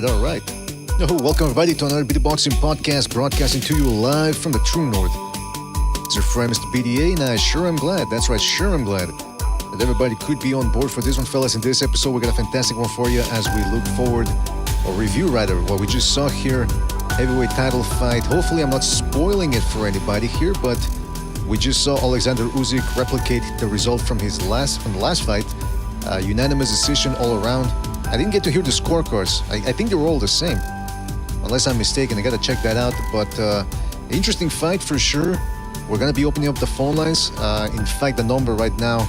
all right. Oh, welcome everybody to another BD Boxing podcast, broadcasting to you live from the True North. It's your friend, Mr. BDA, and I sure am glad, that's right, sure am glad that everybody could be on board for this one, fellas. In this episode, we got a fantastic one for you as we look forward, or review rather, what we just saw here, heavyweight title fight. Hopefully, I'm not spoiling it for anybody here, but we just saw Oleksandr Usyk replicate the result from the last fight. Unanimous decision all around. I didn't get to hear the scorecards. I think they were all the same, unless I'm mistaken. I gotta check that out. But interesting fight for sure. We're gonna be opening up the phone lines. In fact, the number right now,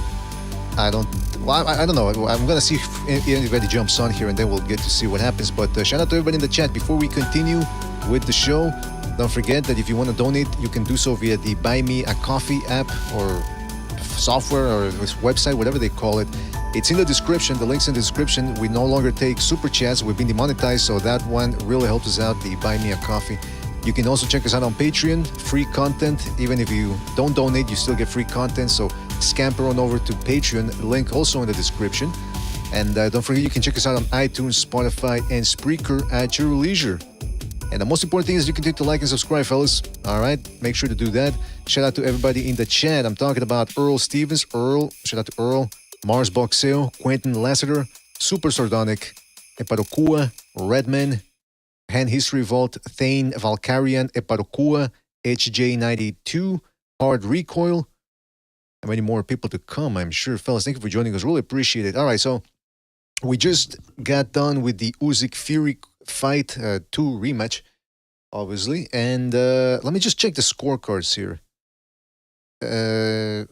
I don't know. I'm gonna see if anybody jumps on here, and then we'll get to see what happens. But shout out to everybody in the chat. Before we continue with the show, don't forget that if you want to donate, you can do so via the Buy Me a Coffee app or software or this website, whatever they call it. It's in the description. The link's in the description. We no longer take super chats. We've been demonetized, so that one really helps us out, the Buy Me a Coffee. You can also check us out on Patreon, free content. Even if you don't donate, you still get free content, so scamper on over to Patreon, link also in the description. And don't forget, you can check us out on iTunes, Spotify, and Spreaker at your leisure. And the most important thing is you continue to like and subscribe, fellas. All right, make sure to do that. Shout out to everybody in the chat. I'm talking about Earl Stevens. Earl, shout out to Earl. Mars Boxeo, Quentin Lassiter, Super Sardonic, Eparokua, Redman, Hand History Vault, Thane Valkarian, Eparokua, HJ92, Hard Recoil, and many more people to come, I'm sure. Fellas, thank you for joining us. Really appreciate it. All right, so we just got done with the Usyk Fury fight 2 rematch, obviously. And let me just check the scorecards here.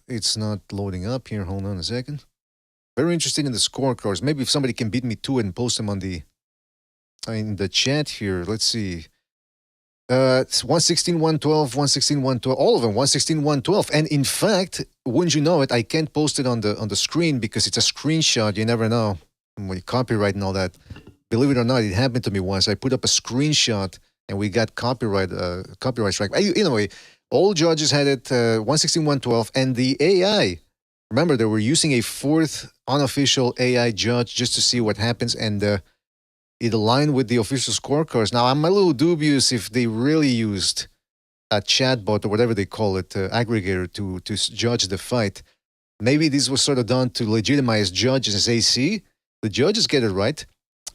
It's not loading up here. Hold on a second. Very interested in the scorecards. Maybe if somebody can beat me to it and post them on in the chat here. Let's see. It's 116, 112, 116, 112. All of them, 116, 112. And in fact, wouldn't you know it, I can't post it on the screen because it's a screenshot. You never know. With copyright and all that. Believe it or not, it happened to me once. I put up a screenshot and we got copyright strike. Anyway, all judges had it 116, 112. And the AI, remember, they were using a fourth unofficial AI judge just to see what happens, and it aligned with the official scorecards. Now, I'm a little dubious if they really used a chatbot or whatever they call it, aggregator, to judge the fight. Maybe this was sort of done to legitimize judges and say, see, the judges get it right.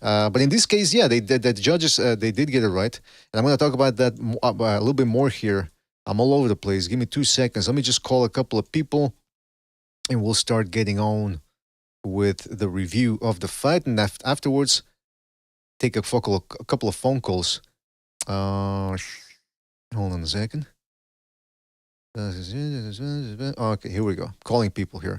But in this case, yeah, the judges, they did get it right. And I'm going to talk about that a little bit more here. I'm all over the place. Give me 2 seconds. Let me just call a couple of people, and we'll start getting on with the review of the fight. And afterwards, take a couple of phone calls. Hold on a second. Okay, here we go. Calling people here.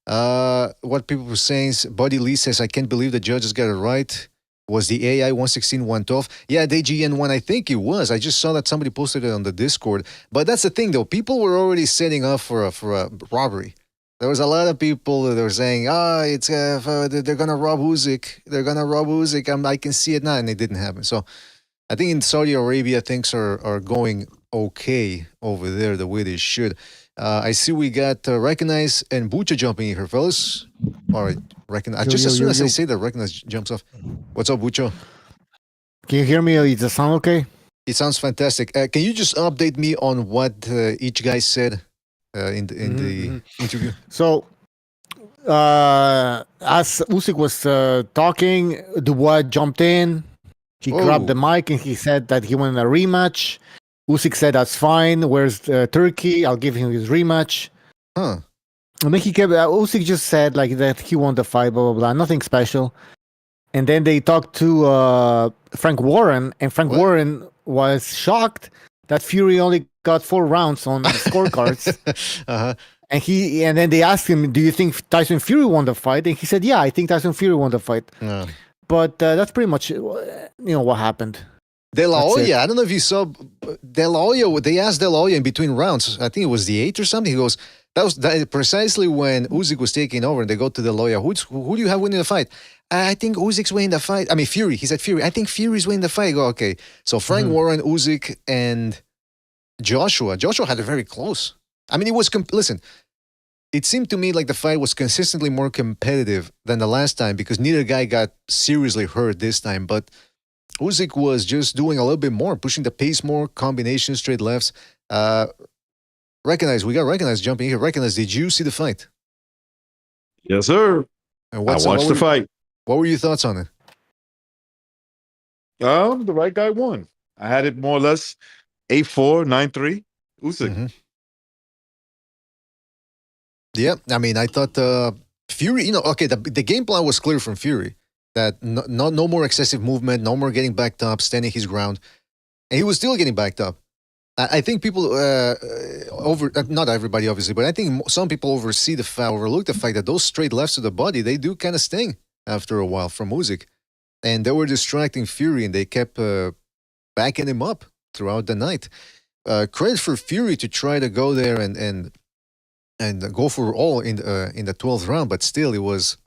What people were saying is, Buddy Lee says, I can't believe the judges got it right. Was the AI 116, 112? Yeah, the AGN one, I think it was. I just saw that somebody posted it on the Discord. But that's the thing, though. People were already setting up for a robbery. There was a lot of people that were saying, it's they're going to rob Usyk. They're going to rob Usyk. I can see it now, and it didn't happen. So I think in Saudi Arabia, things are going okay over there the way they should. I see we got Recognize and Bucha jumping in here, fellas. All right, Recognize. Just as soon as I say that, Recognize jumps off. What's up, Bucha? Can you hear me? Does the sound okay? It sounds fantastic. Can you just update me on what each guy said in the interview? So, as Usyk was talking, Dubois jumped in. He grabbed the mic and he said that he wanted a rematch. Usyk said, that's fine. Where's Turkey? I'll give him his rematch. Huh. And then Usyk just said like that he won the fight, blah, blah, blah. Nothing special. And then they talked to Frank Warren, and Frank Warren was shocked that Fury only got 4 rounds on the scorecards. Uh-huh. And then they asked him, do you think Tyson Fury won the fight? And he said, yeah, I think Tyson Fury won the fight. But that's pretty much, what happened. De La Hoya, I don't know if you saw De La Hoya. They asked De La Hoya in between rounds. I think it was the 8th or something. He goes, that was precisely when Usyk was taking over, and they go to De La Hoya. Who do you have winning the fight? I think Usyk's winning the fight. I mean, Fury. He said Fury. I think Fury's winning the fight. I go, okay. So Frank Warren, Usyk, and Joshua. Joshua had it very close. I mean, it was listen. it seemed to me like the fight was consistently more competitive than the last time because neither guy got seriously hurt this time. But Usyk was just doing a little bit more, pushing the pace more, combinations, straight lefts. Uh, we got recognized jumping here. Recognize, did you see the fight? Yes, sir. And I watched the fight. What were your thoughts on it? The right guy won. I had it more or less 8-4, 9-3. Usyk. Mm-hmm. Yeah, I mean, I thought Fury, okay, the game plan was clear from Fury that no more excessive movement, no more getting backed up, standing his ground. And he was still getting backed up. I think people not everybody obviously, but I think some people overlook the fact that those straight lefts to the body, they do kind of sting after a while from Usyk. And they were distracting Fury and they kept backing him up throughout the night. Credit for Fury to try to go there and go for all in the 12th round, but still it was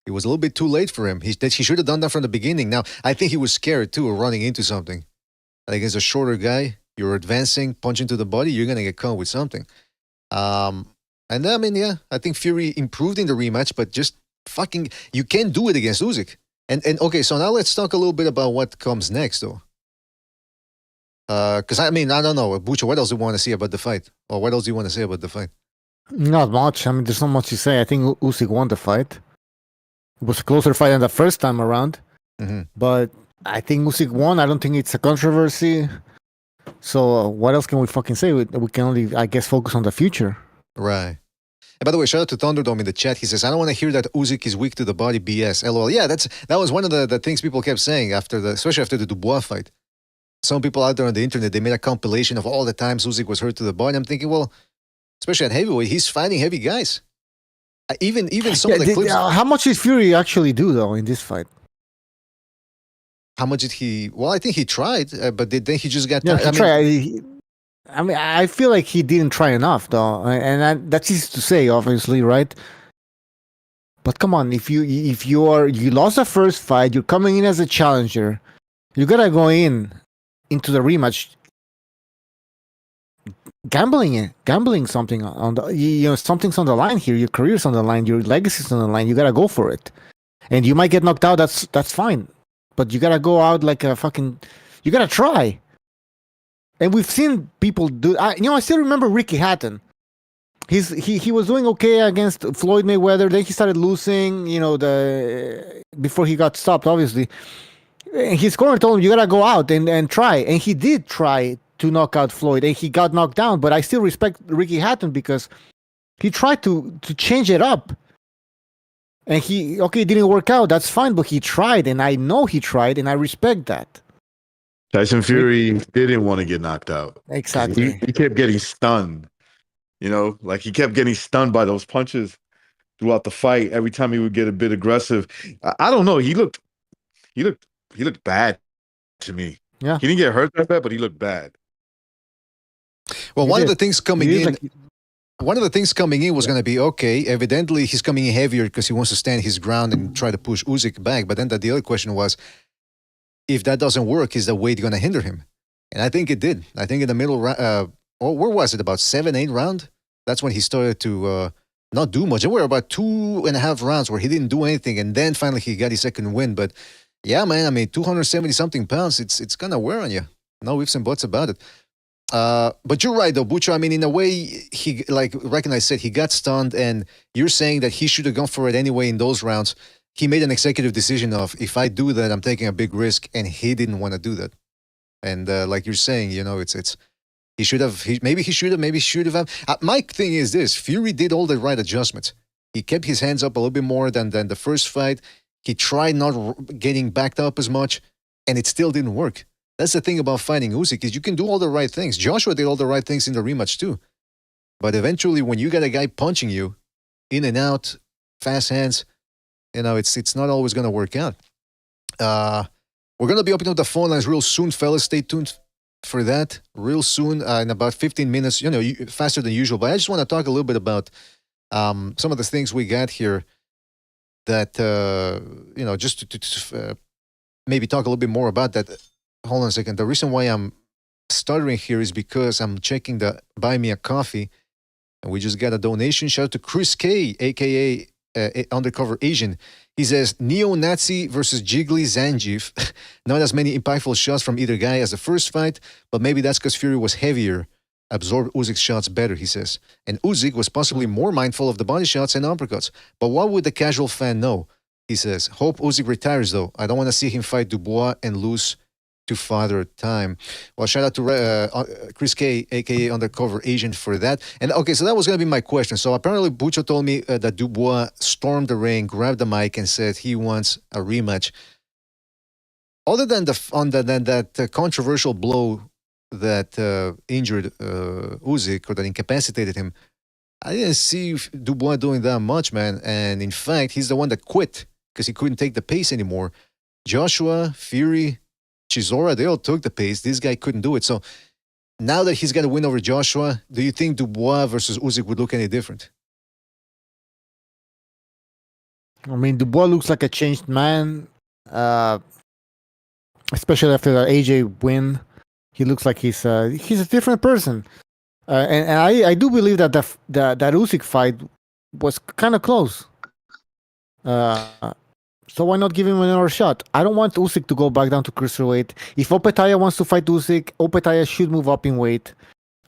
a little bit too late for him. He should have done that from the beginning. Now, I think he was scared too of running into something. Like as a shorter guy, you're advancing, punching to the body, you're going to get caught with something. And I mean, yeah, I think Fury improved in the rematch, but just you can't do it against Usyk. And okay, so now let's talk a little bit about what comes next, though. Because I mean, I don't know, Bucho, what else do you want to see about the fight? Or what else do you want to say about the fight? Not much. I mean, there's not much to say. I think Usyk won the fight. It was a closer fight than the first time around. Mm-hmm. But I think Usyk won. I don't think it's a controversy. So what else can we fucking say? We can only, I guess, focus on the future. Right. And by the way, shout out to Thunderdome in the chat. He says, I don't want to hear that Usyk is weak to the body BS. LOL. Yeah, that was one of the things people kept saying especially after the Dubois fight. Some people out there on the internet, they made a compilation of all the times Usyk was hurt to the body. I'm thinking, well, especially at heavyweight, he's fighting heavy guys. Even some of the clips. How much did Fury actually do, though, in this fight? How much did he? Well, I think he tried, but then he just got. Yeah, he tried. I mean, I feel like he didn't try enough, though, and that's easy to say, obviously, right? But come on, if you lost the first fight, you're coming in as a challenger, you gotta go into the rematch, gambling something on the something's on the line here. Your career's on the line, your legacy's on the line. You gotta go for it, and you might get knocked out. That's fine, but you gotta go out like a fucking. You gotta try. And we've seen people do. I still remember Ricky Hatton. He was doing okay against Floyd Mayweather. Then he started losing. Before he got stopped, obviously. And his corner told him, "You gotta go out and try." And he did try to knock out Floyd, and he got knocked down. But I still respect Ricky Hatton because he tried to change it up. And it didn't work out. That's fine, but he tried, and I know he tried, and I respect that. Tyson Fury didn't want to get knocked out. Exactly. He kept getting stunned. Like he kept getting stunned by those punches throughout the fight. Every time he would get a bit aggressive, I don't know. He looked bad to me. Yeah, he didn't get hurt that bad, but he looked bad. Well, one of the things coming in was going to be, okay, evidently he's coming in heavier because he wants to stand his ground and try to push Usyk back. But then the other question was, if that doesn't work, is the weight going to hinder him? And I think it did. I think in the middle, where was it? About 7-8 round? That's when he started to not do much. There were about 2.5 rounds where he didn't do anything. And then finally he got his second win. But yeah, man, I mean, 270-something pounds, it's going to wear on you. No ifs and buts about it. But you're right, though, Bucho. I mean, in a way, he, like Recognize said, he got stunned. And you're saying that he should have gone for it anyway in those rounds. He made an executive decision of, if I do that, I'm taking a big risk, and he didn't want to do that. And like you're saying, he should have. Maybe he should have. My thing is this: Fury did all the right adjustments. He kept his hands up a little bit more than the first fight. He tried not getting backed up as much, and it still didn't work. That's the thing about fighting Usyk, is you can do all the right things. Joshua did all the right things in the rematch too, but eventually, when you got a guy punching you in and out, fast hands. It's not always going to work out. We're going to be opening up the phone lines real soon, fellas. Stay tuned for that real soon, in about 15 minutes, faster than usual. But I just want to talk a little bit about some of the things we got here that, just to maybe talk a little bit more about that. Hold on a second. The reason why I'm stuttering here is because I'm checking the Buy Me a Coffee. And we just got a donation. Shout out to Chris K, aka Undercover Asian. He says, Neo-Nazi versus Jiggly Zangief. Not as many impactful shots from either guy as the first fight, but maybe that's because Fury was heavier, absorbed Usyk's shots better, he says. And Usyk was possibly more mindful of the body shots and uppercuts. But what would the casual fan know? He says, hope Usyk retires though. I don't want to see him fight Dubois and lose to Father Time. Well, shout out to Chris K, aka Undercover Agent, for that. And okay, so that was going to be my question. So apparently, Bucho told me that Dubois stormed the ring, grabbed the mic, and said he wants a rematch. Other than that controversial blow that injured Usyk, or that incapacitated him, I didn't see Dubois doing that much, man. And in fact, he's the one that quit because he couldn't take the pace anymore. Joshua, Fury, Chisora, they all took the pace. This guy couldn't do it. So now that he's got a win over Joshua, do you think Dubois versus Usyk would look any different? I mean, Dubois looks like a changed man, especially after the AJ win. He looks like he's a different person. And I do believe that that Usyk fight was kind of close. So why not give him another shot? I don't want Usyk to go back down to cruiserweight. If Opetaya wants to fight Usyk, Opetaya should move up in weight.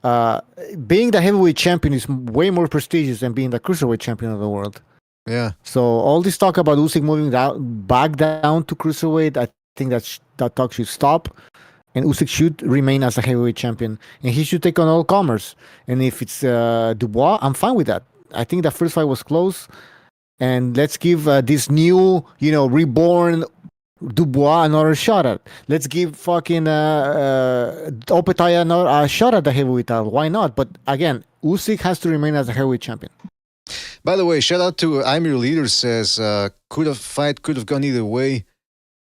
Being the heavyweight champion is way more prestigious than being the cruiserweight champion of the world. Yeah. So all this talk about Usyk moving back down to cruiserweight, I think that talk should stop. And Usyk should remain as a heavyweight champion. And he should take on all comers. And if it's Dubois, I'm fine with that. I think the first fight was close. And let's give this new, reborn Dubois another shot at. Let's give fucking Opetaya another shot at the heavyweight title. Why not? But again, Usyk has to remain as a heavyweight champion. By the way, shout out to I'm Your Leader says, could have gone either way.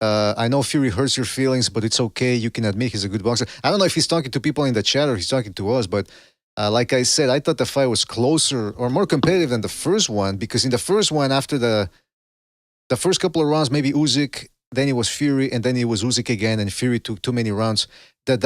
I know Fury hurts your feelings, but it's okay. You can admit he's a good boxer. I don't know if he's talking to people in the chat or he's talking to us, but like I said, I thought the fight was closer or more competitive than the first one, because in the first one, after the first couple of rounds, maybe Usyk, then it was Fury, and then it was Usyk again, and Fury took too many rounds. That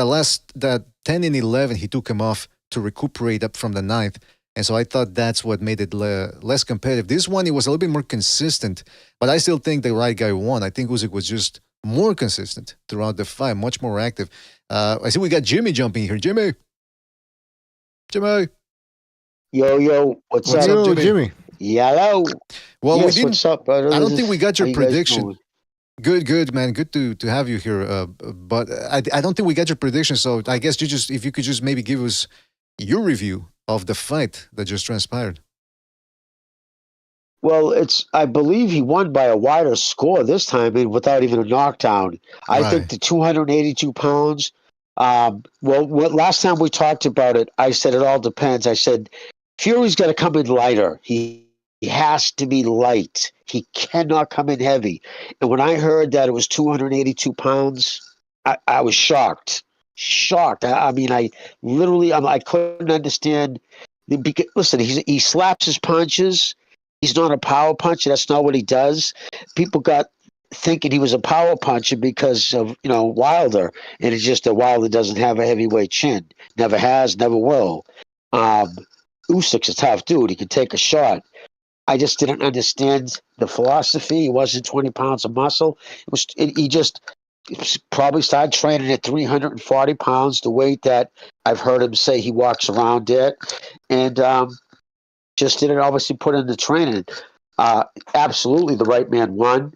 10 and 11, he took him off to recuperate up from the 9th. And so I thought that's what made it less competitive. This one, it was a little bit more consistent, but I still think the right guy won. I think Usyk was just more consistent throughout the fight, much more active. I see we got Jimmy jumping here. Jimmy. Yo, what's up, Jimmy? Hello. Well, yes, what's up, brother? I don't think we got your How you prediction. guys Good, man. Good to have you here. But I don't think we got your prediction. So I guess if you could just maybe give us your review of the fight that just transpired. Well, I believe he won by a wider score this time, and without even a knockdown. I think the 282 pounds. Last time we talked about it, I said it all depends. I said Fury's got to come in lighter. He has to be light. He cannot come in heavy. And when I heard that it was 282 pounds, I was shocked. I mean, I couldn't understand. Listen, he slaps his punches. He's not a power puncher. That's not what he does. People got thinking he was a power puncher because of Wilder, and it's just that Wilder doesn't have a heavyweight chin. Never has, never will. Usyk's a tough dude. He can take a shot. I just didn't understand the philosophy. He wasn't 20 pounds of muscle. He just probably started training at 340 pounds, the weight that I've heard him say he walks around at, and just didn't obviously put in the training. Absolutely, the right man won.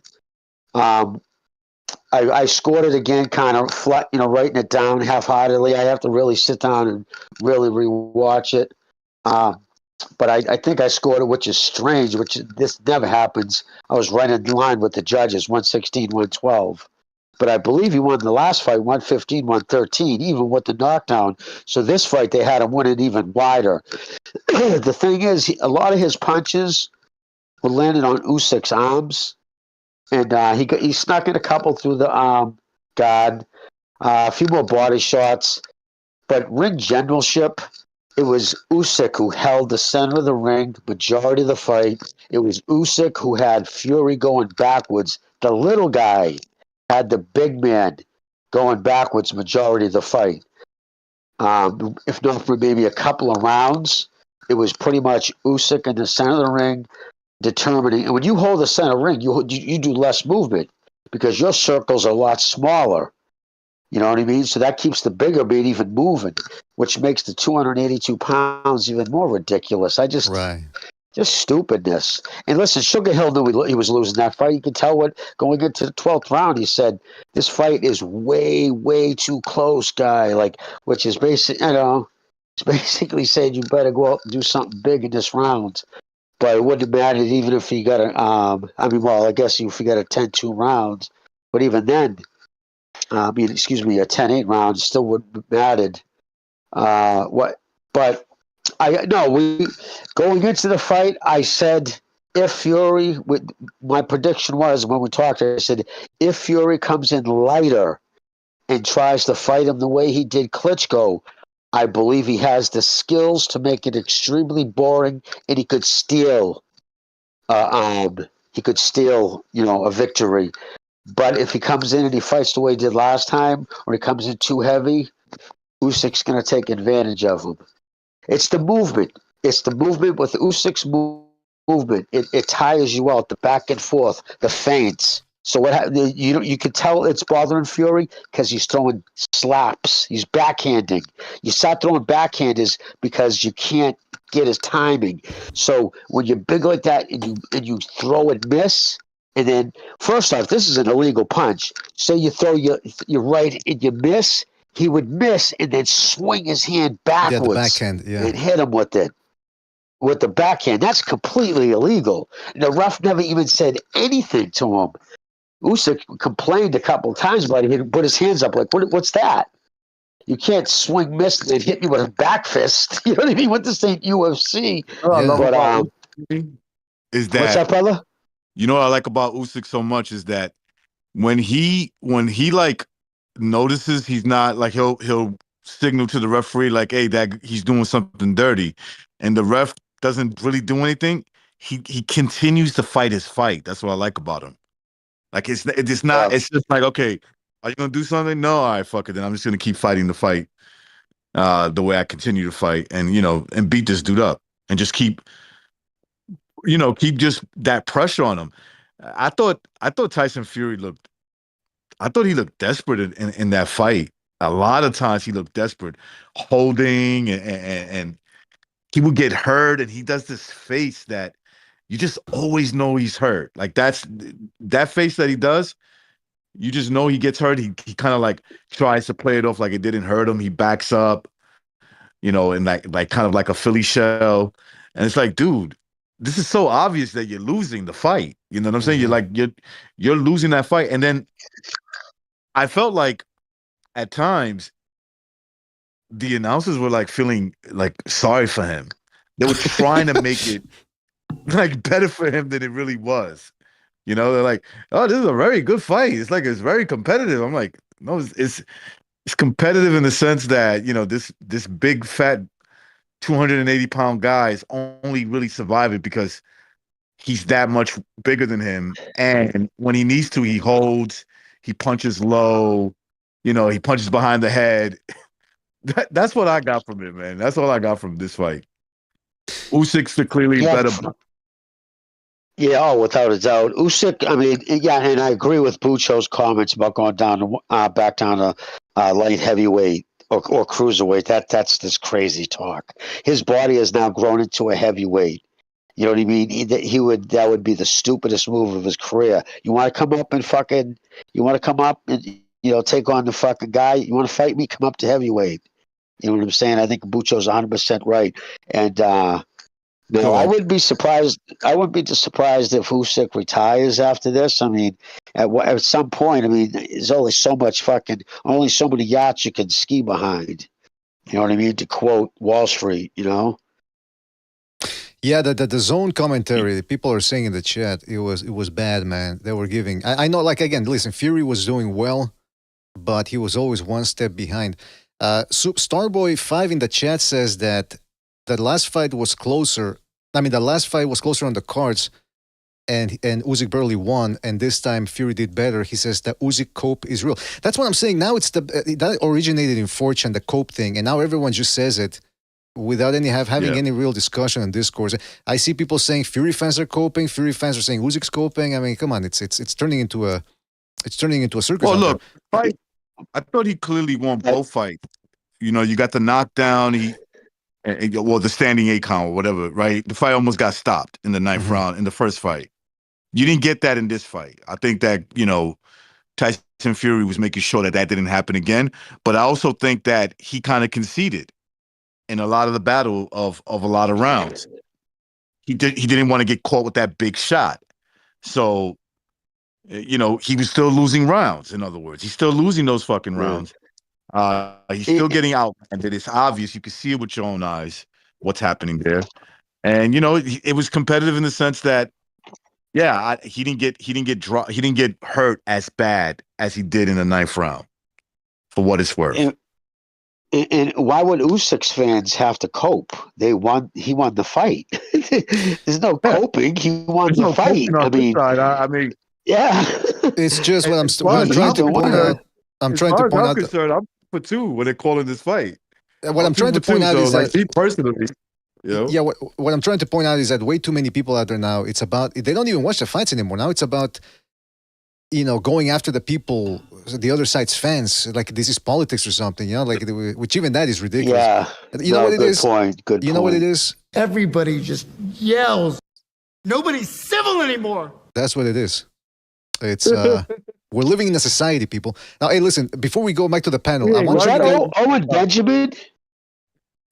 I scored it again, kind of flat, writing it down half-heartedly. I have to really sit down and really rewatch it. But I think I scored it, which is strange, this never happens. I was right in line with the judges, 116, 112. But I believe he won the last fight, 115, 113, even with the knockdown. So this fight, they had him winning even wider. The thing is, a lot of his punches were landed on Usyk's arms. And he snuck in a couple through the guard, a few more body shots. But ring generalship, it was Usyk who held the center of the ring majority of the fight. It was Usyk who had Fury going backwards. The little guy had the big man going backwards majority of the fight. If not for maybe a couple of rounds. it was pretty much Usyk in the center of the ring determining. And when you hold the center ring, you do less movement because your circles are a lot smaller. You know what I mean? So that keeps the bigger beat even moving, which makes the 282 pounds even more ridiculous. Right. Just stupidness. And listen, Sugar Hill knew he was losing that fight. You can tell going into the 12th round, he said, this fight is way, way too close, guy. Like, which is basically, it's basically saying you better go out and do something big in this round. But it wouldn't have mattered even if he got I guess if he got a 10-2 round. But even then, a 10-8 round still wouldn't have mattered. But going into the fight, I said if Fury, my prediction was when we talked, I said if Fury comes in lighter and tries to fight him the way he did Klitschko, I believe he has the skills to make it extremely boring, and he could steal. A victory. But if he comes in and he fights the way he did last time, or he comes in too heavy, Usyk's going to take advantage of him. It's the movement. It's the movement with Usyk's movement. It tires you out, the back and forth, the feints. So you can tell it's bothering Fury because he's throwing slaps. He's backhanding. You start throwing backhanders because you can't get his timing. So when you're big like that and you throw and miss, and then first off, this is an illegal punch. Say you throw your right and you miss, he would miss and then swing his hand backwards the backhand, and hit him with it. With the backhand. That's completely illegal. And the ref never even said anything to him. Usyk complained a couple of times about it. He put his hands up like, what's that? You can't swing, miss, and hit me with a back fist. You know what I mean? What this ain't UFC. Is that what's that, brother? You know what I like about Usyk so much is that when he like notices he's not like he'll signal to the referee like, hey, that he's doing something dirty, and the ref doesn't really do anything. He continues to fight his fight. That's what I like about him. Like it's not. It's just like, okay, are you gonna do something? No, all right, fuck it. Then I'm just gonna keep fighting the fight, the way I continue to fight, and and beat this dude up, and just keep just that pressure on him. I thought Tyson Fury looked. I thought he looked desperate in that fight. A lot of times he looked desperate, holding and he would get hurt, and he does this face that you just always know he's hurt. Like that face that he does, you just know he gets hurt. He kind of like tries to play it off like it didn't hurt him. He backs up, and like kind of like a Philly shell. And it's like, dude, this is so obvious that you're losing the fight. You know what I'm saying? You're losing that fight. And then I felt like at times the announcers were like feeling like sorry for him. They were trying to make it like better for him than it really was. They're like, oh, this is a very good fight. It's like, it's very competitive. I'm like, no, it's competitive in the sense that, this big fat 280-pound guy is only really surviving because he's that much bigger than him. And when he needs to, he holds, he punches low, he punches behind the head. That's what I got from it, man. That's all I got from this fight. Usyk's the clearly better. Yeah, without a doubt. Usyk, and I agree with Bucho's comments about going back down to light heavyweight or cruiserweight. That's this crazy talk. His body has now grown into a heavyweight. You know what I mean? That would be the stupidest move of his career. You want to come up and take on the fucking guy? You want to fight me? Come up to heavyweight. You know what I'm saying? I think Bucho's 100% right. And no, I wouldn't be surprised. I wouldn't be surprised if Usyk retires after this. I mean, at some point, there's only so many yachts you can ski behind. You know what I mean? To quote Wall Street, Yeah, the zone commentary, people are saying in the chat, it was bad, man. They were giving. I know, like, again, listen, Fury was doing well, but he was always one step behind. Starboy 5 in the chat says that the last fight was closer. The last fight was closer on the cards, and Usyk barely won. And this time Fury did better. He says the Usyk cope is real. That's what I'm saying. Now that originated in 4chan, the cope thing, and now everyone just says it. without having Yeah. any real discussion and discourse. I see people saying Fury fans are coping. Fury fans are saying Usyk's coping. I mean, come on, it's turning into a circus. Well, out there. look, fight. I thought he clearly won both fights. You know, you got the knockdown. Well, the standing 8 count or whatever, right? The fight almost got stopped in the ninth round in the first fight. You didn't get that in this fight. I think that, Tyson Fury was making sure that didn't happen again. But I also think that he kind of conceded in a lot of the battle of a lot of rounds. He didn't want to get caught with that big shot. So, he was still losing rounds, in other words. He's still losing those fucking rounds. He's still getting out, and it's obvious. You can see it with your own eyes what's happening there. And it was competitive in the sense that, he didn't get hurt as bad as he did in the ninth round. For what it's worth. And why would Usyk's fans have to cope? He won the fight. There's no coping. He won the fight. I mean, yeah. It's just what I'm trying to point out. I'm trying to point out. Concerned, I'm for 2 when they're calling this fight. What I'm trying to point out is that me personally, Yeah, what I'm trying to point out is that way too many people out there now. It's about they don't even watch the fights anymore. Now it's about going after the people, the other side's fans. Like this is politics or something. Which even that is ridiculous. Yeah. You know what it is? Good point. You know what it is? Everybody just yells. Nobody's civil anymore. That's what it is. It's we're living in a society, people. Now, hey, listen. Before we go back to the panel, I want Was you that to Owen Benjamin?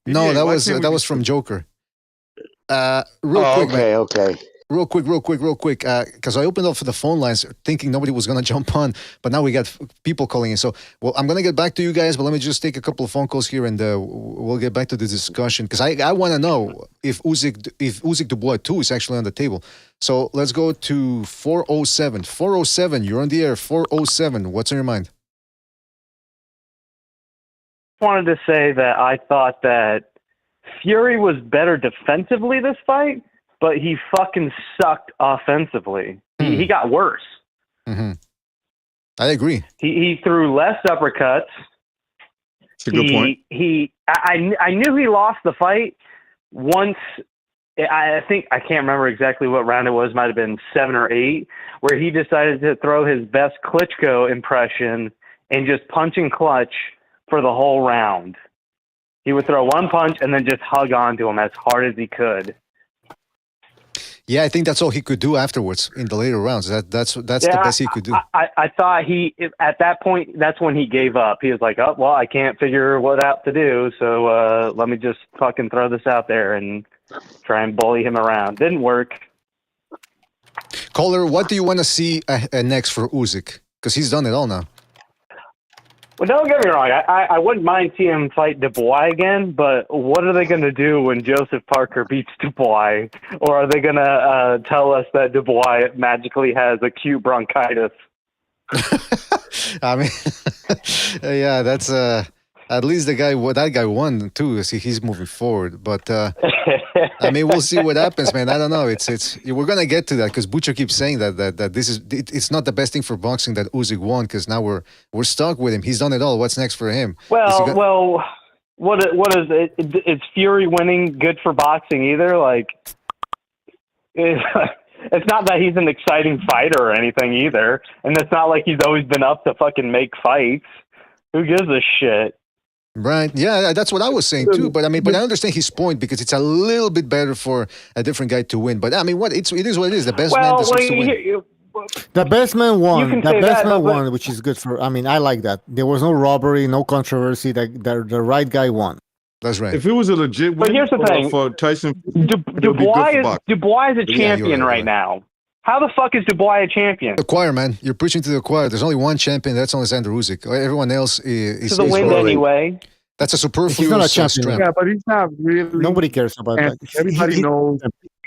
No, that was from Joker. Real quick, because I opened up for the phone lines thinking nobody was going to jump on, but now we got people calling in. So, I'm going to get back to you guys, but let me just take a couple of phone calls here and we'll get back to the discussion because I want to know if Usyk Dubois 2 is actually on the table. So let's go to 407. 407, you're on the air. 407, what's on your mind? Wanted to say that I thought that Fury was better defensively this fight, but he fucking sucked offensively. He got worse. Mm-hmm. I agree. He threw less uppercuts. That's a good point. I knew he lost the fight once. I think I can't remember exactly what round it was. Might have been 7 or 8, where he decided to throw his best Klitschko impression and just punch and clutch for the whole round. He would throw one punch and then just hug onto him as hard as he could. Yeah, I think that's all he could do afterwards in the later rounds. That's the best he could do. I thought at that point, that's when he gave up. He was like, oh, well, I can't figure what out to do, so let me just fucking throw this out there and try and bully him around. Didn't work. Caller, what do you want to see next for Usyk? Because he's done it all now. Well, don't get me wrong. I wouldn't mind seeing him fight Dubois again, but what are they going to do when Joseph Parker beats Dubois? Or are they going to tell us that Dubois magically has acute bronchitis? I mean, yeah, that's at least that guy won too. See, he's moving forward, but I mean, we'll see what happens, man. I don't know. We're gonna get to that because Butcher keeps saying that this is it's not the best thing for boxing that Usyk won because now we're stuck with him. He's done it all. What's next for him? Well, what is it? Is Fury winning good for boxing either? Like, it's not that he's an exciting fighter or anything either, and it's not like he's always been up to fucking make fights. Who gives a shit? Right. Yeah, that's what I was saying too. But I understand his point because it's a little bit better for a different guy to win. But I mean, it is what it is. The best man deserves to win. The best man won. The best man but won, which is good for. I mean, I like that. There was no robbery, no controversy. The right guy won. That's right. If it was a legit win, but here's the thing: for Tyson, Dubois is a champion right now. How the fuck is Dubois a champion? The choir, man. You're preaching to the choir. There's only one champion. That's Oleksandr Usyk. Everyone else is to the win anyway. That's a superfluous. He's not a champion. Strap. Yeah, but he's not really. Nobody cares about that. Everybody knows.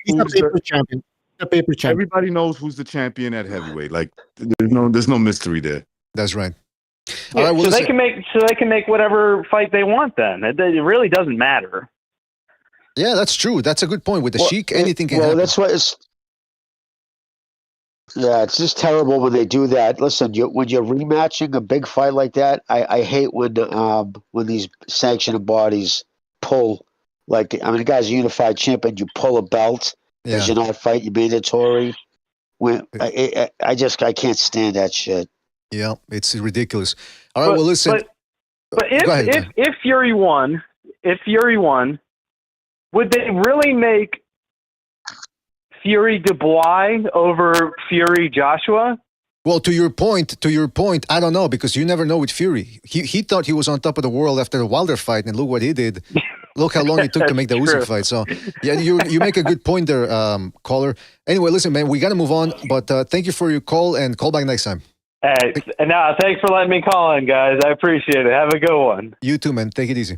He's a paper champion. A paper champion. Everybody knows who's the champion at heavyweight. Like there's no mystery there. That's right. Yeah, all right, so they can make whatever fight they want. Then it really doesn't matter. Yeah, that's true. That's a good point. With the Sheik, anything can happen. Well, that's what it's. Yeah, it's just terrible when they do that. Listen, when you're rematching a big fight like that, I hate when these sanctioning bodies pull Like, I mean, the guy's a unified champion. You pull a belt because Yeah. you're not fighting mandatory. When I can't stand that shit. Yeah. It's ridiculous. All right. But- Well, listen. But Go ahead. if Fury won, would they really make Fury Dubois over Fury Joshua? Well, to your point, I don't know, because you never know with Fury. He thought he was on top of the world after the Wilder fight, and look what he did. Look how long it took to make the That's Usyk true. fight. So, yeah, you make a good point there, caller. Anyway, listen, man, we got to move on, but thank you for your call, and call back next time. Hey, and now thanks for letting me call in, guys. I appreciate it. Have a good one. You too, man. Take it easy.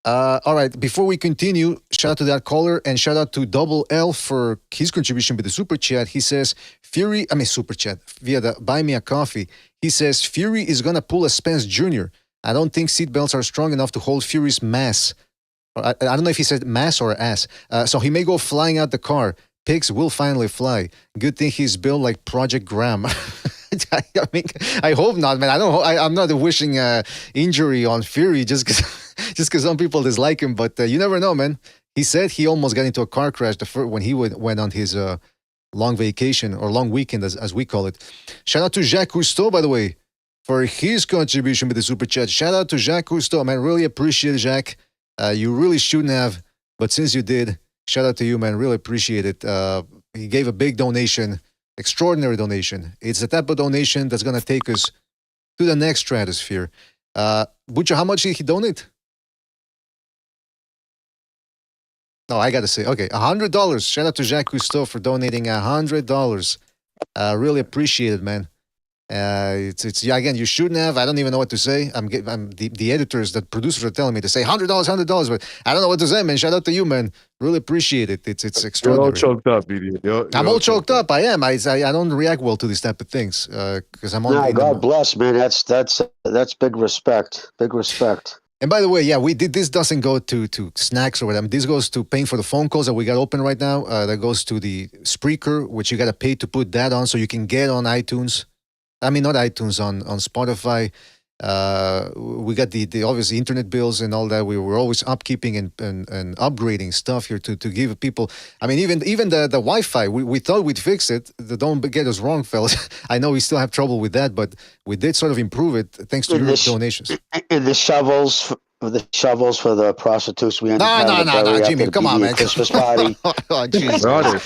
All right, before we continue, shout out to that caller, and shout out to Double L for his contribution with the super chat. He says, super chat, via the Buy Me a Coffee. He says, Fury is going to pull a Spence Jr. I don't think seatbelts are strong enough to hold Fury's mass. I don't know if he said mass or ass. So he may go flying out the car. Pigs will finally fly. Good thing he's built like Project Graham. I mean, I hope not, man. I'm not wishing injury on Fury just because some people dislike him, but you never know, man. He said he almost got into a car crash when he went on his long vacation or long weekend, as we call it. Shout out to Jacques Cousteau, by the way, for his contribution with the super chat. Shout out to Jacques Cousteau, man. Really appreciate it, Jacques. You really shouldn't have, but since you did, shout out to you, man. Really appreciate it. He gave a big donation. Extraordinary donation. It's the type of donation that's going to take us to the next stratosphere. Butcher, how much did he donate? No, I got to say, okay, $100. Shout out to Jacques Cousteau for donating $100. Really appreciate it, man. It's again, you shouldn't have. I don't even know what to say. I'm the editors, the producers are telling me to say $100, but I don't know what to say, man. Shout out to you, man. Really appreciate it. It's You're all extraordinary. choked up, BD. I'm all choked up. I am. I don't react well to these type of things because I'm on. No, God bless, man. That's big respect. Big respect. And by the way, yeah, we did. This doesn't go to snacks or whatever. This goes to paying for the phone calls that we got open right now. That goes to the Spreaker, which you got to pay to put that on, so you can get on iTunes. I mean, not iTunes, on Spotify. We got the obviously internet bills and all that. We were always upkeeping and upgrading stuff here to give people. I mean, even the Wi-Fi. We thought we'd fix it. Don't get us wrong, fellas. I know we still have trouble with that, but we did sort of improve it thanks to your donations. And the shovels for the prostitutes. We ended No, Jimmy, come on, man. Christmas party. Oh, jeez. Brother,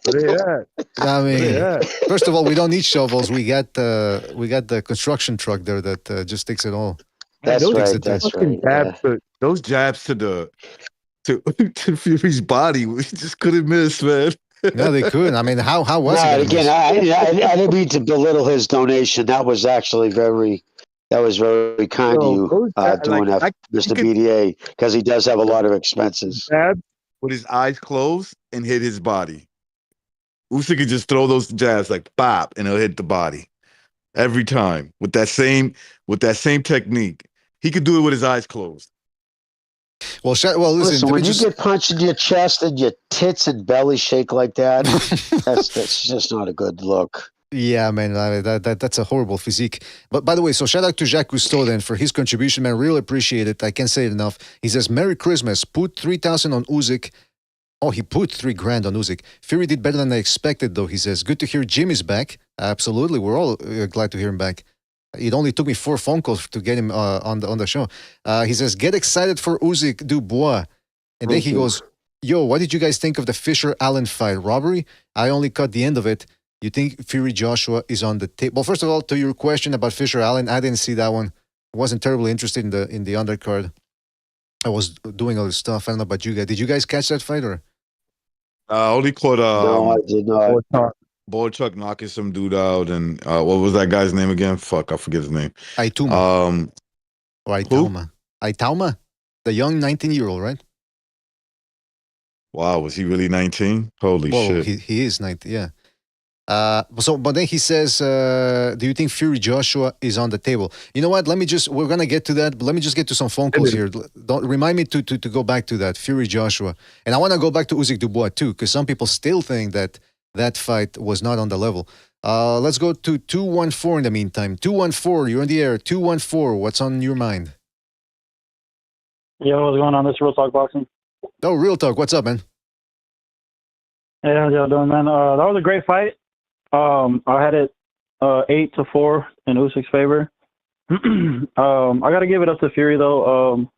where they at? I mean, Yeah. first of all, we don't need shovels. We got the construction truck there that just takes it all. That's those right. exit That's Fucking right. Yeah. those jabs to Fury's body, we just couldn't miss, man. No, they couldn't. I mean, how was No, it? again, I didn't mean to belittle his donation. That was actually very kind of you doing that, Mr. BDA, because he does have a lot of expenses. Jab with his eyes closed and hit his body. Usyk could just throw those jabs like bop, and it'll hit the body every time with that same technique. He could do it with his eyes closed. Well, listen. Listen, when you get punched in your chest and your tits and belly shake like that, that's just not a good look. Yeah, man, that's a horrible physique. But by the way, so shout out to Jacques Cousteau then for his contribution, man. Really appreciate it. I can't say it enough. He says, "Merry Christmas. Put 3,000 on Usyk." Oh, he put $3,000 on Usyk. Fury did better than I expected, though. He says, "Good to hear Jimmy's back." Absolutely, we're all glad to hear him back. It only took me 4 phone calls to get him on the show. He says, "Get excited for Usyk Dubois," and then he goes, "Yo, what did you guys think of the Fisher Allen fight? Robbery? I only caught the end of it. You think Fury Joshua is on the table?" Well, first of all, to your question about Fisher Allen, I didn't see that one. Wasn't terribly interested in the undercard. I was doing other stuff. I don't know about you guys. Did you guys catch that fight or? Only caught No, I did not. Boychuk knocking some dude out, and what was that guy's name again? Fuck, I forget his name. Aituma. Or Aitauma. Aitauma? The young 19-year-old, right? Wow, was he really 19? Holy Well, shit. he is 19, yeah. But then he says, do you think Fury Joshua is on the table? You know what? We're going to get to that, but let me just get to some phone calls here. Don't remind me to go back to that, Fury Joshua. And I want to go back to Usyk Dubois too, because some people still think that fight was not on the level. Let's go to 214 in the meantime. 214, you're in the air. 214, what's on your mind? Yo, what's going on? This is Real Talk Boxing. Oh, real talk. What's up, man? Hey, how's y'all doing, man? That was a great fight. I had it 8-4 in Usyk's favor. I got to give it up to Fury though.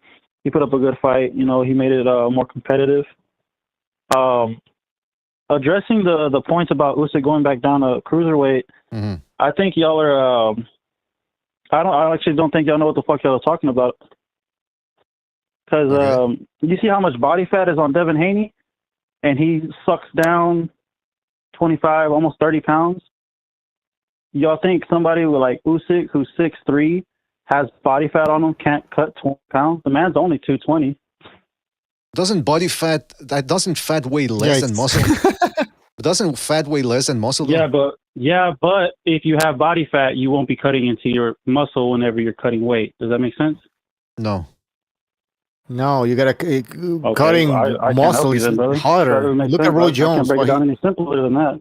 He put up a good fight. You know, he made it more competitive. Addressing the points about Usyk going back down to cruiserweight, I think y'all are. I actually don't think y'all know what the fuck y'all are talking about. Because you see how much body fat is on Devin Haney, and he sucks down 25, almost 30 pounds. Y'all think somebody with like Usyk, who's 6'3", has body fat on him, can't cut 20 pounds? The man's only 220. Doesn't fat weigh less than muscle? Doesn't fat weigh less than muscle? Though? Yeah, but if you have body fat, you won't be cutting into your muscle whenever you're cutting weight. Does that make sense? No. No, you gotta cutting muscle is harder. Look at Roy Jones. I can't break it down any simpler than that.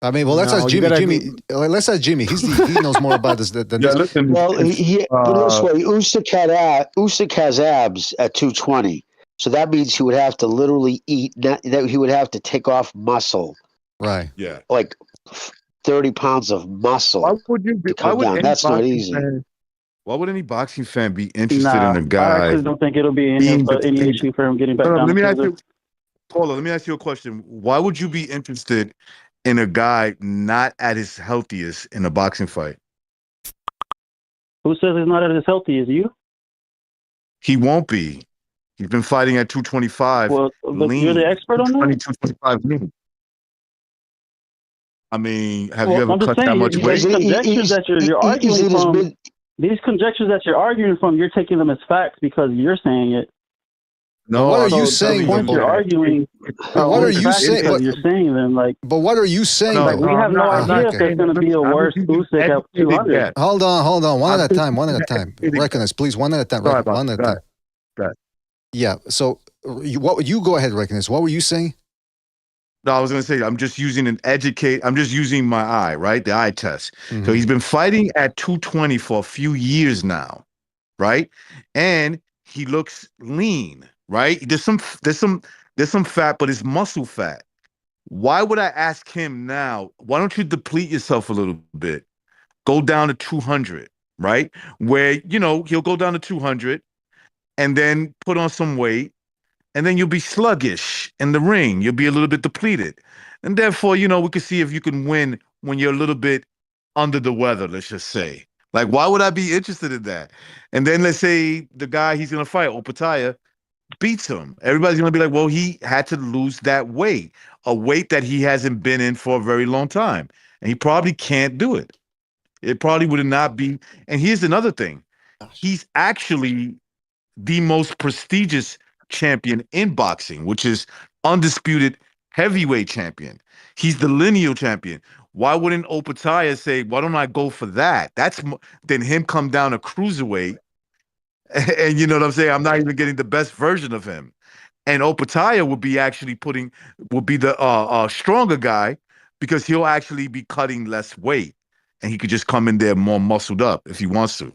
I mean, well, let's ask Jimmy. Let's ask Jimmy. He knows more about this than this. Listen, Well, put it this way: Usyk has abs at 220, so that means he would have to literally eat. That he would have to take off muscle. Right. Yeah. Like 30 pounds of muscle. Why would you be? Why would That's not easy. Why would any boxing fan be interested in a guy? I actually don't think it'll be any issue for him getting back down. Let me ask you, Paula. Let me ask you a question. Why would you be interested in a guy not at his healthiest in a boxing fight? Who says he's not as healthy as you? He won't be. He's been fighting at 225. Well, lean. You're the expert on that? 225 lean. I mean, have you ever cut that much weight? These conjectures that you're arguing from, you're taking them as facts because you're saying it. No, what are you saying? You're arguing. What are you saying? You're saying them like. But what are you saying? No, we have no idea if there's going to be a worse Usyk at 200. Hold on. One at a time. Recognize, please. One at a time. One at a time. Right. Yeah. So, you go ahead, Recognize. What were you saying? No, I was going to say, I'm just using my eye, right? The eye test. Mm-hmm. So he's been fighting at 220 for a few years now, right? And he looks lean, right? There's some fat, but it's muscle fat. Why would I ask him now? Why don't you deplete yourself a little bit? Go down to 200, right? Where, he'll go down to 200 and then put on some weight. And then you'll be sluggish in the ring. You'll be a little bit depleted. And therefore, we can see if you can win when you're a little bit under the weather, let's just say. Like, why would I be interested in that? And then let's say the guy he's going to fight, Opataya, beats him. Everybody's going to be like, well, he had to lose that weight, a weight that he hasn't been in for a very long time. And he probably can't do it. It probably would not be. And here's another thing. He's actually the most prestigious champion in boxing, which is undisputed heavyweight champion. He's the lineal champion. Why wouldn't Opataya say, why don't I go for that? Then him come down to cruiserweight. And you know what I'm saying? I'm not even getting the best version of him. And Opataya would be the stronger guy because he'll actually be cutting less weight. And he could just come in there more muscled up if he wants to.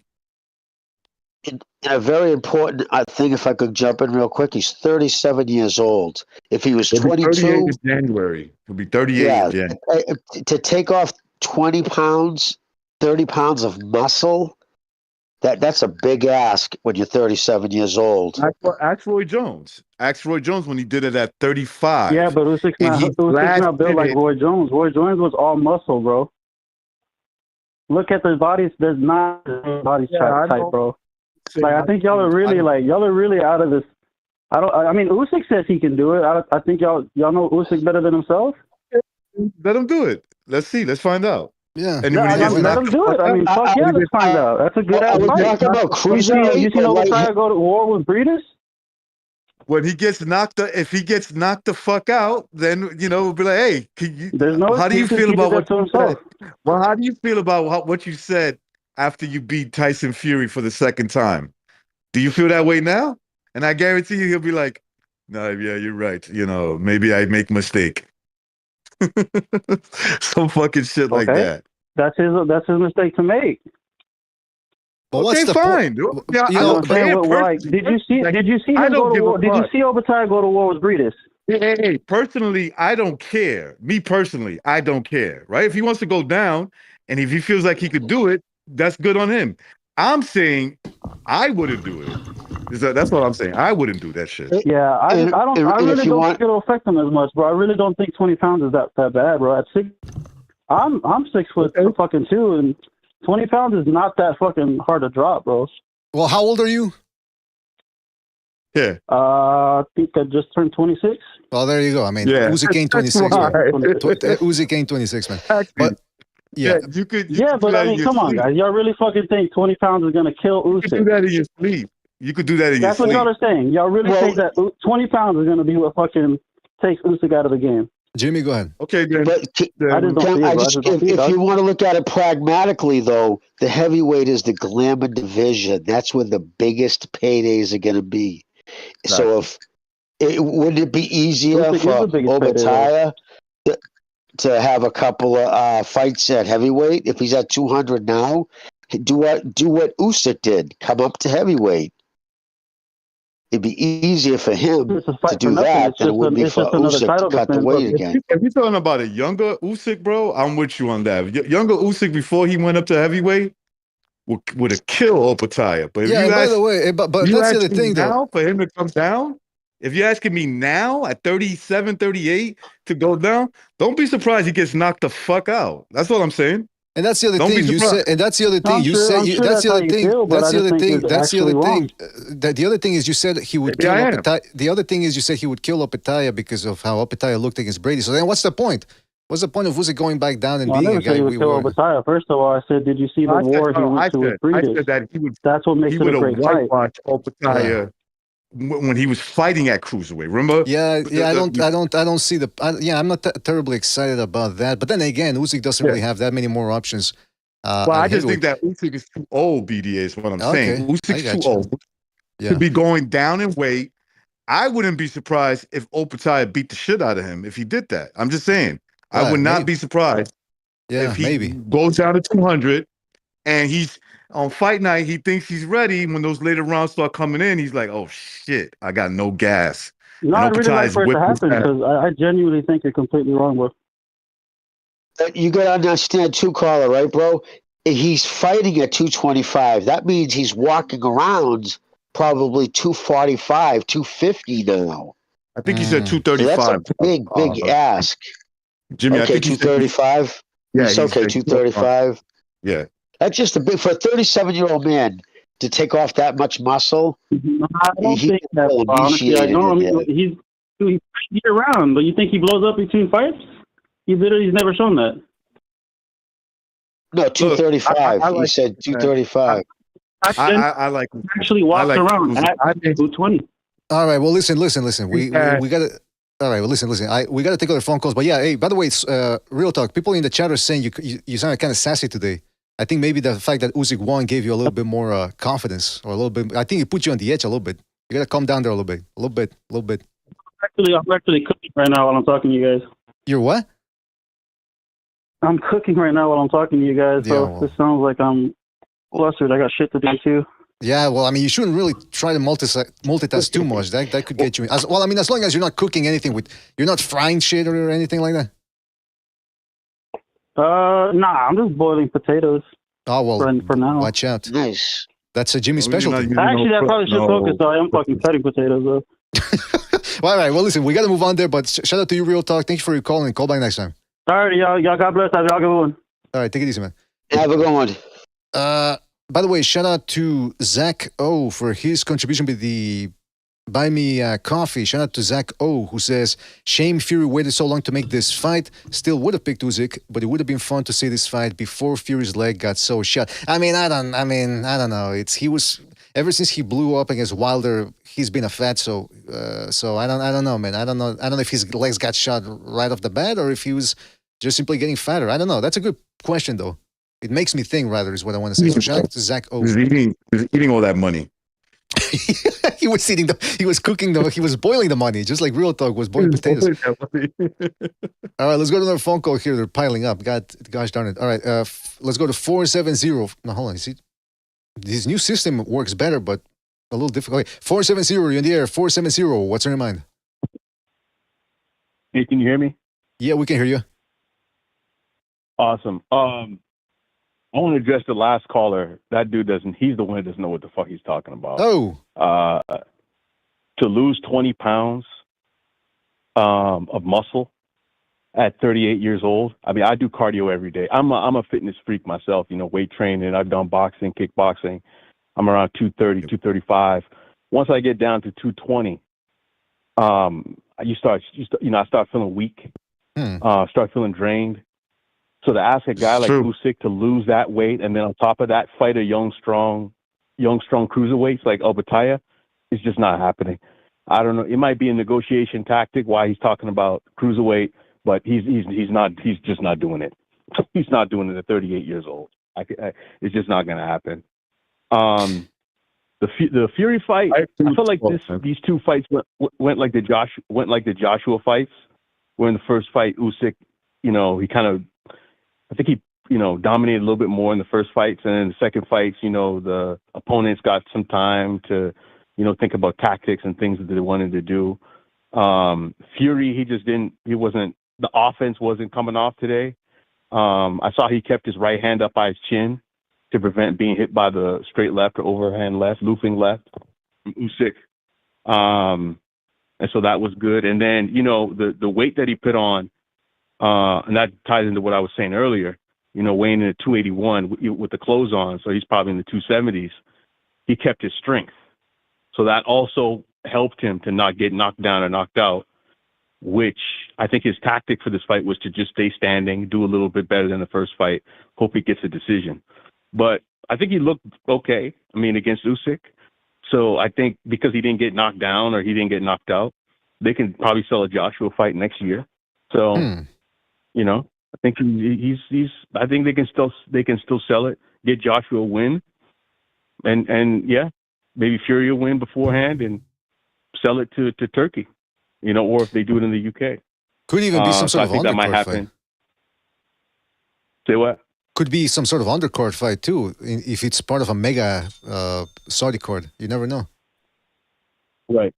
And a very important thing, if I could jump in real quick, he's 37 years old. If he was 22, in January, he'll be 38 in January. To take off 20 pounds, 30 pounds of muscle, that's a big ask when you're 37 years old. Ask Roy Jones. Ask Roy Jones when he did it at 35. Yeah, but Usyk's not built like Roy Jones. Roy Jones was all muscle, bro. Look at the bodies. There's not a body type, bro. Like, I think y'all are really out of this. I mean, Usyk says he can do it. I think y'all know Usyk better than himself. Let him do it. Let's see. Let's find out. Yeah. Let him do it. I mean, fuck yeah, let's find out. That's a good ass fight. You seen Oleksandr go to war with Breeders? When he gets knocked, if he gets knocked the fuck out, then we'll be like, hey, how do you feel about what you said? Well, how do you feel about what you said after you beat Tyson Fury for the second time? Do you feel that way now? And I guarantee you he'll be like, no, yeah, you're right. Maybe I make a mistake. Some fucking shit like that. That's his mistake to make. But what's Okay, the fine. point? Yeah, You I know, don't Saying care what, like, did you see? Like, Did you see I him don't go to give a war? Did you fuck. see Obadiah go to war with Breedis? Hey, personally, I don't care. Me personally, I don't care. Right? If he wants to go down, and if he feels like he could do it, that's good on him. I'm saying I wouldn't do it. That's what I'm saying. I wouldn't do that shit. Yeah, I and if really you don't want, think it'll affect him as much, bro. I really don't think 20 pounds is that bad, bro. At six, I'm 6 foot fucking 2, and 20 pounds is not that fucking hard to drop, bro. Well, how old are you? Yeah. I think I just turned 26. Well, there you go. I mean, Yeah. Usyk ain't 26, Why? man. Usyk ain't 26, man. But yeah, you could. You Yeah, could do but that I in mean, your come on, sleep. guys. Y'all really fucking think 20 pounds is gonna kill You could do Usyk? that in your sleep. You could do that in That's your what sleep. y'all are saying. Y'all really think that 20 pounds is gonna be what fucking takes Usyk out of the game? Jimmy, go ahead. Okay, then. but I just don't see it, bro. I just don't see it, if dog. you want to look at it pragmatically, though, the heavyweight is the glamour division. That's where the biggest paydays are going to be. So wouldn't it be easier Usyk is for the biggest payday, Obadiah to have a couple of fights at heavyweight if he's at 200 now? Do what Usyk did. Come up to heavyweight. It'd be easier for him It's a to fight for do nothing. that It's than it just would be it's for just another Usyk to title cut the defense. weight But again. If you're talking about a younger Usyk, bro, I'm with you on that. Younger Usyk before he went up to heavyweight would have killed Opataya. But if Yeah, you and by ask, the way, but you that's the other asking thing, though. now for him to come down, if you're asking me now at 37, 38 to go down, don't be surprised he gets knocked the fuck out. That's what I'm saying. And that's the other Don't be thing you surprised. said. And that's the other thing I'm you sure, said. I'm sure That's that's the how other you thing. feel, but That's I the just other think thing. you're That's the other actually thing. wrong. That the other thing is you said he would kill Yeah, I am. Opataya. The other thing is you said he would kill Opataya because of how Opataya looked against Brady. So then, what's the point? What's the point of Usyk going back down and Well, I being never a said guy he would we kill were? Obadiah. First of all, I said, did you see the war he went to with I Breedis? said that he would. That's what makes He it would a have great fight. whitewashed Opataya when he was fighting at cruiserweight. Remember? Yeah. I don't see the. I'm not terribly excited about that. But then again, Usyk doesn't really have that many more options. Well, I at just think heavyweight. that Usyk is too old. BDA is what I'm saying. Okay, I Usyk's got too you. old Yeah. to be going down in weight. I wouldn't be surprised if Opataya beat the shit out of him if he did that. I'm just saying. I Right, would not maybe. be surprised Yeah, if he maybe. goes down to 200 and he's on fight night. He thinks he's ready. When those later rounds start coming in, he's like, "Oh shit, I got no gas." No, And I'd really like Opataya's for it to whipping his happen ass. because I genuinely think you're completely wrong, bro. You got to understand too, caller, right, bro? He's fighting at 225. That means he's walking around probably 245, 250 now. I think he said Mm. So 235. that's a big ask. Jimmy, I Okay, think he said 235. Yeah, It's okay, 235. Yeah. That's just for a 37-year-old man to take off that much muscle. I don't He think that. will Honestly, I initiate don't. it. He's year round, but you think he blows up between fights? He's never shown that. No, 235. I He like said 235. I like Actually walks like around Usyk. at I think 220. All right. Well, listen. We Yeah. gotta. All right. Well, listen. We gotta take other phone calls. But yeah. Hey, by the way, it's real talk. People in the chat are saying you sound kind of sassy today. I think maybe the fact that Usyk won gave you a little bit more confidence, or a little bit. I think it put you on the edge a little bit. You gotta calm down there a little bit. I'm actually cooking right now while I'm talking to you guys. You're what? I'm cooking right now while I'm talking to you guys, so Yeah, well. this sounds like I'm flustered. I got shit to do too. Yeah. Well, I mean, you shouldn't really try to multitask too much. That could get you. As long as you're not cooking anything you're not frying shit or anything like that. Nah, I'm just boiling potatoes Oh well. for now. Watch out. Nice. That's a Jimmy specialty. Actually, that probably should focus. So I am fucking cutting potatoes though. Well, all right. Well, listen, we got to move on there, but shout out to you, Real Talk. Thank you for your call and call back next time. All right, y'all God bless. Have y'all good one. All right. Take it easy, man. Have a good one. By the way, shout out to Zach O for his contribution with the Buy Me Coffee. Shout out to Zach O who says, shame Fury waited so long to make this fight. Still would have picked Usyk, but it would have been fun to see this fight before Fury's leg got so shot. I don't know. He was ever since he blew up against Wilder, he's been a fat. So I don't know, man. I don't know if his legs got shot right off the bat or if he was just simply getting fatter. I don't know. That's a good question though. It makes me think, rather, is what I want to say. So shout out to Zach O. He's eating all that money. He was boiling the money, just like Real Talk was boiling potatoes. All right, let's go to another phone call here. They're piling up. Gosh darn it. All right, let's go to 470. No, hold on. You see? his new system works better, but a little difficult. Okay, 470, you're in the air. 470. What's on your mind? Hey, can you hear me? Yeah, we can hear you. Awesome. I want to address the last caller. That dude doesn't. He's the one that doesn't know what the fuck he's talking about. Oh, To lose 20 pounds of muscle at 38 years old. I mean, I do cardio every day. I'm a fitness freak myself. You know, weight training. I've done boxing, kickboxing. I'm around 230, 235. Once I get down to 220, I start feeling weak. Start feeling drained. So to ask a guy like Usyk to lose that weight and then on top of that fight a young strong cruiserweights like Obataya is just not happening. I don't know. It might be a negotiation tactic why he's talking about cruiserweight, but he's just not doing it. He's not doing it at 38 years old. It's just not going to happen. The Fury fight, I feel like these two fights went like the Joshua fights, where in the first fight Usyk, I think he dominated a little bit more in the first fights, and in the second fights, the opponents got some time to think about tactics and things that they wanted to do. Fury, the offense wasn't coming off today. I saw he kept his right hand up by his chin to prevent being hit by the straight left or overhand left, looping left from Usyk. And so that was good. And then, the weight that he put on, and that ties into what I was saying earlier, weighing in at 281 with the clothes on, so he's probably in the 270s. He kept his strength. So that also helped him to not get knocked down or knocked out, which I think his tactic for this fight was to just stay standing, do a little bit better than the first fight, hope he gets a decision. But I think he looked okay, against Usyk. So I think because he didn't get knocked down or he didn't get knocked out, they can probably sell a Joshua fight next year. So, I think I think they can still sell it, get Joshua a win. And yeah, maybe Fury will win beforehand and sell it to Turkey, or if they do it in the UK. Could even be some sort of undercard that might happen. fight. Say what? Could be some sort of undercard fight too, if it's part of a mega Saudi card. You never know. Right.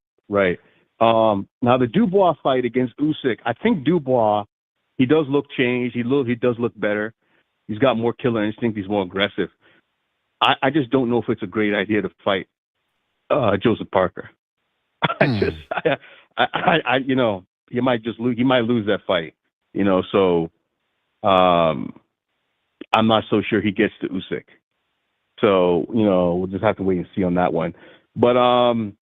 Now the Dubois fight against Usyk, I think Dubois, he does look changed. He does look better. He's got more killer instinct. He's more aggressive. I just don't know if it's a great idea to fight Joseph Parker. He might lose. He might lose that fight. So I'm not so sure he gets to Usyk. So we'll just have to wait and see on that one. But I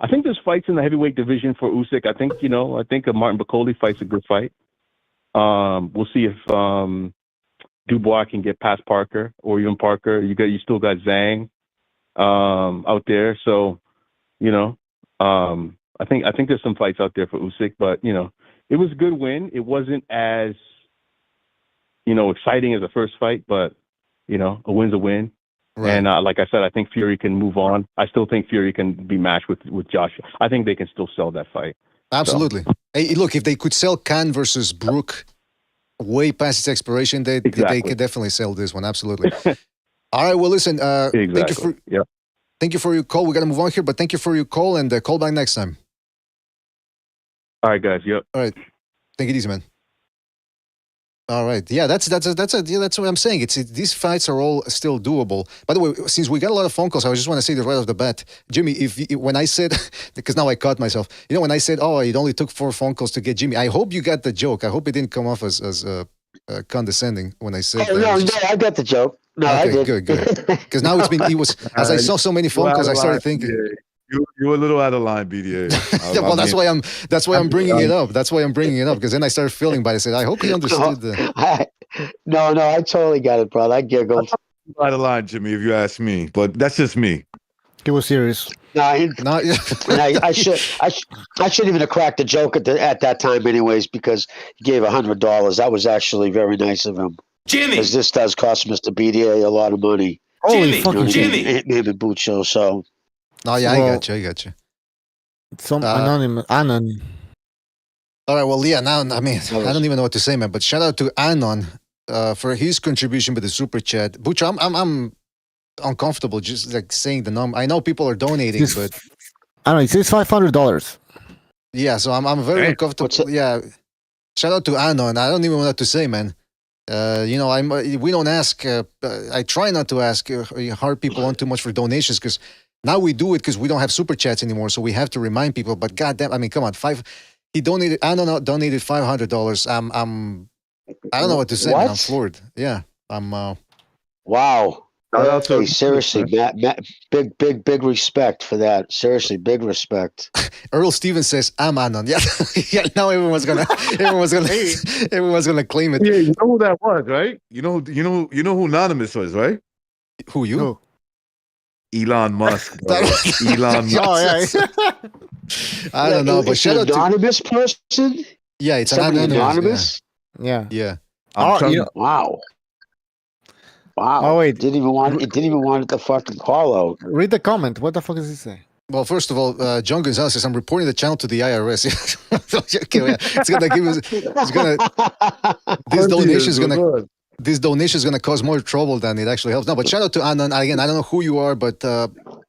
think there's fights in the heavyweight division for Usyk. I think a Martin Bakole fight's a good fight. We'll see if Dubois can get past Parker or even Parker. You still got Zhang out there. So I think there's some fights out there for Usyk. But it was a good win. It wasn't as exciting as the first fight, but a win's a win. Right. And like I said, I think Fury can move on. I still think Fury can be matched with Joshua. I think they can still sell that fight. Absolutely. So. Hey, look, if they could sell Khan versus Brook way past its expiration, they could definitely sell this one. Absolutely. All right. Well, listen. Exactly. Thank you for your call. We got to move on here, but thank you for your call and call back next time. All right, guys. Yep. All right. Take it easy, man. All right. Yeah, that's what I'm saying. These fights are all still doable. By the way, since we got a lot of phone calls, I just want to say this right off the bat, Jimmy. When I said, because now I caught myself, when I said, it only took 4 phone calls to get Jimmy. I hope you got the joke. I hope it didn't come off as condescending when I said. Oh, no, I got the joke. No, okay, I did. Good. Because now as I saw so many phone calls, I started thinking. You were a little out of line, BDA. Yeah, well, that's why I'm bringing it up. That's why I'm bringing it up, because then I started feeling bad. I said, I hope he understood that. No, I totally got it, brother. I giggled. Out of line, Jimmy, if you ask me, but that's just me. He was serious. I shouldn't even have cracked the joke at that time, anyways, because he gave $100. That was actually very nice of him. Jimmy, because this does cost Mr. BDA a lot of money. Holy fucking Jimmy, name and boot show. So. No, yeah, I got you. Some anonymous. All right, well, Leah, now, I don't even know what to say, man, but shout out to Anon for his contribution with the super chat. Butch, I'm uncomfortable just like saying the number. I know people are donating, Just- but I don't know. It says $500. yeah, so I'm very Hey, uncomfortable. Yeah, shout out to Anon. I don't even know what to say, man. We don't ask. I try not to ask hard people on too much for donations because now we do it because we don't have super chats anymore. So we have to remind people. But goddamn, I mean, come on, He donated. Anon donated $500. I don't know what to say, man. I'm What? floored. Yeah, I'm. Wow. Shout out to Hey, seriously, Matt, big respect for that. Seriously, big respect. Earl Stevens says, "I'm Anon." Yeah, yeah. Now everyone's gonna claim it. Yeah, you know who that was, right? You know who Anonymous was, right? Who you? Who? Elon Musk. Bro. Elon Musk. Oh, yeah. I don't know, but It's shout an out to anonymous person. yeah, it's an Somebody anonymous. anonymous. Yeah. Yeah. I'm telling you know, Wow. Wow. Oh, wait. Didn't even want it to fucking call out. read the comment. What the fuck does he say? Well, first of all, John Gonzalez says I'm reporting the channel to the IRS. Okay, yeah. It's gonna give us. It's gonna. This donation is gonna cause more trouble than it actually helps. No, but shout out to Anon again. I don't know who you are, but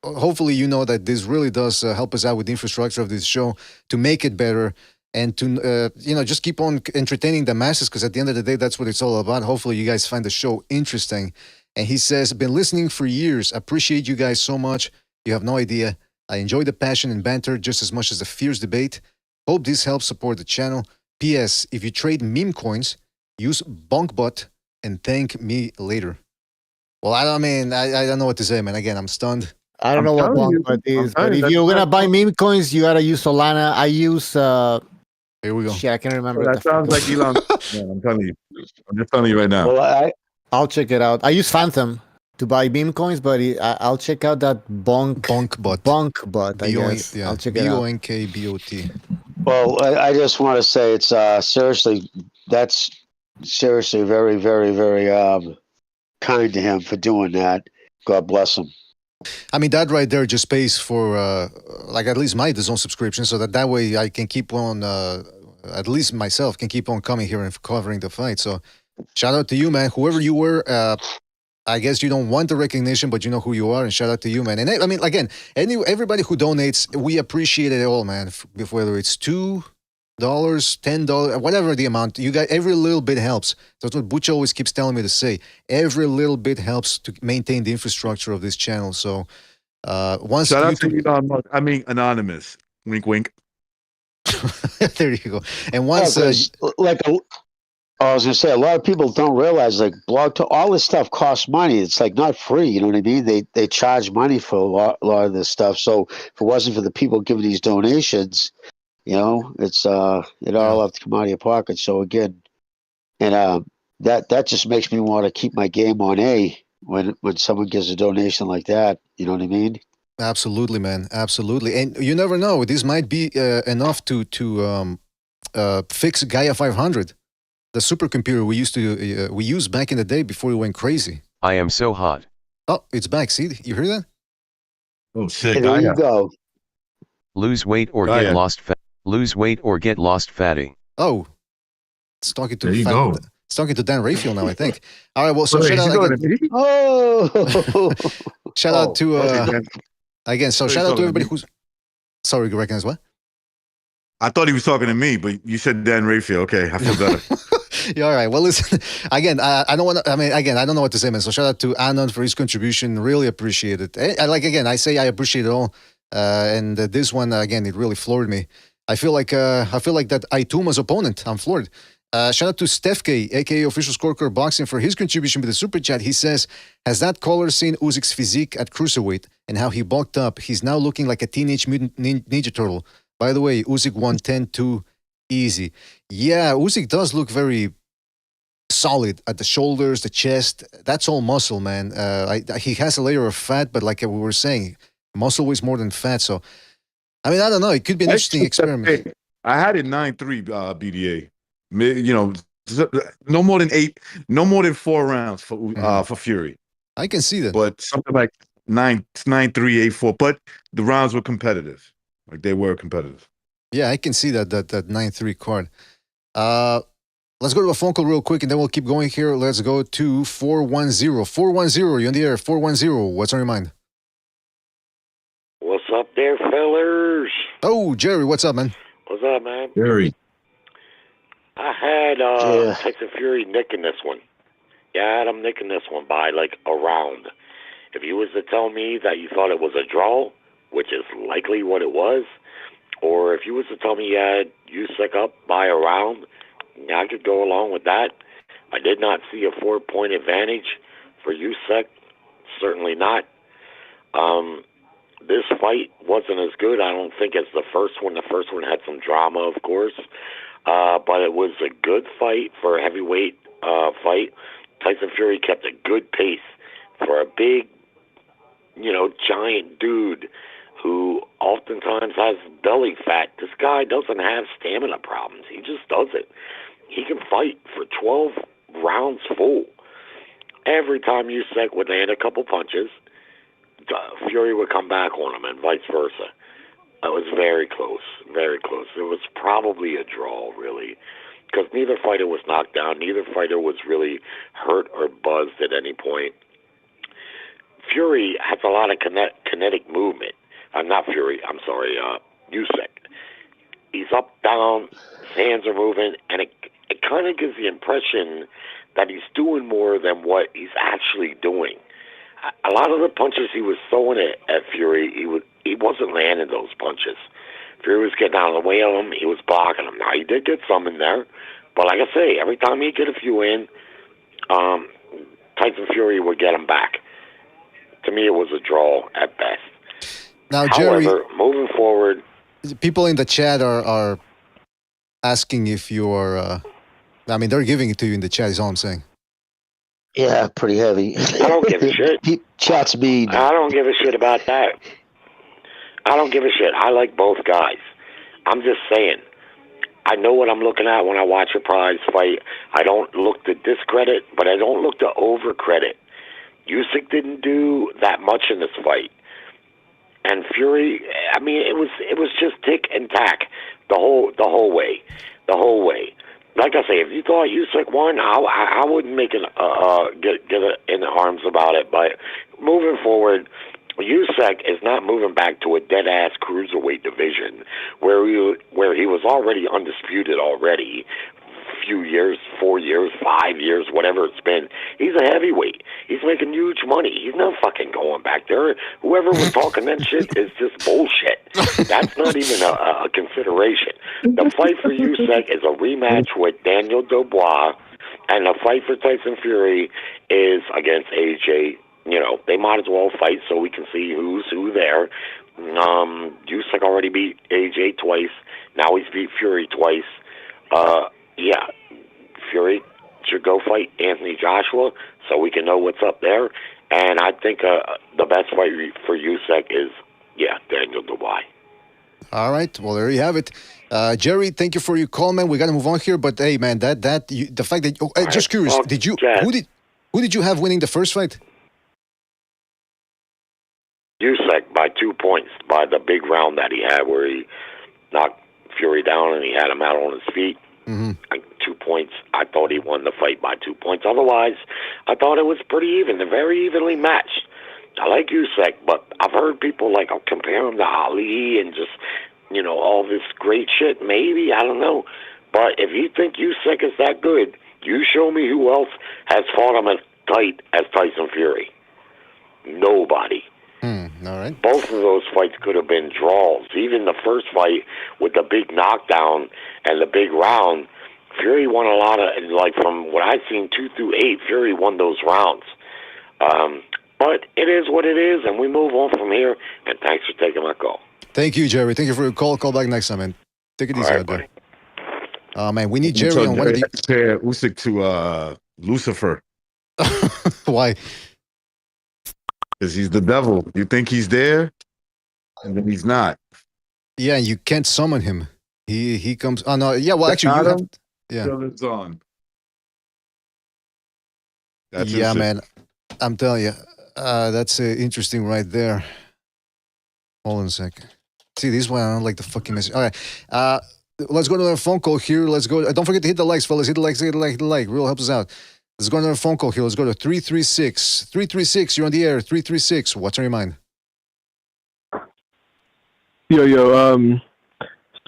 hopefully you know that this really does help us out with the infrastructure of this show to make it better and to just keep on entertaining the masses because at the end of the day, that's what it's all about. Hopefully, you guys find the show interesting. And he says, "Been listening for years. Appreciate you guys so much. You have no idea. I enjoy the passion and banter just as much as the fierce debate. Hope this helps support the channel. P.S. If you trade meme coins, use BonkBot and thank me later." Well, I don't know what to say, man. Again, I'm stunned. I don't know what BonkBot is, but if you're gonna buy meme coins, you gotta use Solana. I use Here we go. shit, I can't remember. That sounds like Elon. Yeah, I'm telling you. I'm just telling you right now. Well, I'll check it out. I use Phantom to buy meme coins, but I'll check out that BonkBot. BonkBot. I guess. Yeah. I'll check it out. BONKBOT. I just want to say it's seriously, that's seriously very, very, very kind to him for doing that. God bless him. I mean, that right there just pays for like at least my DAZN subscription, so that way I can keep on, at least myself can keep on coming here and covering the fight. So shout out to you, man. Whoever you were, I guess you don't want the recognition, but you know who you are, and shout out to you, man. And I mean, again, everybody who donates, we appreciate it all, man. Whether it's $2, $10, whatever the amount, you got every little bit helps. That's what Butch always keeps telling me to say. Every little bit helps to maintain the infrastructure of this channel. So once Shout out to Elon Musk. I mean, Anonymous. Wink, wink. there you go. And once, I was gonna say, a lot of people don't realize like all this stuff costs money. It's like not free. You know what I mean? They charge money for a lot of this stuff. So if it wasn't for the people giving these donations, it's it all have to come out of your pocket. So again, and that just makes me want to keep my game on A when someone gives a donation like that. You know what I mean? Absolutely, man. Absolutely. And you never know. This might be enough to fix Gaia 500, the supercomputer we used back in the day before we went crazy. I am so hot. Oh, it's back. See, you hear that? Oh shit! Hey, there you go. Lose weight or get lost fat. Lose weight or get lost fatty. Oh, it's talking to There you go. It's talking to Dan Rayfield now, I think. All right, well, so shout out again. Oh, Shout out to again. So What are you shout out to talking to everybody me? who's sorry. You recognize what? I thought he was talking to me, but you said Dan Rayfield. Okay, I feel better. Yeah, all right. Well, listen. Again, I don't want to. I mean, again, I don't know what to say, man. So shout out to Anon for his contribution. Really appreciate it. I say I appreciate it all. And this one again, it really floored me. I feel like that Aituma's opponent. I'm floored. Shout out to Steph K, aka Official Scorecard Boxing, for his contribution with the super chat. He says, "Has that caller seen Usyk's physique at cruiserweight and how he bulked up? He's now looking like a teenage mutant ninja turtle. By the way, Usyk won 10-2 easy." Yeah, Usyk does look very solid at the shoulders, the chest. That's all muscle, man. He has a layer of fat, but like we were saying, muscle weighs more than fat. So, I mean, I don't know. It could be an interesting experiment. I had it 9-3 BDA. No more than 8, no more than 4 rounds for Fury. I can see that. But something like 9-3, 8-4. But the rounds were competitive. Like they were competitive. Yeah, I can see that 9-3 card. Let's go to a phone call real quick, and then we'll keep going here. Let's go to 410. 410, you're on the air. 410, what's on your mind? What's up there, fellers? Oh, Jerry, what's up, man? What's up, man? Jerry. I had Tyson Fury nicking this one. Yeah, I had him nicking this one by like a round. If you was to tell me that you thought it was a draw, which is likely what it was, or if you was to tell me you had Usyk up by a round, I could go along with that. I did not see a 4-point advantage for Usyk. Certainly not. This fight wasn't as good, I don't think, as the first one. The first one had some drama, of course. But it was a good fight for a heavyweight fight. Tyson Fury kept a good pace for a big, giant dude who oftentimes has belly fat. This guy doesn't have stamina problems. He just doesn't. He can fight for 12 rounds full. Every time Usyk would land a couple punches, Fury would come back on him and vice versa. It was very close, very close. It was probably a draw, really, because neither fighter was knocked down. Neither fighter was really hurt or buzzed at any point. Fury has a lot of kinetic movement. Not Fury, I'm sorry, Usyk. He's up, down, his hands are moving, and it kind of gives the impression that he's doing more than what he's actually doing. A lot of the punches he was throwing at Fury, he wasn't landing those punches. Fury was getting out of the way of him. He was blocking him. Now, he did get some in there. But like I say, every time he'd get a few in, Tyson Fury would get him back. To me, it was a draw at best. Now, Jerry, however, moving forward, people in the chat are asking if you are... they're giving it to you in the chat, is all I'm saying. Yeah, pretty heavy. I don't give a shit. Chat's mean. I don't give a shit about that. I don't give a shit. I like both guys. I'm just saying. I know what I'm looking at when I watch a prize fight. I don't look to discredit, but I don't look to overcredit. Usyk didn't do that much in this fight. And Fury, it was just tick and tack the whole way. The whole way. Like I say, if you thought Usyk won, I wouldn't make get in arms about it. But moving forward, Usyk is not moving back to a dead-ass cruiserweight division where he was already undisputed already. Few years, 4 years, 5 years, whatever it's been. He's a heavyweight. He's making huge money. He's not fucking going back there. Whoever was talking that shit is just bullshit. That's not even a consideration. The fight for Usyk is a rematch with Daniel Dubois, and the fight for Tyson Fury is against AJ. They might as well fight so we can see who's who there. Usyk already beat AJ twice. Now he's beat Fury twice. Yeah, Fury should go fight Anthony Joshua so we can know what's up there. And I think the best fight for Usyk is, Daniel Dubois. All right. Well, there you have it. Jerry, thank you for your call, man. We got to move on here. But, hey, man, the fact that... just curious, who did you have winning the first fight? Usyk by 2 points, by the big round that he had where he knocked Fury down and he had him out on his feet. Mm-hmm. 2 points. I thought he won the fight by 2 points. Otherwise, I thought it was pretty even. They're very evenly matched. I like Usyk, but I've heard people compare him to Ali and just, all this great shit. Maybe, I don't know. But if you think Usyk is that good, you show me who else has fought him as tight as Tyson Fury. Nobody. All right. Both of those fights could have been draws. Even the first fight with the big knockdown and the big round, Fury won a lot of, from what I've seen, 2 through 8, Fury won those rounds. But it is what it is, and we move on from here, and thanks for taking my call. Thank you, Jerry. Thank you for your call. Call back next time, man. Take it easy out there. Oh, man, we need Jerry on one of the... Compare Usyk to Lucifer. Why? Because he's the devil. You think he's there, and then he's not. Yeah, you can't summon him. He comes... Oh, no. Yeah, well, actually, you have... Yeah. It's on. That's yeah, Usyk. man. I'm telling you. That's interesting right there. Hold on a second. See, this one, I don't like the fucking message. All right. let's go to a phone call here. Let's go. Don't forget to hit the likes, fellas. Hit the likes, hit the like. Real helps us out. Let's go to a phone call here. Let's go to 336. 336, you're on the air. 336. What's on your mind? Yo.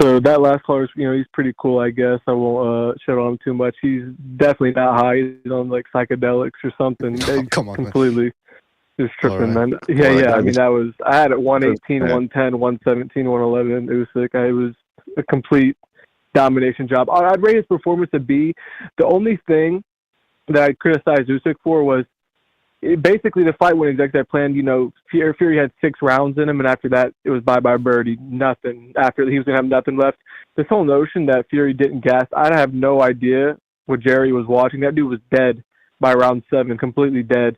So that last caller, he's pretty cool, I guess. I won't shit on him too much. He's definitely not high. He's on like psychedelics or something. Come on, completely just tripping, right. man. Yeah. I mean, I had it 118, 110, 117, 111. Usyk. It was a complete domination job. I'd rate his performance a B. The only thing that I criticized Usyk for was basically the fight when exactly I planned. Fury had 6 rounds in him, and after that, it was bye-bye birdie, nothing. After he was going to have nothing left. This whole notion that Fury didn't gas, I have no idea what Jerry was watching. That dude was dead by round 7, completely dead.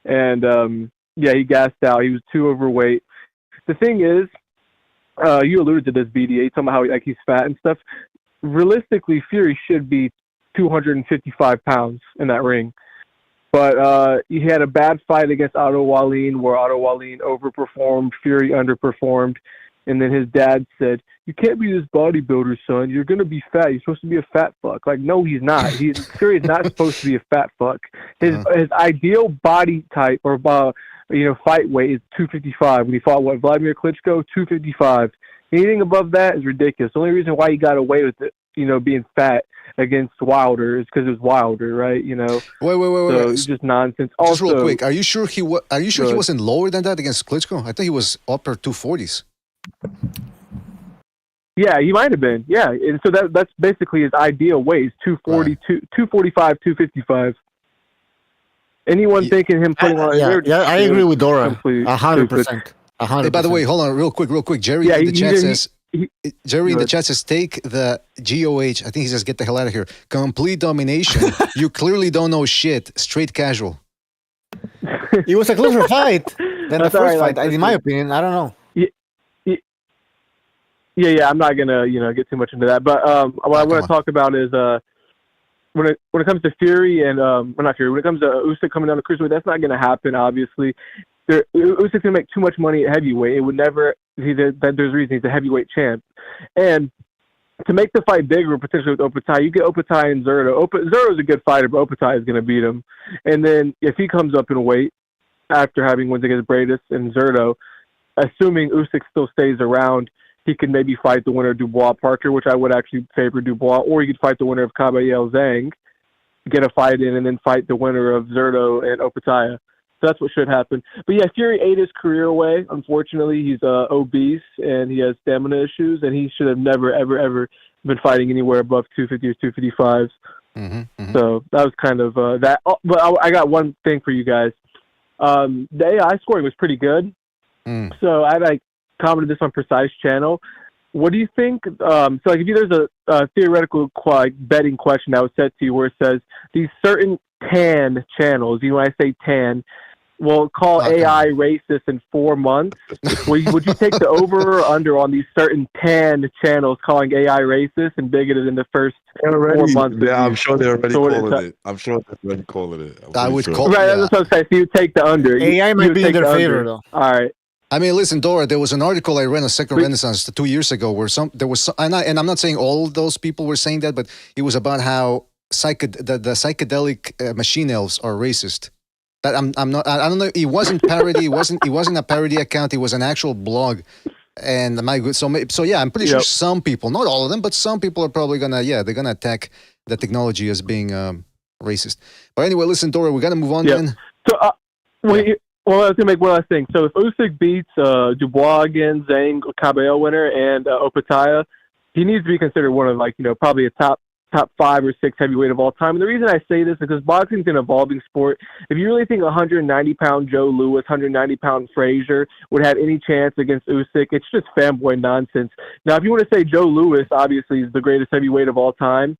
And, he gassed out. He was too overweight. The thing is, you alluded to this, BDA, talking about how he's fat and stuff. Realistically, Fury should be 255 pounds in that ring. But he had a bad fight against Otto Wallin where Otto Wallin overperformed, Fury underperformed. And then his dad said, "You can't be this bodybuilder, son. You're going to be fat. You're supposed to be a fat fuck." Like, no, he's not. Fury is not supposed to be a fat fuck. His ideal body type or fight weight is 255. When he fought Vladimir Klitschko, 255. Anything above that is ridiculous. The only reason why he got away with it, being fat against Wilder is because it was Wilder, right? Wait. So it's just nonsense. Just Also, real quick, are you sure he wasn't lower than that against Klitschko? I thought he was upper 240s. Yeah, he might have been. Yeah, and so that's basically his ideal weight is 240, 245, 255. Anyone thinking him putting on? I agree with Dora. 100%. Hey, by the way, hold on, real quick. Jerry in the chat says. Jerry in the chat says, take the GOH. I think he says, get the hell out of here. Complete domination. You clearly don't know shit. Straight casual. It was a closer fight than the first fight, in my opinion. I don't know. Yeah. I'm not gonna, get too much into that. But what I want to talk about is when it comes to Fury and not Fury. When it comes to Usyk coming down to cruiserweight, that's not gonna happen. Obviously, Usyk's gonna make too much money at heavyweight. It would never. There's a reason he's a heavyweight champ, and to make the fight bigger potentially with Opatai, you get Opatai and Zerto. Zerto's a good fighter, but Opatai is going to beat him. And then if he comes up in weight after having wins against Bradis and Zerto, assuming Usyk still stays around, he could maybe fight the winner of Dubois Parker, which I would actually favor Dubois, or he could fight the winner of Caballel Zhang, get a fight in, and then fight the winner of Zerto and Opatai. So that's what should happen. But yeah, Fury ate his career away. Unfortunately, he's obese and he has stamina issues, and he should have never, ever been fighting anywhere above 250 or 255s. So that was kind of that. Oh, but I got one thing for you guys. The AI scoring was pretty good. So I commented this on Precise Channel. What do you think? So if there's a theoretical betting question that was set to you where it says these certain tan channels, when I say tan, will call AI racist in 4 months. Would you take the over or under on these certain tan channels calling AI racist and bigoted in the first 4 months? Yeah, I'm sure they're already calling it. I'm sure they're already calling it. I would call it. Right, that's what I'm saying. So you take the under. AI might be in their favor, though. All right. I mean, listen, Dora, there was an article I read on Second Renaissance 2 years ago where and I'm not saying all those people were saying that, but it was about how the psychedelic machine elves are racist. That I'm not. I don't know. It wasn't parody. It wasn't a parody account. It was an actual blog. And so yeah, I'm pretty sure some people, not all of them, but some people are probably they're gonna attack the technology as being racist. But anyway, listen, Dora, we gotta move on then. So I was gonna make one last thing. So if Usyk beats Dubois again, Zhang, Caballel winner, and Opatai, he needs to be considered one of probably a top 5 or 6 heavyweight of all time. And the reason I say this is because boxing's an evolving sport. If you really think 190-pound Joe Louis, 190-pound Frazier would have any chance against Usyk, it's just fanboy nonsense. Now, if you want to say Joe Louis, obviously, is the greatest heavyweight of all time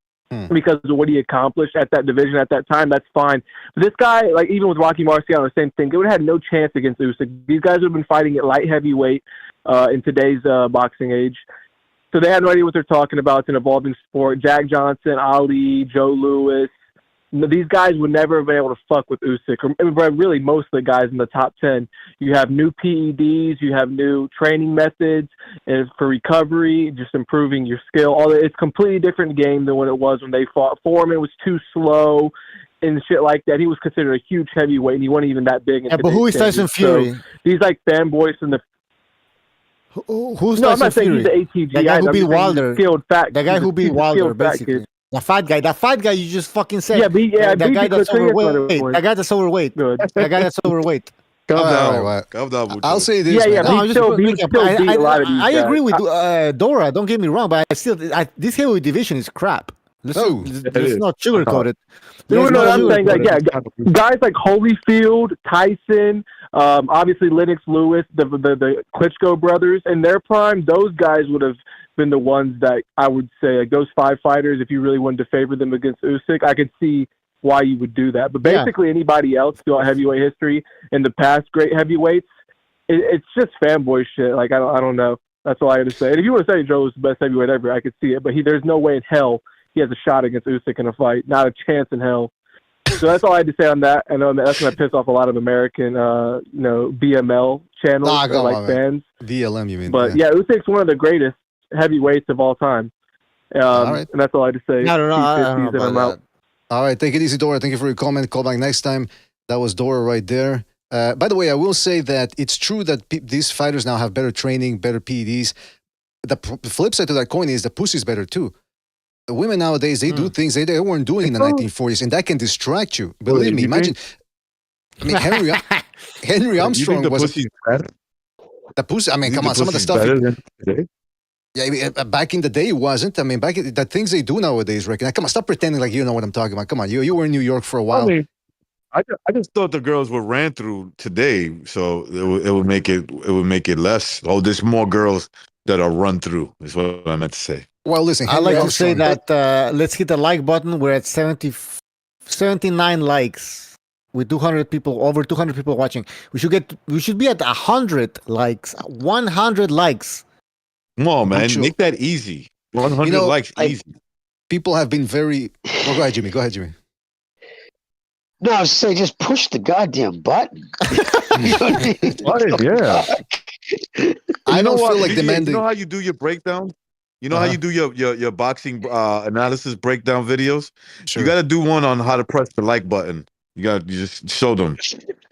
because of what he accomplished at that division at that time, that's fine. But this guy, even with Rocky Marciano, the same thing, they would have had no chance against Usyk. These guys would have been fighting at light heavyweight in today's boxing age. So they had no idea what they're talking about. It's an evolving sport. Jack Johnson, Ali, Joe Louis, these guys would never have been able to fuck with Usyk. Or really, most of the guys in the top 10. You have new PEDs, you have new training methods and for recovery, just improving your skill. It's a completely different game than what it was when they fought. Foreman was too slow and shit like that. He was considered a huge heavyweight, and he wasn't even that big. Yeah, but who is Tyson Fury? So these like fanboys from the. Who's no, Tyson I'm not saying Fury? he's the ATG. The guy who beat Wilder. The guy who beat Wilder, basically. The fat guy. The fat guy you just fucking said. Yeah, the guy that's overweight. The guy that's overweight. The guy that's overweight. Calm down. Right. Calm down. I'll say this. Yeah, man. yeah. I agree with Dora. Don't get me wrong, but this heavyweight division is crap. Let's not sugarcoat it. No, I'm saying guys like Holyfield, Tyson, obviously Lennox Lewis, the Klitschko brothers, in their prime, those guys would have been the ones that I would say, like those 5 fighters, if you really wanted to favor them against Usyk, I could see why you would do that. But basically anybody else throughout heavyweight history in the past great heavyweights, it's just fanboy shit. Like, I don't know. That's all I have to say. And if you want to say Joe was the best heavyweight ever, I could see it. But there's no way in hell he has a shot against Usyk in a fight. Not a chance in hell. So that's all I had to say on that. I know that's going to piss off a lot of American, BML channels fans. VLM, you mean? But Usyk's one of the greatest heavyweights of all time. All right. And that's all I had to say. I don't know about that. All right, take it easy, Dora. Thank you for your comment. Call back next time. That was Dora right there. By the way, I will say that it's true that these fighters now have better training, better PEDs. The flip side to that coin is the pussy's better too. The women nowadays, they do things they weren't doing in the 1940s, and that can distract you. Believe me. Imagine. I mean, Henry Armstrong was the pussy. I mean, come on, some of the stuff. Back in the day, it wasn't. I mean, the things they do nowadays, Rick. Come on, stop pretending like you know what I'm talking about. Come on, you were in New York for a while. I mean, I just thought the girls were ran through today, so it would make it less. Oh, there's more girls that are run through. Is what I meant to say. Well, listen, I like to say that let's hit the like button. We're at 79 likes with over 200 people watching. We should be at 100 likes. 100 likes. Come on, man. Make that easy. 100 likes easy. People have been very. Oh, go ahead, Jimmy. No, I was saying just push the goddamn button. Yeah. I don't feel like demanding. You know how you do your breakdown? You know how you do your boxing analysis breakdown videos? Sure. You got to do one on how to press the like button. You just show them.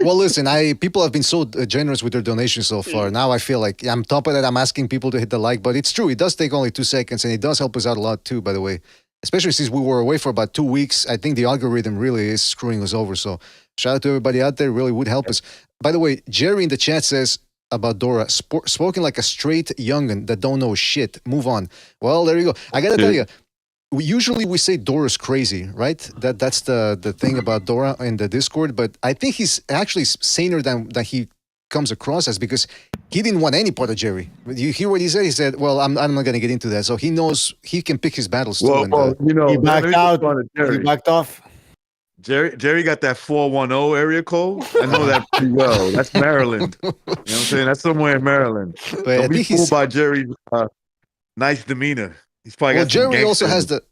Well, listen, people have been so generous with their donations so far. Now I feel like I'm top of that. I'm asking people to hit the like, but it's true. It does take only 2 seconds, and it does help us out a lot too, by the way. Especially since we were away for about 2 weeks. I think the algorithm really is screwing us over. So shout out to everybody out there. Really would help us. By the way, Jerry in the chat says about Dora, spoken like a straight youngin that don't know shit. Move on. Well, there you go. I got to tell you, usually we say Dora's crazy, right? That's the thing about Dora in the Discord. But I think he's actually saner than he comes across as, because he didn't want any part of Jerry. You hear what he said? He said, well, I'm not going to get into that. So he knows he can pick his battles too. Well, he backed out. He backed off. Jerry got that 410 area code. I know that pretty well. That's Maryland. You know what I'm saying? That's somewhere in Maryland. But Don't be fooled by Jerry's nice demeanor. He's probably got Jerry also has the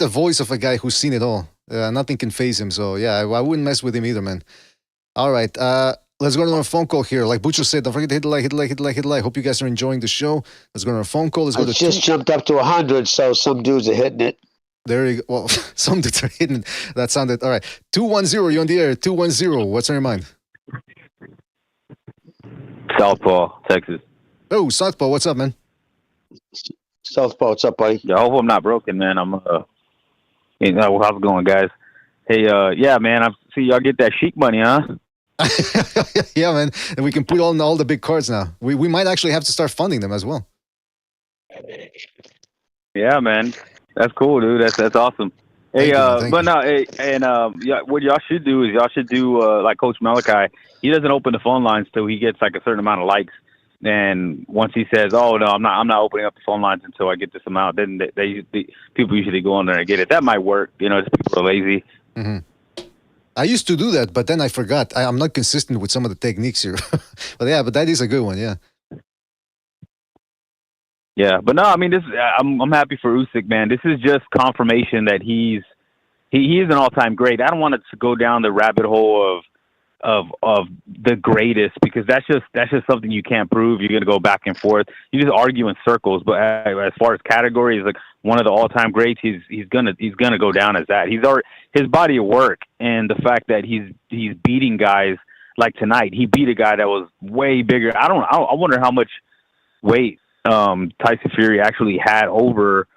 voice of a guy who's seen it all. Nothing can phase him. So yeah, I wouldn't mess with him either, man. All right. Let's go to our phone call here. Like Bucho said, don't forget to hit the like. Hope you guys are enjoying the show. Let's go to our phone call. Let's go to just jumped up to 100, so some dudes are hitting it. There you go. Well, some dudes are hitting it. That sounded all right. 210, you're on the air. 210. What's on your mind? Southpaw, Texas. Oh, Southpaw. What's up, man? Southpaw, what's up, buddy? Yeah, I hope I'm not broken, man. I'm how's it going, guys? Hey, yeah, man. I see y'all get that Sheik money, huh? Yeah, man. And we can put on all the big cards now. We might actually have to start funding them as well. Yeah, man. That's cool, dude. That's awesome. Hey, what y'all should do is like Coach Malachi. He doesn't open the phone lines till he gets like a certain amount of likes. And once he says, "Oh no, I'm not opening up the phone lines until I get this amount," then people usually go on there and get it. That might work. Just people are lazy. Mm-hmm. I used to do that, but then I forgot. I'm not consistent with some of the techniques here. but that is a good one, yeah. Yeah, but no, I mean, I'm happy for Usyk, man. This is just confirmation that he's he is an all-time great. I don't want to go down the rabbit hole of the greatest, because that's just something you can't prove. You're gonna go back and forth. You just argue in circles. But as far as categories, like one of the all-time greats, he's gonna go down as that. His body of work and the fact that he's beating guys like tonight. He beat a guy that was way bigger. I wonder how much weight Tyson Fury actually had over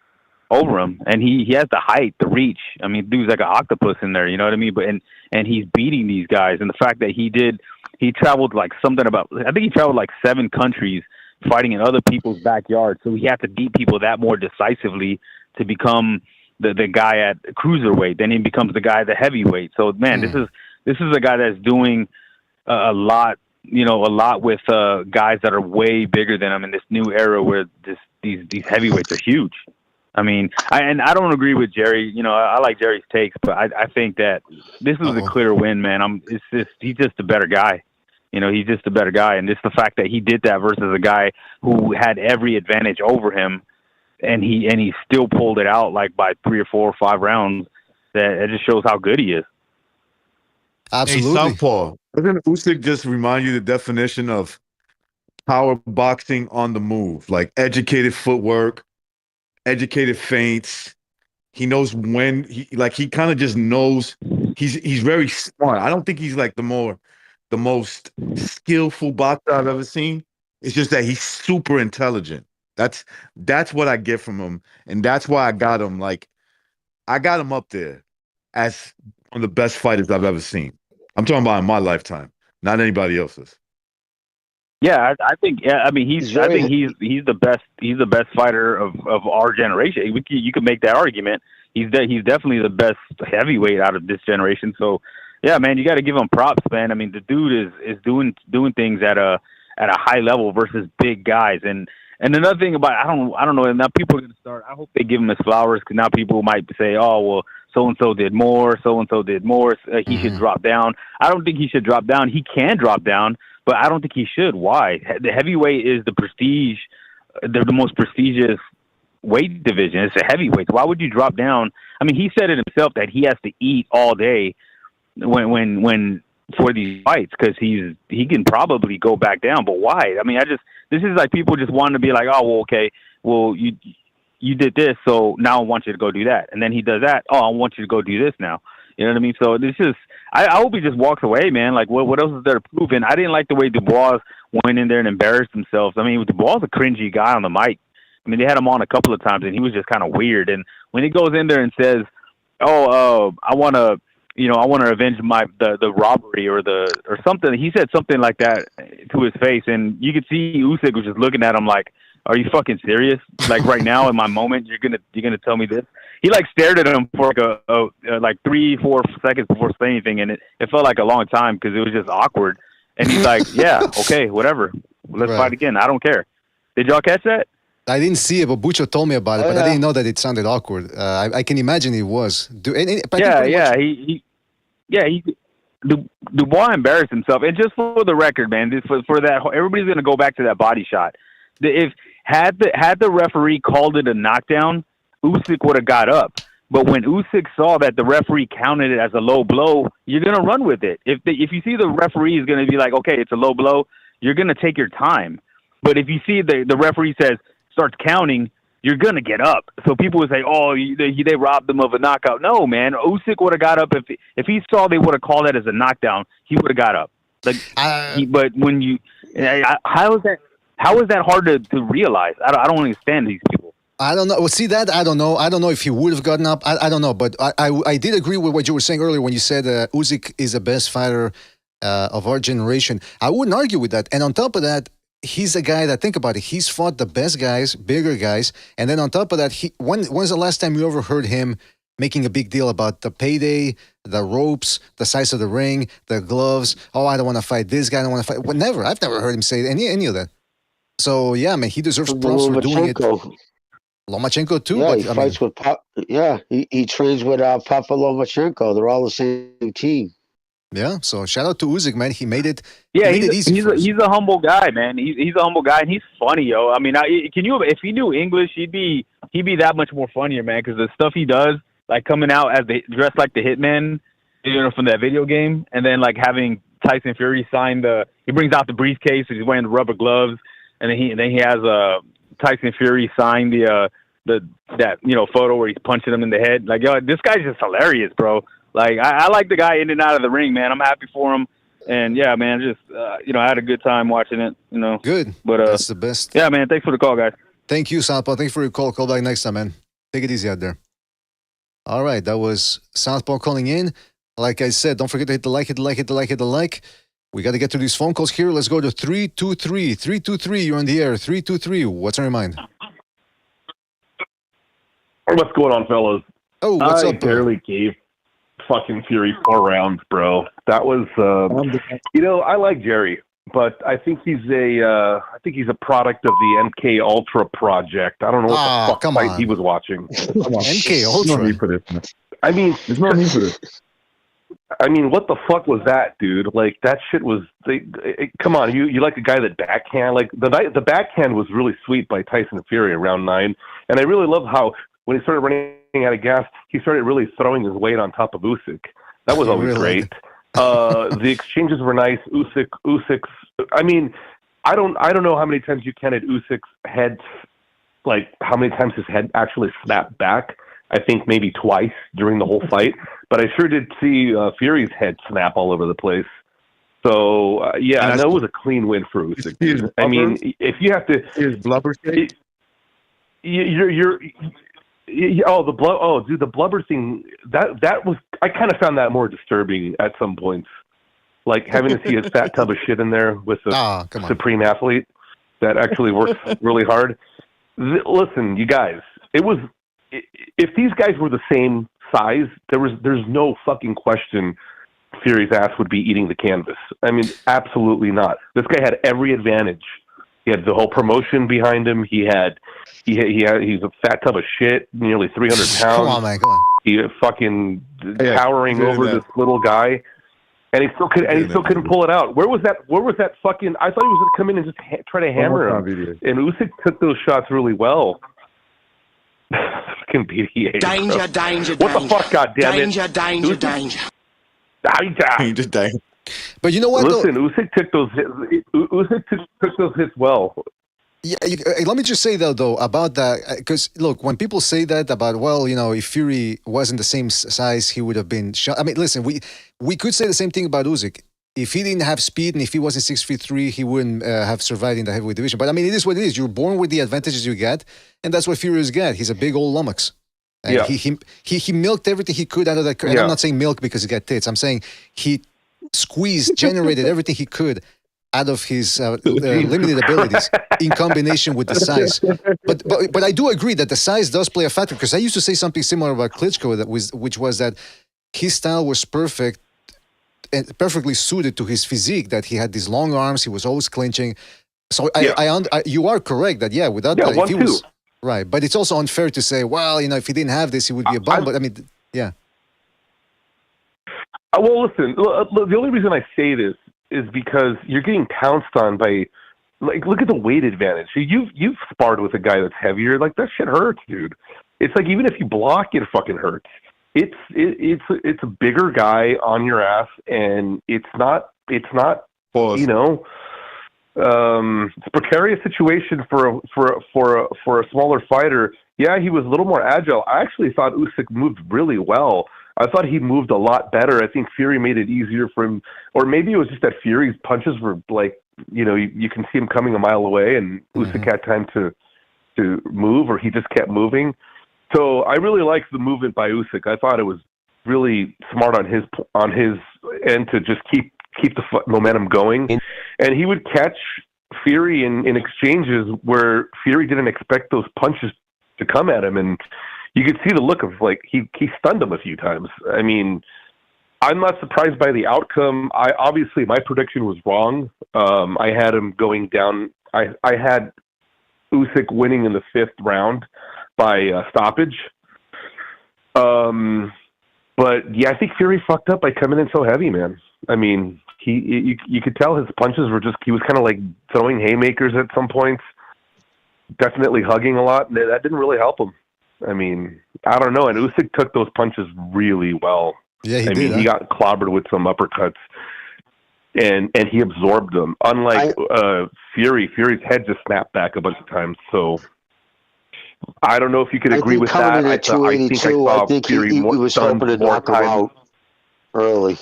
him, and he has the height, the reach. I mean, dude's like an octopus in there, you know what I mean? But and he's beating these guys, and the fact that he traveled like I think he traveled like 7 countries fighting in other people's backyards, so he had to beat people that more decisively to become the guy at cruiserweight. Then he becomes the guy at the heavyweight. So man, this is a guy that's doing a lot with guys that are way bigger than him in this new era where these heavyweights are huge. I mean, I don't agree with Jerry. You know, I like Jerry's takes, but I think that this was a clear win, man. He's just a better guy. You know, he's just a better guy, and just the fact that he did that versus a guy who had every advantage over him, and he still pulled it out like by 3 or 4 or 5 rounds. That it just shows how good he is. Absolutely. Hey, Southpaw, doesn't Usyk just remind you the definition of power boxing on the move? Like educated footwork, educated feints. He knows when he kind of just knows. He's very smart. I don't think he's like the most skillful boxer I've ever seen. It's just that he's super intelligent. That's what I get from him, and that's why I got him. Like, I got him up there as one of the best fighters I've ever seen. I'm talking about in my lifetime, not anybody else's. Yeah, I think. Yeah, I mean, he's the best. He's the best fighter of our generation. You could make that argument. He's definitely the best heavyweight out of this generation. So, yeah, man, you got to give him props, man. I mean, the dude is doing things at a high level versus big guys. And another thing about I don't know. And now people are going to start. I hope they give him his flowers, because now people might say, oh well, so and so did more. So and so did more. He should drop down. I don't think he should drop down. He can drop down, but I don't think he should. Why? The heavyweight is the prestige. They're the most prestigious weight division. It's a heavyweight. Why would you drop down? I mean, he said it himself that he has to eat all day when for these fights, because he can probably go back down. But why? I mean, this is like people just wanting to be like, oh well, okay, well you did this, so now I want you to go do that, and then he does that. Oh, I want you to go do this now. You know what I mean? So this is. I hope he just walks away, man. Like, what else is there to prove? And I didn't like the way Dubois went in there and embarrassed himself. I mean, Dubois is a cringy guy on the mic. I mean, they had him on a couple of times, and he was just kind of weird. And when he goes in there and says, "Oh, I want to avenge the robbery or something," he said something like that to his face, and you could see Usyk was just looking at him like, "Are you fucking serious? Like right now in my moment, you're gonna tell me this?" He like stared at him for like 3-4 seconds before saying anything, and it felt like a long time because it was just awkward. And he's like, "Yeah, okay, whatever. Let's fight again. I don't care." Did y'all catch that? I didn't see it, but Bucho told me about it. But I didn't know that it sounded awkward. I can imagine it was. Dubois embarrassed himself. And just for the record, man, for that, everybody's gonna go back to that body shot. Had the referee called it a knockdown, Usyk would have got up. But when Usyk saw that the referee counted it as a low blow, you're gonna run with it. If you see the referee is gonna be like, okay, it's a low blow, you're gonna take your time. But if you see the referee starts counting, you're gonna get up. So people would say, "Oh, they robbed him of a knockout." No, man. Usyk would have got up if he saw they would have called that as a knockdown. He would have got up. Like, but when you, how is that hard to realize? I don't understand these people. I don't know. Well, see that? I don't know. I don't know if he would have gotten up. I don't know. But I did agree with what you were saying earlier when you said Usyk is the best fighter of our generation. I wouldn't argue with that. And on top of that, he's a guy that, think about it, he's fought the best guys, bigger guys. And then on top of that, when's the last time you ever heard him making a big deal about the payday, the ropes, the size of the ring, the gloves? Oh, I don't want to fight this guy. I don't want to fight. Well, never. I've never heard him say any of that. So, yeah, man, he deserves props for doing it. Lomachenko too. Yeah, but, he fights with he trains with Papa Lomachenko. They're all the same team. Yeah, so shout out to Usyk, man. He made it. Yeah, he made it easy he's a humble guy, man. He's a humble guy, and he's funny, yo. I mean, if he knew English, he'd be that much more funnier, man. Because the stuff he does, like coming out as dressed like the Hitman, from that video game, and then like having Tyson Fury sign he brings out the briefcase and he's wearing the rubber gloves, and then he has Tyson Fury sign that photo where he's punching him in the head. Like, yo, this guy's just hilarious, bro. Like, I like the guy in and out of the ring, man. I'm happy for him. And yeah, man, just I had a good time watching it. Good. But that's the best. Yeah, man. Thanks for the call, guys. Thank you, Southpaw. Thanks for your call. Call back next time, man. Take it easy out there. All right, that was Southpaw calling in. Like I said, don't forget to hit the like, hit the like, hit the like, hit the like. We got to get to these phone calls here. Let's go to 323. 323, you're on the air. 323, what's on your mind? What's going on, fellas? Oh, what's up? up, I barely gave fucking Fury 4 rounds, bro. That was, I like Jerry, but I think he's a product of the MK Ultra project. I don't know what the fuck fight he was watching. MK Ultra. There's no need for this. I mean, there's no need for this. I mean, what the fuck was that, dude? Like, that shit was. Come on, you like a guy that backhand? Like the backhand was really sweet by Tyson Fury in round 9, and I really love how when he started running out of gas, he started really throwing his weight on top of Usyk. That was always great. The exchanges were nice. Usyk's. I mean, I don't know how many times you counted Usyk's head, like how many times his head actually snapped back. I think maybe twice during the whole fight, but I sure did see Fury's head snap all over the place. So that was a clean win for Usyk. I mean, if you have to, his blubber thing. The blood. Oh, dude, the blubber thing. That was. I kind of found that more disturbing at some points, like having to see his fat tub of shit in there with a supreme athlete that actually works really hard. Listen, you guys, it was. If these guys were the same size, there's no fucking question Fury's ass would be eating the canvas. I mean, absolutely not. This guy had every advantage. He had the whole promotion behind him. He's a fat tub of shit, nearly 300 pounds. Come on, man, come on. He fucking towering over this little guy, and he still couldn't pull it out. Where was that fucking? I thought he was going to come in and just try to hammer him. And Usyk took those shots really well. Fucking BDA. Danger. What the fuck, goddammit? Danger. But you know what? Listen, Usyk took those hits. Usyk took those hits well. Yeah, let me just say though about that, because look, when people say that about, if Fury wasn't the same size, he would have been shot. I mean, listen, we could say the same thing about Usyk. If he didn't have speed and if he wasn't 6'3", he wouldn't have survived in the heavyweight division. But I mean, it is what it is. You're born with the advantages you get, and that's what Fury has got. He's a big old lummox. And he milked everything he could out of that. And I'm not saying milk because he got tits. I'm saying he generated everything he could out of his limited abilities in combination with the size. But I do agree that the size does play a factor, because I used to say something similar about Klitschko, which was that his style was perfect and perfectly suited to his physique, that he had these long arms, he was always clinching. So you are correct that without that, if he was right, but it's also unfair to say, if he didn't have this, he would be a bum. But I mean, yeah. Well, listen, the only reason I say this is because you're getting pounced on by, like, look at the weight advantage. You've sparred with a guy that's heavier. Like, that shit hurts, dude. It's like, even if you block, it fucking hurts. It's a bigger guy on your ass, and it's not it's a precarious situation for a smaller fighter. Yeah, he was a little more agile. I actually thought Usyk moved really well. I thought he moved a lot better. I think Fury made it easier for him, or maybe it was just that Fury's punches were like, you can see him coming a mile away, and Usyk had time to move, or he just kept moving. So I really liked the movement by Usyk. I thought it was really smart on his end to just keep the momentum going, and he would catch Fury in exchanges where Fury didn't expect those punches to come at him, and you could see the look of, like, he stunned him a few times. I mean, I'm not surprised by the outcome. Obviously my prediction was wrong. I had him going down. I had Usyk winning in the 5th round by stoppage. But yeah, I think Fury fucked up by coming in so heavy, man. I mean, you could tell his punches were he was kind of like throwing haymakers at some points, definitely hugging a lot, and that didn't really help him. I mean, I don't know. And Usyk took those punches really well. Yeah, he I did. mean, he got clobbered with some uppercuts, and he absorbed them. Unlike Fury, Fury's head just snapped back a bunch of times. So I don't know if you could agree with that. Coming in at 282, I think he was hoping to knock him out early.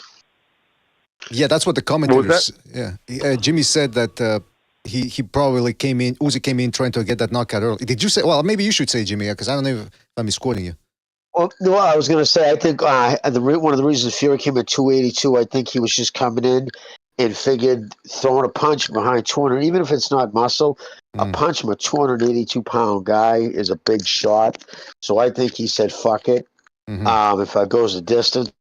Yeah, that's what the commentators. Yeah, Jimmy said that he probably came in. Usyk came in trying to get that knockout early. Did you say? Well, maybe you should say, Jimmy, because I don't know if I'm misquoting you. Well, no, I was going to say, I think one of the reasons Fury came at 282, I think he was just coming in and figured throwing a punch behind 200, even if it's not muscle, a punch from a 282-pound guy is a big shot. So I think he said, fuck it. If I goes the distance,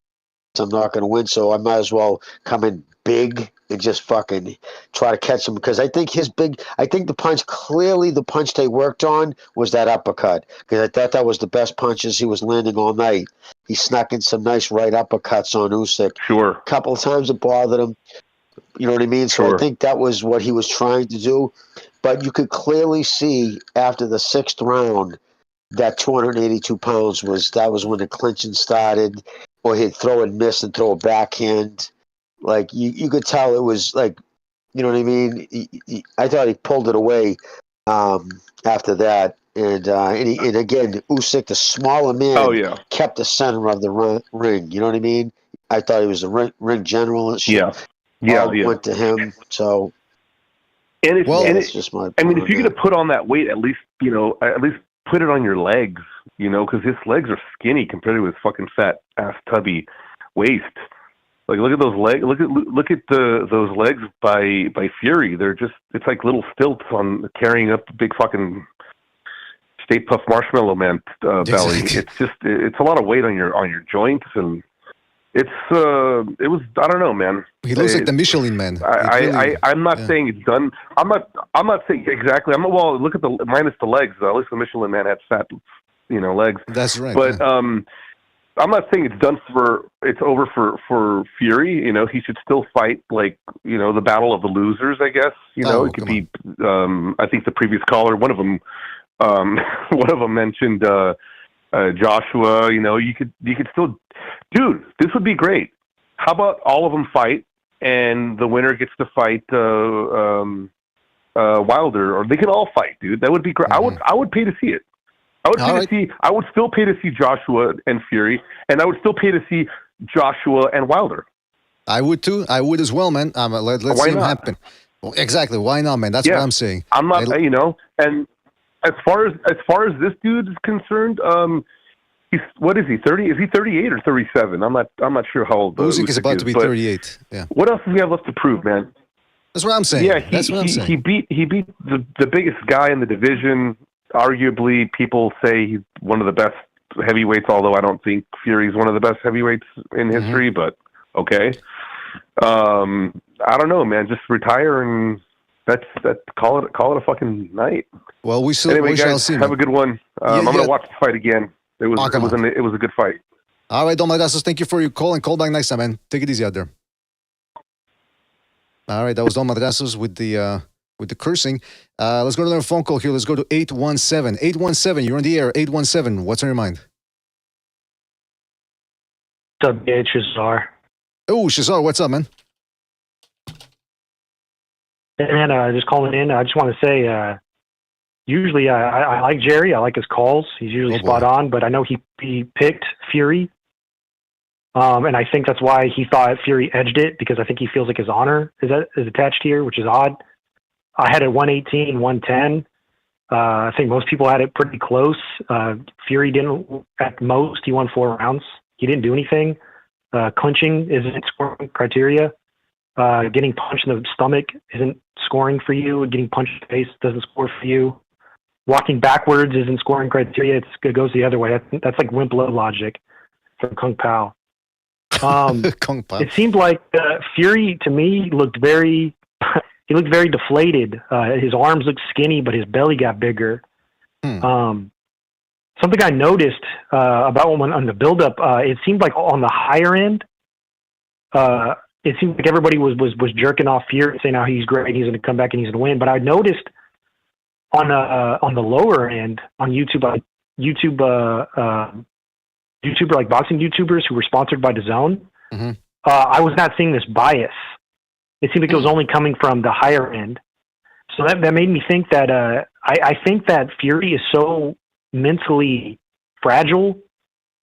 I'm not going to win, so I might as well come in big and just fucking try to catch him, because I think the punch they worked on was that uppercut, because I thought that was the best punches he was landing all night. He snuck in some nice right uppercuts on Usyk. Sure. A couple of times it bothered him. You know what I mean? So I think that was what he was trying to do. But you could clearly see after the 6th round that 282 pounds was when the clinching started, or he'd throw and miss and throw a backhand. Like, you could tell it was like, you know what I mean? I thought he pulled it away after that. And again, Usyk, the smaller man, kept the center of the ring. You know what I mean? I thought he was a ring general. And shit. Went to him. So, it's just my. I mean, if you're going to put on that weight, at least put it on your legs, because his legs are skinny compared to his fucking fat ass tubby waist. Like, look at those legs. Look at those legs by Fury. It's like little stilts on carrying up a big fucking Stay Puft Marshmallow Man belly. It's a lot of weight on your joints, and it was, I don't know, man. He looks like the Michelin Man. I'm not saying it's done. I'm not saying exactly. Look at minus the legs. At least the Michelin Man had fat, legs. That's right. But I'm not saying it's over for Fury. He should still fight, like, the battle of the losers, I guess. It could be. I think the previous caller, one of them mentioned Joshua. You could still, dude. This would be great. How about all of them fight, and the winner gets to fight Wilder, or they can all fight, dude. That would be great. I would pay to see it. I would still pay to see Joshua and Fury, and I would still pay to see Joshua and Wilder. I would too. I would as well, man. Let's see it happen. Well, exactly. Why not, man? That's what I'm saying. I'm not, and as far as this dude is concerned, what is he? 30? Is he 38 or 37? I'm not sure how old. Usyk is about to be 38. Yeah. What else does he have left to prove, man? That's what I'm saying. Yeah, that's what I'm saying. He beat the biggest guy in the division. Arguably, people say he's one of the best heavyweights, although I don't think Fury's one of the best heavyweights in history, but okay. I don't know, man. Just retire and call it a fucking night. Well, we shall guys, see. Have a good one. I'm going to watch the fight again. It was a good fight. All right, Don Madrassos, thank you for your call, and call back next time, man. Take it easy out there. All right, that was Don Madrassos with the cursing. Let's go to another phone call here. Let's go to 817. 817, you're on the air. 817, what's on your mind? What's up, Shazar? Oh, Shazar, what's up, man? Hey, man, just calling in. I just want to say, usually I like Jerry. I like his calls. He's usually spot on, but I know he picked Fury. And I think that's why he thought Fury edged it, because I think he feels like his honor is attached here, which is odd. I had it 118, 110. I think most people had it pretty close. Fury didn't, at most, he won 4 rounds. He didn't do anything. Clinching isn't scoring criteria. Getting punched in the stomach isn't scoring for you. Getting punched in the face doesn't score for you. Walking backwards isn't scoring criteria. It goes the other way. That's like wimp low logic from Kung Pao. Kung Pao. It seemed like Fury, to me, looked very deflated. His arms looked skinny, but his belly got bigger. Something I noticed about when on the build-up, it seemed like on the higher end, it seemed like everybody was jerking off Fury, saying how he's great, he's going to come back and he's going to win. But I noticed on the lower end on YouTube, YouTube YouTuber, like boxing YouTubers who were sponsored by DAZN, I was not seeing this bias. It seemed like it was only coming from the higher end. So that made me think that I think that Fury is so mentally fragile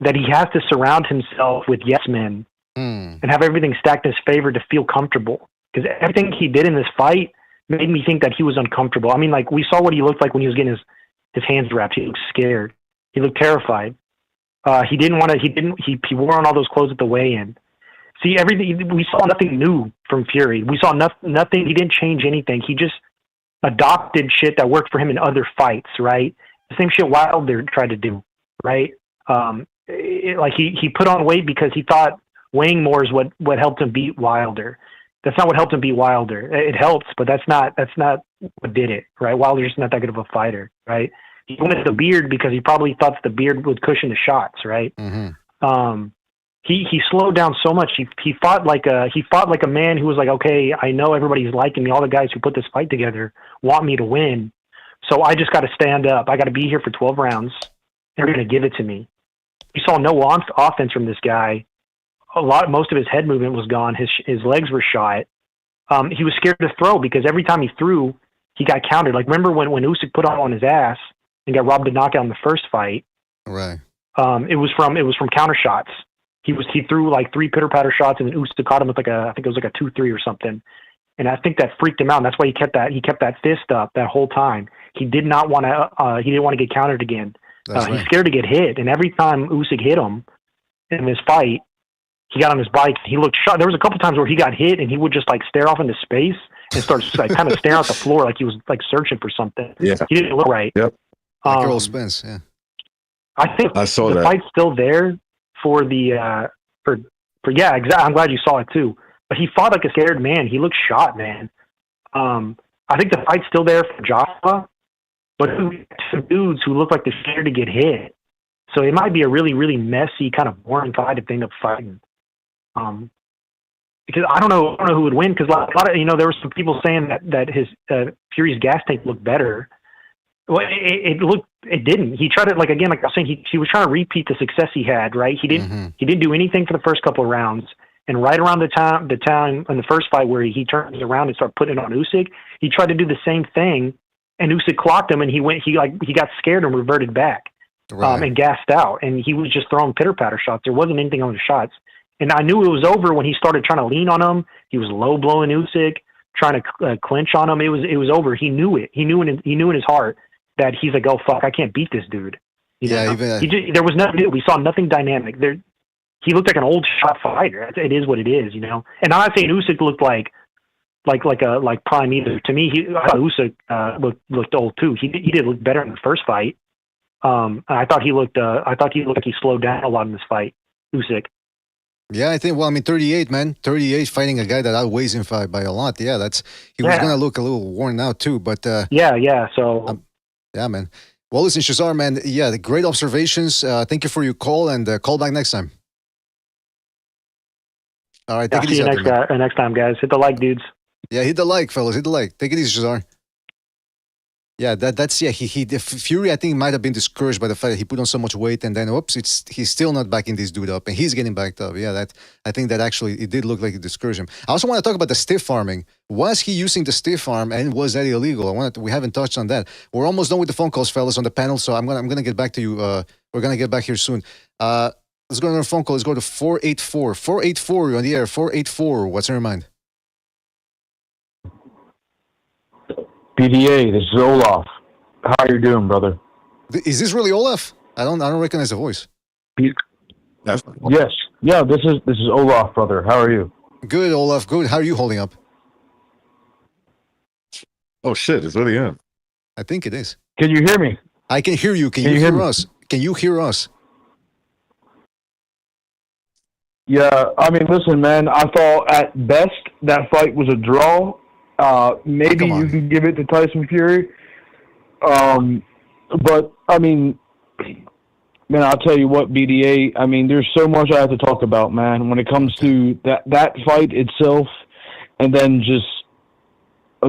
that he has to surround himself with yes men and have everything stacked in his favor to feel comfortable. Because everything he did in this fight made me think that he was uncomfortable. I mean, like, we saw what he looked like when he was getting his hands wrapped. He looked scared. He looked terrified. He wore on all those clothes at the weigh-in. See, everything, we saw nothing new from Fury. We saw nothing. He didn't change anything. He just adopted shit that worked for him in other fights, right? The same shit Wilder tried to do, right? Like he put on weight because he thought weighing more is what helped him beat Wilder. That's not what helped him beat Wilder. It helps, but that's not what did it, right? Wilder's just not that good of a fighter, right? He wanted the beard because he probably thought the beard would cushion the shots, right? He slowed down so much. He fought like a man who was like, okay, I know everybody's liking me. All the guys who put this fight together want me to win, so I just got to stand up. I got to be here for 12 rounds. They're going to give it to me. We saw no offense from this guy. Most of his head movement was gone. His legs were shot. He was scared to throw because every time he threw, he got countered. Like, remember when Usyk put on his ass and got robbed a knockout in the first fight? Right. It was from counter shots. He threw like 3 pitter-patter shots, and then Usyk caught him with I think it was like a 2-3 or something. And I think that freaked him out. And that's why he kept that fist up that whole time. He didn't want to get countered again. He's scared to get hit. And every time Usyk hit him in this fight, he got on his bike. He looked shot. There was a couple times where he got hit, and he would just like stare off into space and start like kind of staring at the floor like he was like searching for something. Yeah, he didn't look right. Yep. Like Errol Spence. Yeah. I think I saw the that. fight's still there for the for yeah, exactly. I'm glad you saw it too. But he fought like a scared man. He looked shot, man. I think the fight's still there for Joshua, but some dudes who look like they're scared to get hit. So it might be a really, really messy, kind of boring fight if they end up fighting. Because I don't know who would win. Because a lot of there were some people saying that his Fury's gas tank looked better. Well, it didn't. He tried to like I was saying, he was trying to repeat the success he had. Right? He didn't do anything for the first couple of rounds. And right around the time in the first fight where he turned it around and started putting it on Usyk, he tried to do the same thing, and Usyk clocked him, and he got scared and reverted back, and gassed out, and he was just throwing pitter patter shots. There wasn't anything on the shots, and I knew it was over when he started trying to lean on him. He was low blowing Usyk, trying to clinch on him. It was over. He knew it. He knew in his heart that he's like, oh fuck, I can't beat this dude. There was nothing. We saw nothing dynamic there. He looked like an old shot fighter. It is what it is, And I'm not saying Usyk looked like prime either. To me, I thought Usyk looked old too. He did look better in the first fight. I thought he looked like he slowed down a lot in this fight, Usyk. Yeah, I think. Well, I mean, 38, man, 38 fighting a guy that outweighs him by a lot. Yeah, he was gonna look a little worn out too. But yeah. So yeah, man. Well, listen, Shazar, man. Yeah, the great observations. Thank you for your call, and call back next time. All right, take it easy. See you next time, guys. Hit the like, dudes. Yeah, hit the like, fellas. Hit the like. Take it easy, Shazar. Yeah, that's the Fury, I think, might have been discouraged by the fact that he put on so much weight, and then he's still not backing this dude up, and he's getting backed up. Yeah, I think that actually it did look like it discouraged him. I also want to talk about the stiff arming. Was he using the stiff arm, and was that illegal? We haven't touched on that. We're almost done with the phone calls, fellas, on the panel, so I'm gonna get back to you. We're gonna get back here soon. Let's go to our phone call. Let's go to 484. 484, you're on the air. 484, what's on your mind? BDA, this is Olaf. How are you doing, brother? Is this really Olaf? I don't recognize the voice. Yes. Yeah, this is Olaf, brother. How are you? Good, Olaf. Good. How are you holding up? Oh shit, it's really on. I think it is. Can you hear me? I can hear you. Can you hear us? Can you hear us? Yeah, I mean, listen, man, I thought at best that fight was a draw. Maybe you can give it to Tyson Fury. But, I mean, man, I'll tell you what, BDA, I mean, there's so much I have to talk about, man, when it comes to that fight itself, and then just,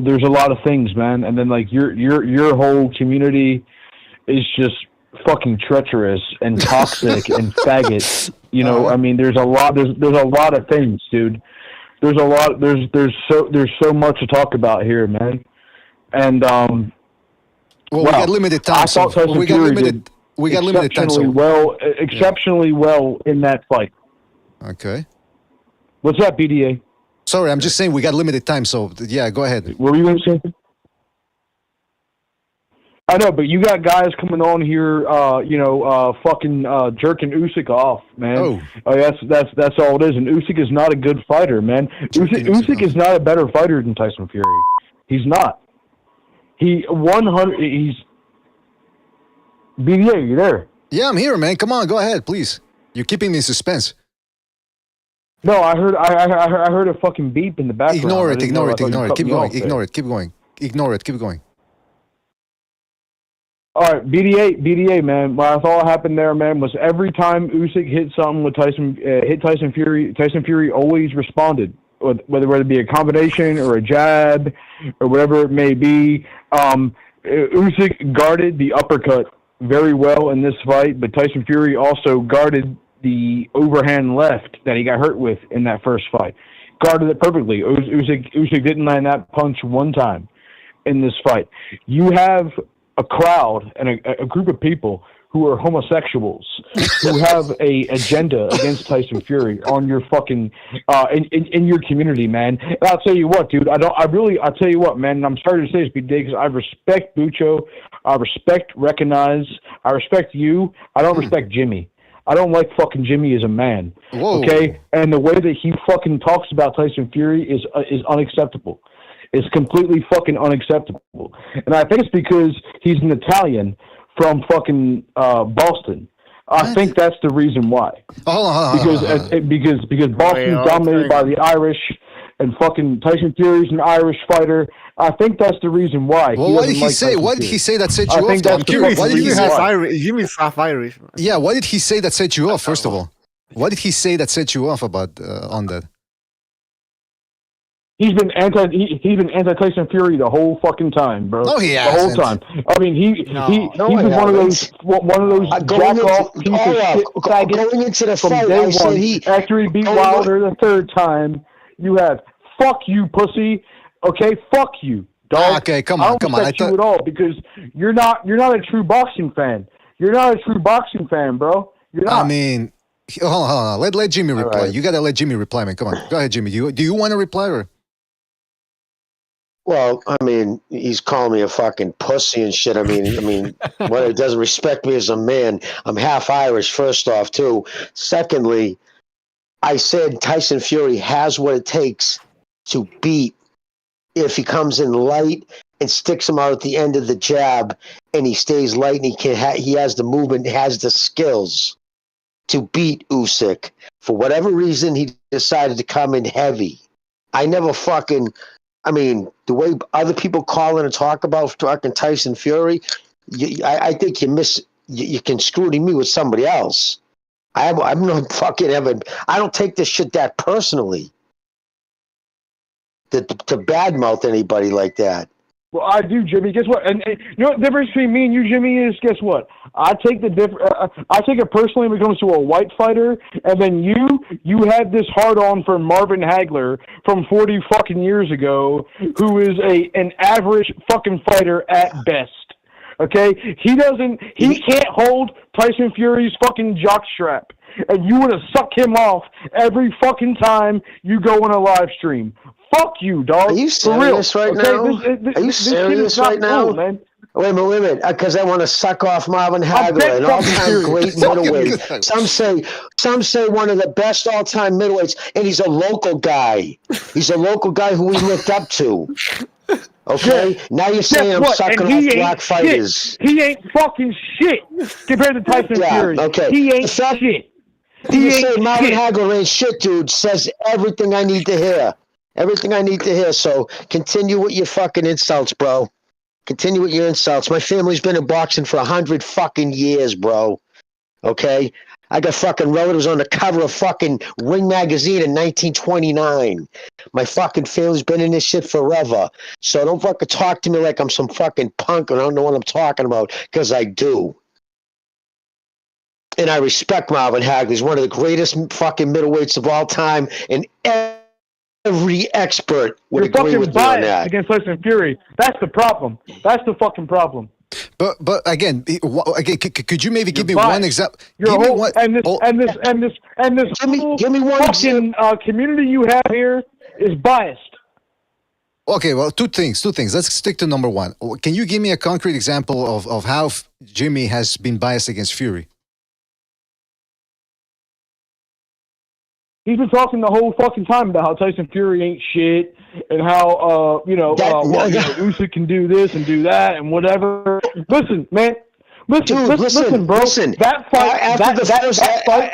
there's a lot of things, man, and then, like, your whole community is just fucking treacherous and toxic and faggot. You know, I mean, there's a lot of things, dude. There's so much to talk about here, man. And we got limited time. We got limited time. So exceptionally well in that fight. Okay. What's that, BDA? Sorry, I'm just saying we got limited time. So yeah, go ahead. What were you going to say? I know, but you got guys coming on here, fucking jerking Usyk off, man. That's all it is. And Usyk is not a good fighter, man. Usyk is not a better fighter than Tyson Fury. He's not. He's BDA. You there? Yeah, I'm here, man. Come on, go ahead, please. You're keeping me in suspense. No, I heard a fucking beep in the background. Ignore it. Keep going. Ignore it. Keep going. All right, BDA, man. What I thought happened there, man, was every time Usyk hit something with Tyson Fury always responded, whether it be a combination or a jab or whatever it may be. Usyk guarded the uppercut very well in this fight, but Tyson Fury also guarded the overhand left that he got hurt with in that first fight. Guarded it perfectly. Usyk didn't land that punch one time in this fight. You have a crowd and a group of people who are homosexuals who have a agenda against Tyson Fury on your fucking in your community, man. And I'll tell you what, dude. I'll tell you what, man. And I'm sorry to say this, BD, because I respect Bucho, I recognize, I respect you. I don't respect Jimmy. I don't like fucking Jimmy as a man. Whoa. Okay, and the way that he fucking talks about Tyson Fury is unacceptable. It's completely fucking unacceptable. And I think it's because he's an Italian from fucking Boston. I think that's the reason why. Because Boston's dominated by the Irish, and fucking Tyson Fury's an Irish fighter. I think that's the reason why. Well, what did he say? What did he say that set you off? I'm curious. What did he say? Jimmy's half Irish. Yeah, what did he say that set you off? First of all, what did he say that set you off about on that? He's been anti Tyson Fury the whole fucking time, bro. No, he hasn't. The whole time. I mean, he was one of those jack off piece of shit going into the from fight. day I one. said he After he beat Wilder the third time, you had fuck you, pussy. Okay, fuck you, dog. Okay, come on. I don't respect you at all because you're not a true boxing fan. You're not a true boxing fan, bro. You're not. I mean, hold on. Let Jimmy reply. Right. You gotta let Jimmy reply, man. Come on, go ahead, Jimmy. Do you want to reply or? Well, I mean, he's calling me a fucking pussy and shit. I mean, what he doesn't respect me as a man. I'm half Irish, first off, too. Secondly, I said Tyson Fury has what it takes to beat if he comes in light and sticks him out at the end of the jab and he stays light and he has the movement, has the skills to beat Usyk. For whatever reason, he decided to come in heavy. The way other people call in and talk about fucking Tyson Fury, I think you can screw me with somebody else. I'm not fucking ever. I don't take this shit that personally. To badmouth anybody like that. Well, I do, Jimmy. Guess what? And you know what the difference between me and you, Jimmy, is? Guess what? I take it personally when it comes to a white fighter, and then you had this hard on for Marvin Hagler from 40 fucking years ago, who is an average fucking fighter at best. Okay, he can't hold Tyson Fury's fucking jockstrap, and you want to suck him off every fucking time you go on a live stream. Fuck you, dog. Are you serious right now? Are you serious right now? Cool, man. Wait a minute, because I want to suck off Marvin Hagler, an all-time great middleweight. Some say one of the best all-time middleweights, and he's a local guy. He's a local guy who we looked up to. Okay, now you're saying I'm sucking off black fighters. He ain't fucking shit compared to Tyson Fury. Okay, he ain't shit. You say Marvin Hagler ain't shit, dude. Says everything I need to hear. Everything I need to hear. So continue with your fucking insults, bro. Continue with your insults. My family's been in boxing for 100 fucking years, bro. Okay? I got fucking relatives on the cover of fucking Ring magazine in 1929. My fucking family's been in this shit forever. So don't fucking talk to me like I'm some fucking punk and I don't know what I'm talking about, because I do. and I respect Marvin Hagler. He's one of the greatest fucking middleweights of all time, and every expert would agree with me on that. Against Tyson Fury. That's the problem. That's the fucking problem. But again, could you maybe give me one example? Give me one. And this give me one fucking community you have here is biased. Okay, well, two things. Let's stick to number one. Can you give me a concrete example of how Jimmy has been biased against Fury? He's been talking the whole fucking time about how Tyson Fury ain't shit and how Usyk can do this and do that and whatever. Listen, man. Listen, bro. That fight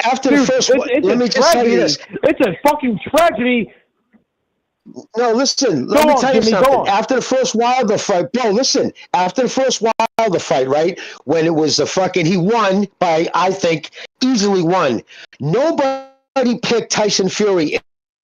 after the first let me just tell you this. It's a fucking tragedy. No, listen. Let me tell you something. After the first Wilder fight, bro, listen. After the first Wilder fight, right, when it was he won by, I think, easily won. Nobody picked Tyson Fury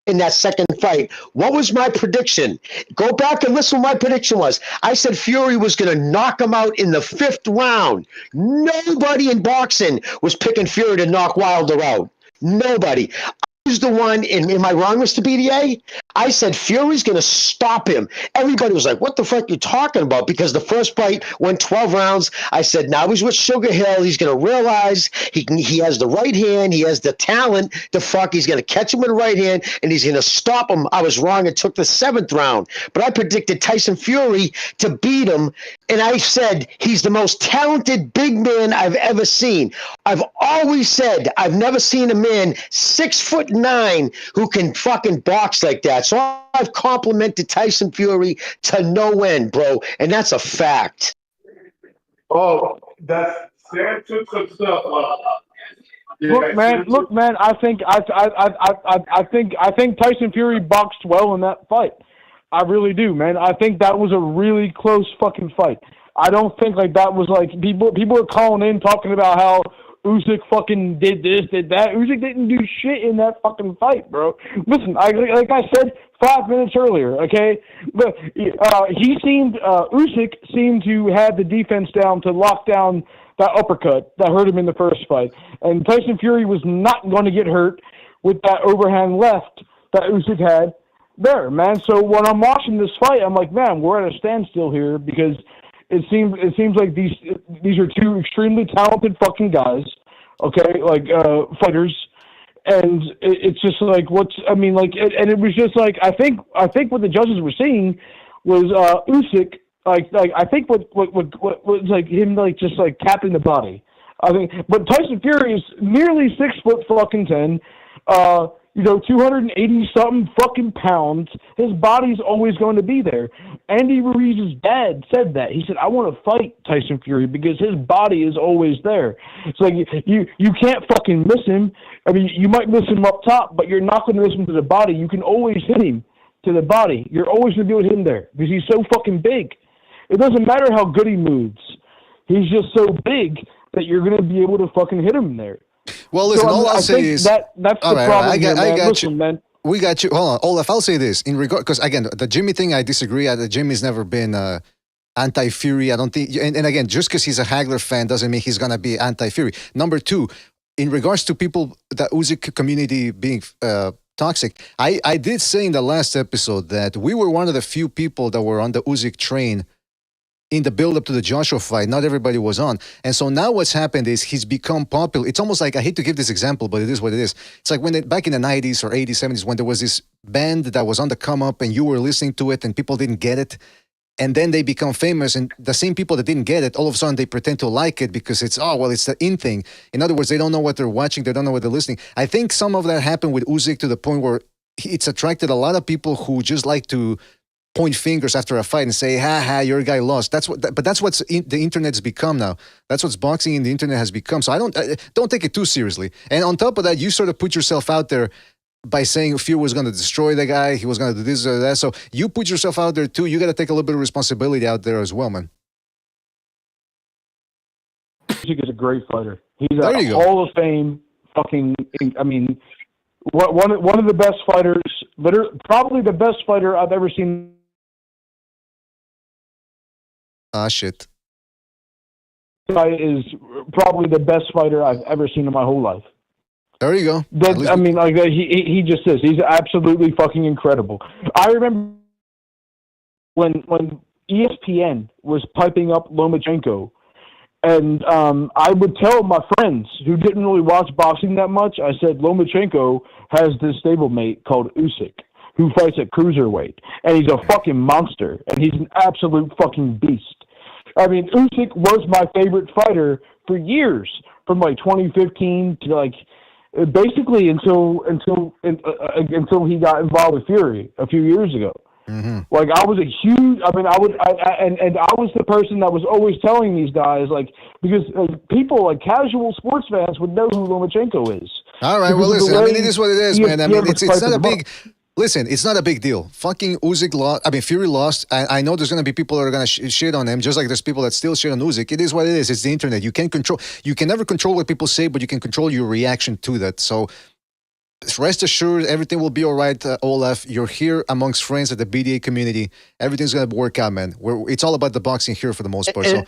in that second fight. What was my prediction? Go back and listen what my prediction was. I said Fury was going to knock him out in the 5th round. Nobody in boxing was picking Fury to knock Wilder out. Nobody. Was the one, am I wrong, Mr. BDA? I said Fury's going to stop him. Everybody was like, what the fuck are you talking about? Because the first fight went 12 rounds. I said, now he's with Sugar Hill. He's going to realize he has the right hand. He has the talent to fuck. He's going to catch him with the right hand, and he's going to stop him. I was wrong. It took the 7th round. But I predicted Tyson Fury to beat him, and I said he's the most talented big man I've ever seen. I've always said I've never seen a man 6'9" who can fucking box like that. So I've complimented Tyson Fury to no end, bro, and that's a fact. Oh, that's Sam took some stuff up. Look, man. I think Tyson Fury boxed well in that fight. I really do, man. I think that was a really close fucking fight. I don't think that was people are calling in talking about how Usyk fucking did this, did that. Usyk didn't do shit in that fucking fight, bro. Listen, like I said 5 minutes earlier, okay? But Usyk seemed to have the defense down to lock down that uppercut that hurt him in the first fight. And Tyson Fury was not going to get hurt with that overhand left that Usyk had there, man. So when I'm watching this fight, I'm like, man, we're at a standstill here because it seems like these are two extremely talented fucking guys, okay, fighters, and it's just like and it was just like I think what the judges were seeing was Usyk I think what was him just tapping the body. I think, but Tyson Fury is nearly 6'10", 280 something fucking pounds. His body's always going to be there. Andy Ruiz's dad said that. He said, I want to fight Tyson Fury because his body is always there. It's like you can't fucking miss him. I mean, you might miss him up top, but you're not going to miss him to the body. You can always hit him to the body. You're always going to be able to hit him there because he's so fucking big. It doesn't matter how good he moves. He's just so big that you're going to be able to fucking hit him there. Well, listen, all I'll say is that's the problem. I got you. Man. We got you. Hold on, Olaf. I'll say this in regard because again, the Jimmy thing, I disagree. Jimmy's never been anti-Fury. I don't think. And again, just because he's a Hagler fan doesn't mean he's gonna be anti-Fury. Number two, in regards to people, the Usyk community being toxic, I did say in the last episode that we were one of the few people that were on the Usyk train in the build-up to the Joshua fight. Not everybody was on. And so now what's happened is he's become popular. It's almost like, I hate to give this example, but it is what it is. It's like when back in the 90s or 80s, 70s, when there was this band that was on the come-up and you were listening to it and people didn't get it. And then they become famous, and the same people that didn't get it, all of a sudden they pretend to like it because it's the in thing. In other words, they don't know what they're watching. They don't know what they're listening. I think some of that happened with Usyk to the point where it's attracted a lot of people who just like to point fingers after a fight and say, your guy lost. That's what the internet's become now. That's what's boxing in the internet has become. So I don't take it too seriously. And on top of that, you sort of put yourself out there by saying Fury was going to destroy the guy, he was going to do this or that. So you put yourself out there too. You got to take a little bit of responsibility out there as well, man. Usyk is a great fighter. He's a Hall of Fame fucking. I mean, one of the best fighters, probably the best fighter I've ever seen. Shit. guy is probably the best fighter I've ever seen in my whole life. There you go. I mean, like he just is. He's absolutely fucking incredible. I remember when ESPN was piping up Lomachenko, and I would tell my friends who didn't really watch boxing that much, I said Lomachenko has this stablemate called Usyk, who fights at cruiserweight, and he's a fucking monster, and he's an absolute fucking beast. I mean, Usyk was my favorite fighter for years, from like 2015 to like basically until he got involved with Fury a few years ago. Mm-hmm. Like I was a huge. I mean, I was the person that was always telling these guys, like, because people like casual sports fans would know who Lomachenko is. All right, well, listen. I mean, it is what it is, man. I mean, it's not a big. Listen, it's not a big deal. Fucking Usyk lost. I mean, Fury lost. I know there's going to be people that are going to shit on him, just like there's people that still shit on Usyk. It is what it is. It's the internet. You can never control what people say, but you can control your reaction to that. So rest assured, everything will be all right, Olaf. You're here amongst friends at the BDA community. Everything's going to work out, man. It's all about the boxing here for the most part. So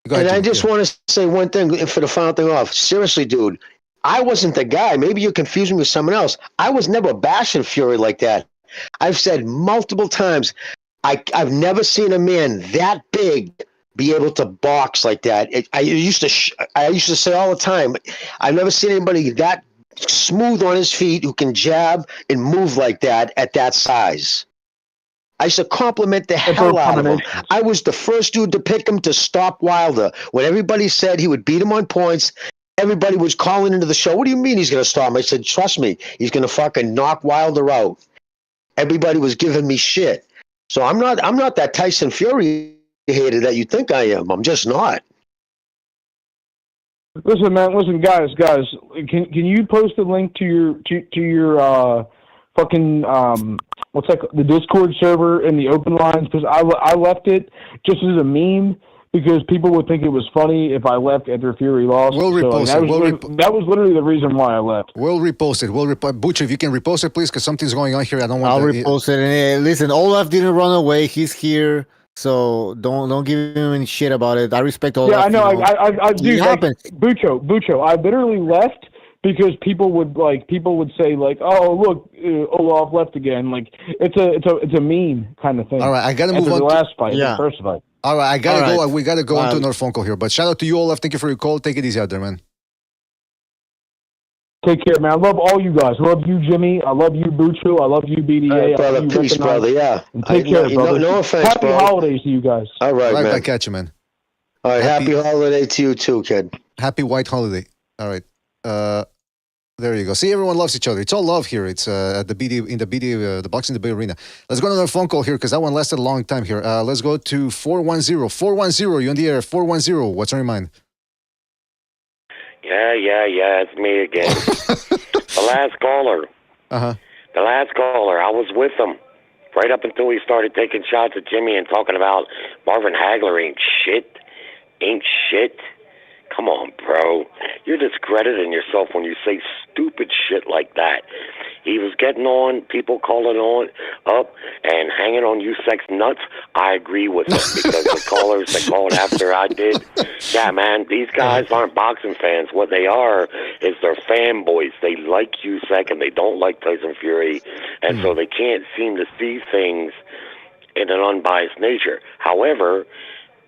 go ahead, and I Jim. just want to say one thing for the final thing off. Seriously, dude. I wasn't the guy. Maybe you're confusing me with someone else. I was never bashing Fury like that. I've said multiple times, I've never seen a man that big be able to box like that. I used to say all the time, I've never seen anybody that smooth on his feet who can jab and move like that at that size. I used to compliment the hell out of him. I was the first dude to pick him to stop Wilder. When everybody said he would beat him on points, everybody was calling into the show. What do you mean he's going to stop him? I said, trust me, he's going to fucking knock Wilder out. Everybody was giving me shit. So I'm not that Tyson Fury hater that you think I am. I'm just not. Listen, man. Listen, guys. Can you post a link to your fucking what's that? The Discord server in the open lines? Because I left it just as a meme. Because people would think it was funny if I left after Fury lost. We'll repost it. That was literally the reason why I left. We'll repost it. Butcher, if you can repost it, please, because something's going on here. I don't want. I'll repost it. And listen, Olaf didn't run away. He's here, so don't give him any shit about it. I respect Olaf. Yeah, I know. I do. Like, Bucho. I literally left because people would say like, "Oh, look, Olaf left again." Like it's a meme kind of thing. All right, I gotta move on. The last fight, the first fight. All right, I gotta go. We gotta go into another phone call here. But shout out to you, Olaf. Thank you for your call. Take it easy out there, man. Take care, man. I love all you guys. I love you, Jimmy. I love you, Bucho. I love you, BDA. Brother, peace, brother. Yeah. And take care, brother. No offense, Happy holidays to you guys. All right, man. Back at you, man. All right, happy holiday to you too, kid. Happy white holiday. All right. There you go. See, everyone loves each other. It's all love here. It's at the BD, the Boxing Debate Arena. Let's go to another phone call here because that one lasted a long time here. Let's go to 410. 410, you on the air. 410. What's on your mind? Yeah, it's me again. The last caller. Uh-huh. The last caller, I was with him right up until he started taking shots at Jimmy and talking about Marvin Hagler ain't shit. Come on, bro. You're discrediting yourself when you say stupid shit like that. He was getting on, people calling on up and hanging on Usyk's nuts. I agree with him because the callers that called after I did, yeah, man, these guys aren't boxing fans. What they are is they're fanboys. They like Usyk and they don't like Tyson Fury, and so they can't seem to see things in an unbiased nature. However,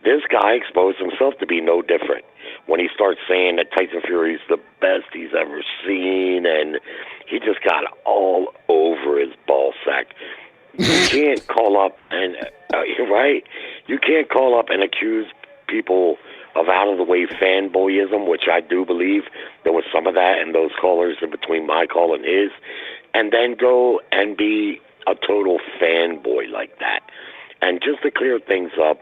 this guy exposed himself to be no different when he starts saying that Tyson Fury is the best he's ever seen, and he just got all over his ball sack. You can't call up and you're right. You can't call up and accuse people of out of the way fanboyism, which I do believe there was some of that in those callers in between my call and his, and then go and be a total fanboy like that. And just to clear things up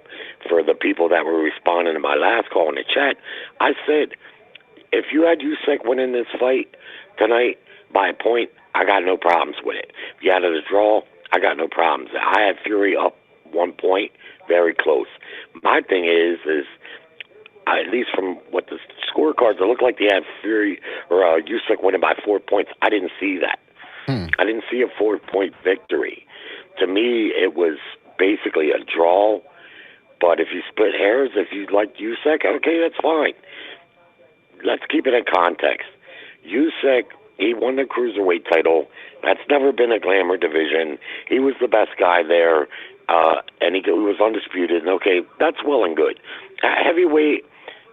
for the people that were responding to my last call in the chat, I said, if you had Usyk winning this fight tonight by a point, I got no problems with it. If you had it a draw, I got no problems. I had Fury up 1 point, very close. My thing is at least from what the scorecards, it looked like they had Fury or Usyk winning by 4 points. I didn't see that. I didn't see a 4-point victory. To me, it was basically a draw But if you split hairs, if you like Usyk, okay, that's fine. Let's keep it in context. Usyk, he won the cruiserweight title. That's never been a glamour division. He was the best guy there, and he was undisputed. And okay, that's well and good. Heavyweight,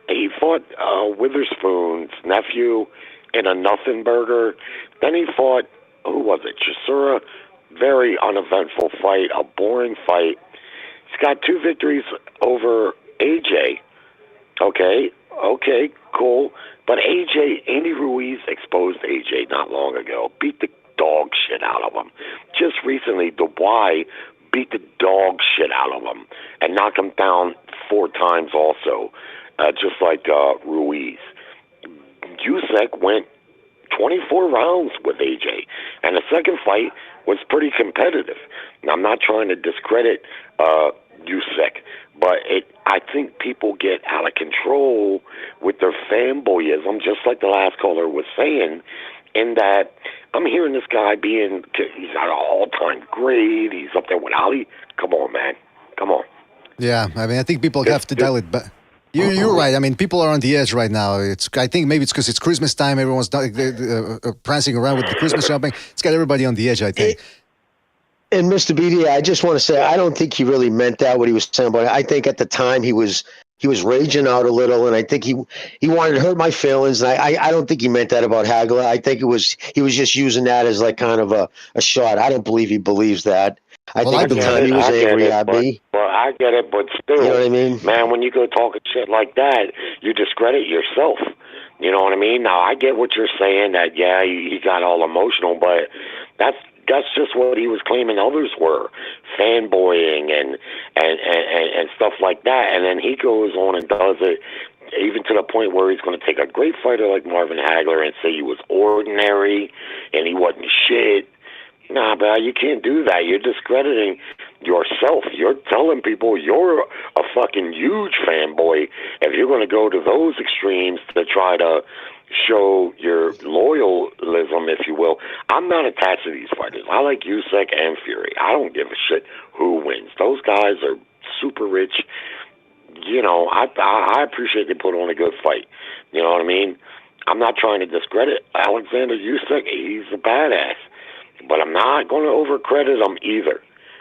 he fought Witherspoon's nephew in a nothing burger. Then he fought, who was it, Chisora? Very uneventful fight, a boring fight. He's got 2 victories over AJ. Okay, cool. But Andy Ruiz exposed AJ not long ago. Beat the dog shit out of him. Just recently, Dubois beat the dog shit out of him and knocked him down 4 times also, just like Ruiz. Usyk went 24 rounds with AJ, and the second fight was pretty competitive. Now, I'm not trying to discredit Usyk, but I think people get out of control with their fanboyism, just like the last caller was saying, in that I'm hearing this guy he's at an all-time great, he's up there with Ali. Come on, man. Come on. Yeah, I mean, I think people have to dial it back. You're right. I mean, people are on the edge right now. I think maybe it's because it's Christmas time. Everyone's prancing around with the Christmas shopping. It's got everybody on the edge, I think. And Mr. BD, I just want to say, I don't think he really meant that, what he was saying, but I think at the time he was raging out a little, and I think he wanted to hurt my feelings. And I don't think he meant that about Hagler. I think he was just using that as like kind of a shot. I don't believe he believes that. I think at the time he was angry at me. Well, I get it, but still, you know what I mean? Man, when you go talking shit like that, you discredit yourself. You know what I mean? Now, I get what you're saying, that, yeah, he got all emotional, but that's just what he was claiming others were, fanboying and stuff like that. And then he goes on and does it, even to the point where he's going to take a great fighter like Marvin Hagler and say he was ordinary and he wasn't shit. Nah, but you can't do that. You're discrediting yourself. You're telling people you're a fucking huge fanboy if you're going to go to those extremes to try to show your loyalism, if you will. I'm not attached to these fighters. I like Usyk and Fury. I don't give a shit who wins. Those guys are super rich. You know, I appreciate they put on a good fight. You know what I mean? I'm not trying to discredit Oleksandr Usyk. He's a badass. But I'm not going to overcredit him either.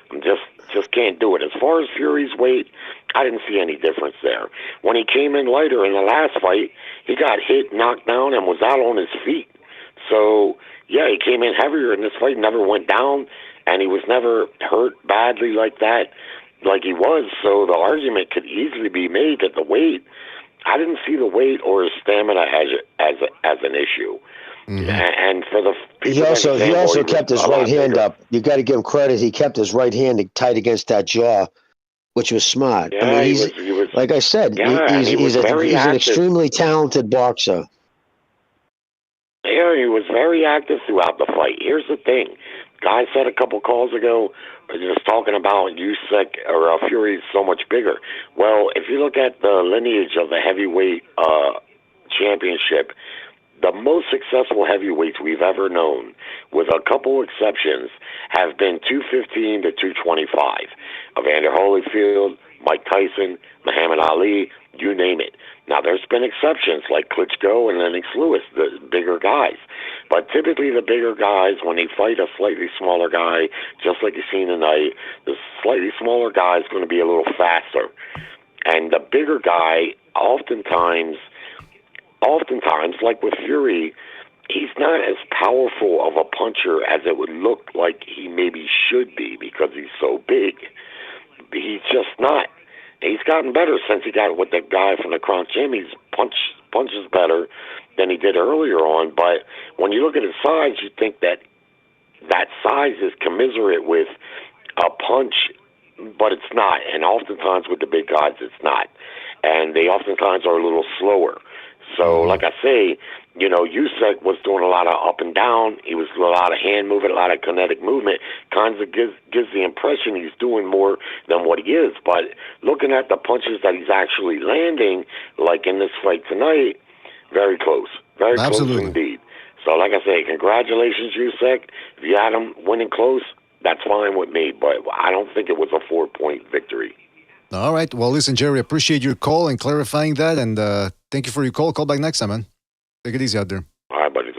I'm just can't do it. As far as Fury's weight, I didn't see any difference there. When he came in lighter in the last fight, he got hit, knocked down, and was out on his feet. So, yeah, he came in heavier in this fight, never went down, and he was never hurt badly like that, like he was. So the argument could easily be made that the weight, I didn't see the weight or his stamina as an issue. Mm-hmm. And for the people he also kept his right hand up. You got to give him credit. He kept his right hand tight against that jaw, which was smart. Yeah, I mean, he was like I said, yeah, he's an extremely talented boxer. Yeah, he was very active throughout the fight. Here's the thing. Guy said a couple calls ago, just talking about Usyk or Fury is so much bigger. Well, if you look at the lineage of the heavyweight championship, the most successful heavyweights we've ever known, with a couple exceptions, have been 215 to 225. Evander Holyfield, Mike Tyson, Muhammad Ali, you name it. Now, there's been exceptions like Klitschko and Lennox Lewis, the bigger guys. But typically the bigger guys, when they fight a slightly smaller guy, just like you've seen tonight, the slightly smaller guy is going to be a little faster. And the bigger guy, oftentimes, like with Fury, he's not as powerful of a puncher as it would look like he maybe should be because he's so big. He's just not. He's gotten better since he got with the guy from the Crown Gym. He's punches better than he did earlier on. But when you look at his size, you think that size is commiserate with a punch, but it's not. And oftentimes with the big guys, it's not. And they oftentimes are a little slower. So, like I say, you know, Usyk was doing a lot of up and down. He was a lot of hand movement, a lot of kinetic movement. Kind of gives the impression he's doing more than what he is. But looking at the punches that he's actually landing, like in this fight tonight, very close. Very close indeed. So, like I say, congratulations, Usyk. If you had him winning close, that's fine with me. But I don't think it was a 4-point victory. All right. Well, listen, Jerry, appreciate your call and clarifying that. And thank you for your call. Call back next time, man. Take it easy out there. All right, buddy.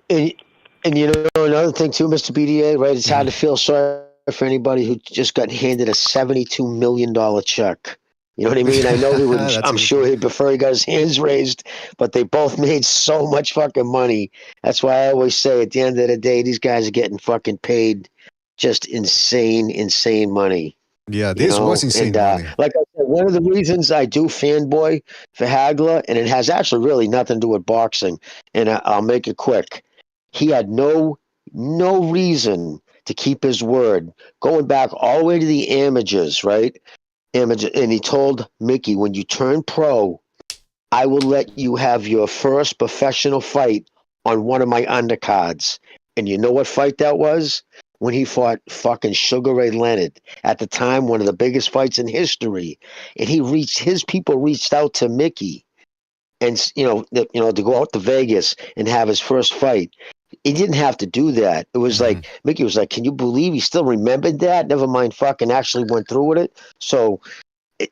Thanks. And you know another thing too, Mr. BDA, right? It's hard to feel sorry for anybody who just got handed a $72 million check. You know what I mean? I know he would. I'm sure he'd prefer he got his hands raised, but they both made so much fucking money. That's why I always say, at the end of the day, these guys are getting fucking paid just insane money. Yeah, this was insane money. Like I said, one of the reasons I do fanboy for Hagler, and it has actually really nothing to do with boxing, and I'll make it quick. He had no reason to keep his word, going back all the way to the amateurs, right? And he told Mickey, when you turn pro, I will let you have your first professional fight on one of my undercards. And you know what fight that was? When he fought fucking Sugar Ray Leonard. At the time, one of the biggest fights in history. And his people reached out to Mickey, and to go out to Vegas and have his first fight. He didn't have to do that. It was like, Mickey was like, can you believe he still remembered that? Never mind fucking actually went through with it. So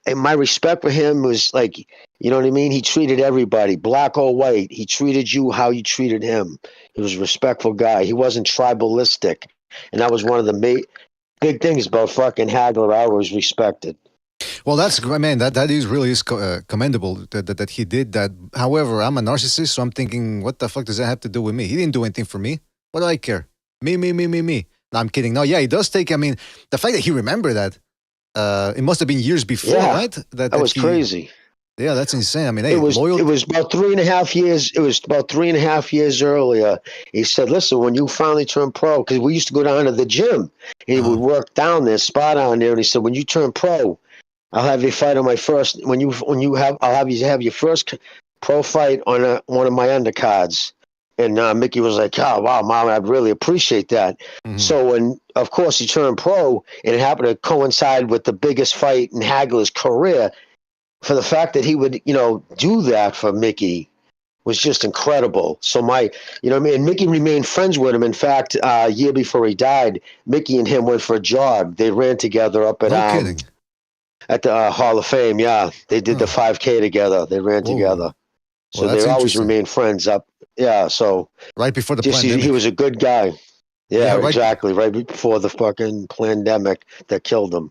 and my respect for him was like, you know what I mean? He treated everybody, black or white. He treated you how you treated him. He was a respectful guy. He wasn't tribalistic. And that was one of the big things about fucking Hagler I always respected. Well, that really is commendable that he did that. However, I'm a narcissist, so I'm thinking, what the fuck does that have to do with me? He didn't do anything for me. What do I care? Me. No, I'm kidding. No, yeah, he does take. I mean, the fact that he remembered that, it must have been years before, right? That was crazy. Yeah, that's insane. I mean, it was about 3.5 years. It was about 3.5 years earlier. He said, "Listen, when you finally turn pro, because we used to go down to the gym, and he would work down there, spot down there, and he said, when you turn pro, I'll have you fight on my first. I'll have you have your first pro fight on one of my undercards." And Mickey was like, "Oh wow, Mom, I'd really appreciate that." So when, of course, he turned pro, and it happened to coincide with the biggest fight in Hagler's career. For the fact that he would, do that for Mickey was just incredible. So Mickey remained friends with him. In fact, a year before he died, Mickey and him went for a jog. They ran together up at the Hall of Fame. Yeah, they did the 5K together. They ran together. So they always remained friends up. Yeah, so right before the pandemic. He was a good guy. Yeah, right. Exactly. Right before the fucking pandemic that killed him.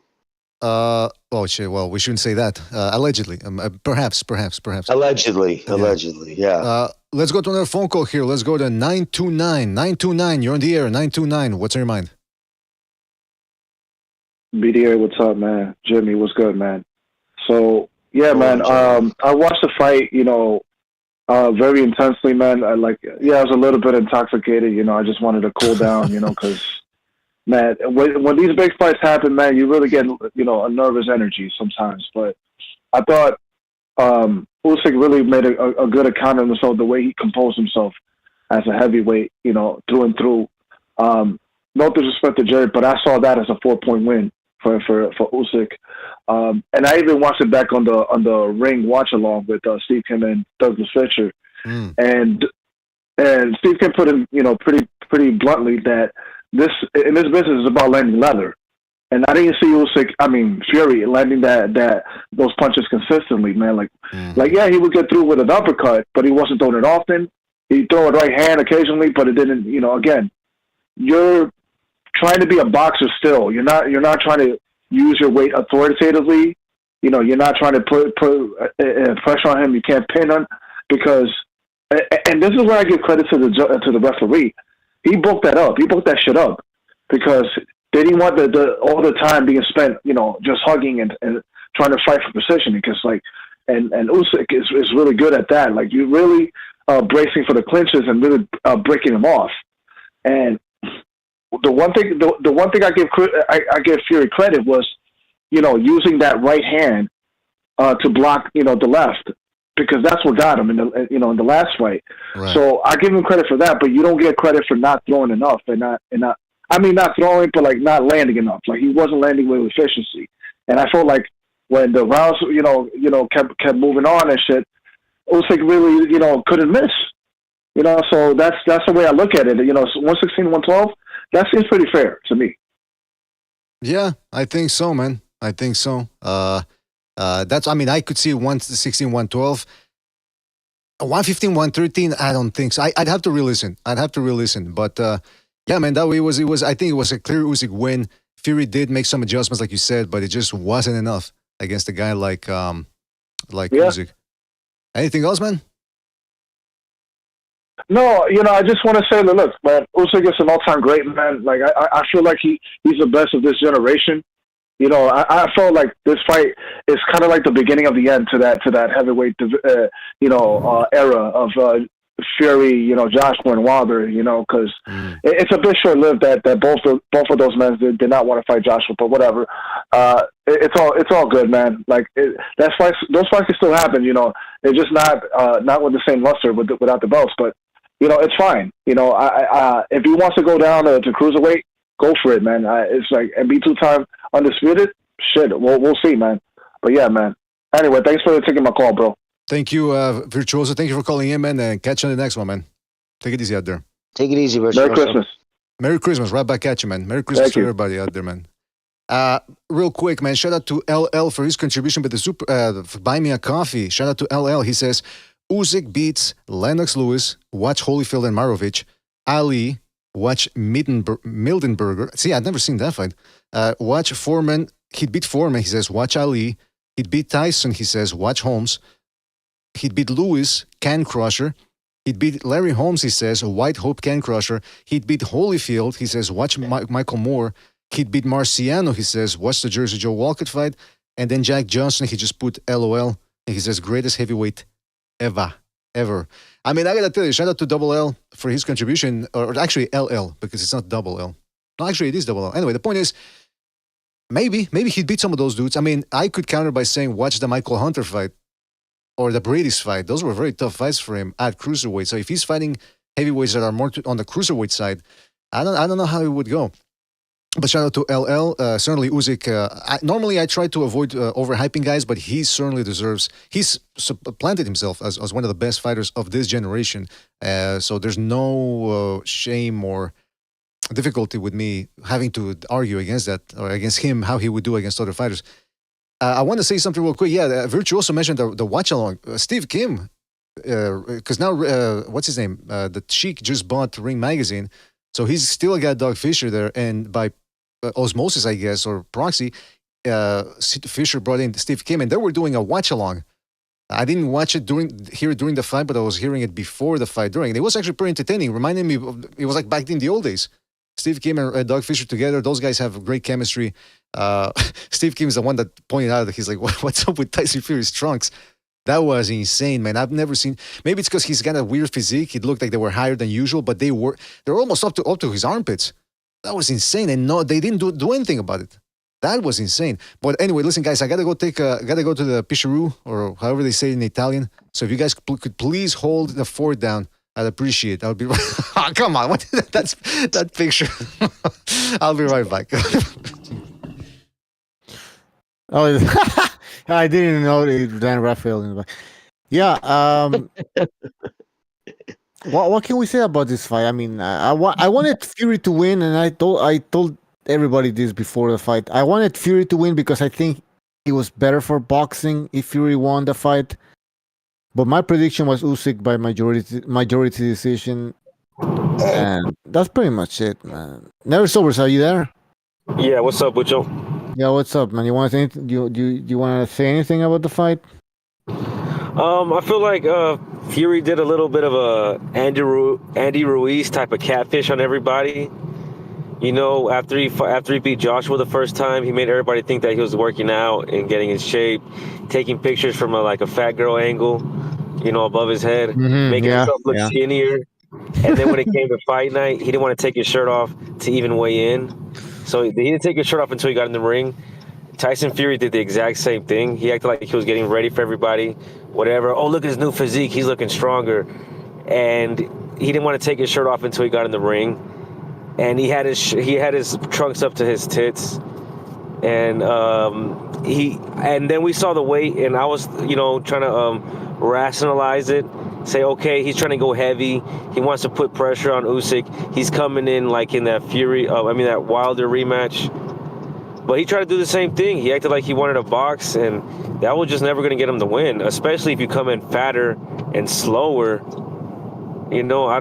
Oh shit. Well, we shouldn't say that. Allegedly, perhaps. Allegedly, yeah. Let's go to another phone call here. Let's go to 929. 929. You're on the air. 929. What's on your mind? BDA, what's up, man? Jimmy, what's good, man? So yeah, man. I watched the fight. Very intensely, man. I was a little bit intoxicated. I just wanted to cool down. Because. Man, when these big fights happen, man, you really get, a nervous energy sometimes. But I thought Usyk really made a good account of himself, the way he composed himself as a heavyweight, through and through. No disrespect to Jerry, but I saw that as a 4-point win for Usyk. And I even watched it back on the ring watch along with Steve Kim and Douglas Fisher. And Steve Kim put in, pretty bluntly that this business is about landing leather, and I didn't see Fury landing those punches consistently, man. Yeah, he would get through with an uppercut, but he wasn't throwing it often. He'd throw a right hand occasionally, but it didn't. Again, you're trying to be a boxer still. You're not trying to use your weight authoritatively. You're not trying to put pressure on him. You can't pin him because, and this is where I give credit to the referee. He broke that up. He broke that shit up because they didn't want all the time being spent, just hugging and trying to fight for precision. Because and Usyk is really good at that. You're really bracing for the clinches and really breaking them off. And the one thing I give Fury credit was, using that right hand to block, the left. Because that's what got him in the last fight. Right. So I give him credit for that, but you don't get credit for not throwing enough not throwing, but not landing enough. He wasn't landing with efficiency. And I felt like when the rounds, kept moving on and shit, Usyk really, couldn't miss. So that's the way I look at it. 116, 112, that seems pretty fair to me. Yeah, I think so, man. I think so. That's, I mean, I could see 116, 112. 115, 113, I don't think so. I'd have to re-listen. But yeah, man, that way it was. I think it was a clear Usyk win. Fury did make some adjustments, like you said, but it just wasn't enough against a guy like Usyk. Anything else, man? No, I just want to say, look, man, Usyk is an all-time great, man. Like, I feel like he's the best of this generation. I felt like this fight is kind of like the beginning of the end to that heavyweight, era of Fury, Joshua and Wilder, because it's a bit short-lived that both of those men did not want to fight Joshua, but whatever. It's all good, man. Like those fights can still happen, It's just not with the same luster without the belts, but it's fine. If he wants to go down to cruiserweight, go for it, man. It's like, and be 2-time undisputed. Shit, we'll see, man. But yeah, man. Anyway, thanks for taking my call, bro. Thank you, Virtuoso. Thank you for calling in, man, and catch you on the next one, man. Take it easy out there. Take it easy, Virtuoso. Merry Christmas. Merry Christmas. Right back at you, man. Merry Christmas to everybody out there, man. Real quick, man. Shout out to LL for his contribution with the Buy Me a Coffee. Shout out to LL. He says, Usyk beats Lennox Lewis. Watch Holyfield and Marovich. Ali. Watch Mildenberger. See, I'd never seen that fight. Watch Foreman. He'd beat Foreman. He says, watch Ali. He'd beat Tyson. He says, watch Holmes. He'd beat Lewis, Can Crusher. He'd beat Larry Holmes, he says, White Hope Can Crusher. He'd beat Holyfield, he says, watch Michael Moore. He'd beat Marciano, he says, watch the Jersey Joe Walcott fight. And then Jack Johnson, he just put LOL. And he says, greatest heavyweight ever. I mean, I gotta tell you, shout out to Double L for his contribution, or actually LL, because it's not Double L. No, actually, it is Double L. Anyway, the point is, maybe he'd beat some of those dudes. I mean, I could counter by saying, watch the Michael Hunter fight or the Brady's fight. Those were very tough fights for him at cruiserweight. So if he's fighting heavyweights that are more on the cruiserweight side, I don't know how it would go. But shout out to LL. Certainly Usyk. Normally I try to avoid overhyping guys, but he certainly deserves. He's supplanted himself as one of the best fighters of this generation. So there's no shame or difficulty with me having to argue against that or against him, how he would do against other fighters. I want to say something real quick. Yeah, Virtuoso mentioned the watch along. Steve Kim, because now what's his name? The Sheik just bought Ring Magazine, so he's still got Doug Fisher there, and by osmosis, I guess, or proxy, Fisher brought in Steve Kim, and they were doing a watch along. I didn't watch it during the fight, but I was hearing it before the fight, during. And it was actually pretty entertaining. Reminded me of, it was like back in the old days. Steve Kim and Doug Fisher together, those guys have great chemistry. Steve Kim is the one that pointed out that he's like, what's up with Tyson Fury's trunks? That was insane, man. I've never seen. Maybe it's because he's got a weird physique. It looked like they were higher than usual, but they're almost up to his armpits. That was insane, and no, they didn't do anything about it. That was insane. But anyway, listen, guys, I gotta go to the Pisciru, or however they say it in Italian. So if you guys could please hold the fort down, I'd appreciate it. I'll be right. Oh, come on, what is that picture? I'll be right back. Oh, I didn't know it Dan Raphael in the back. Yeah. What can we say about this fight? I mean, I wanted Fury to win, and I told everybody this before the fight. I wanted Fury to win because I think it was better for boxing if Fury won the fight. But my prediction was Usyk by majority decision, and that's pretty much it, man. Never Sobers, are you there? Yeah, what's up, Bucho? Yeah, what's up, man? You want to say you want to say anything about the fight? I feel like Fury did a little bit of a Andy Ruiz type of catfish on everybody. You know, after he beat Joshua the first time, he made everybody think that he was working out and getting in shape, taking pictures from a fat girl angle, you know, above his head, making himself look skinnier. And then when it came to fight night, he didn't want to take his shirt off to even weigh in. So he didn't take his shirt off until he got in the ring. Tyson Fury did the exact same thing. He acted like he was getting ready for everybody, whatever. Oh, look at his new physique. He's looking stronger. And he didn't want to take his shirt off until he got in the ring. And he had his trunks up to his tits. And then we saw the weight, and I was, trying to rationalize it. Say, okay, he's trying to go heavy. He wants to put pressure on Usyk. He's coming in like in that that Wilder rematch. But he tried to do the same thing. He acted like he wanted to box, and that was just never going to get him the win, especially if you come in fatter and slower. You know, I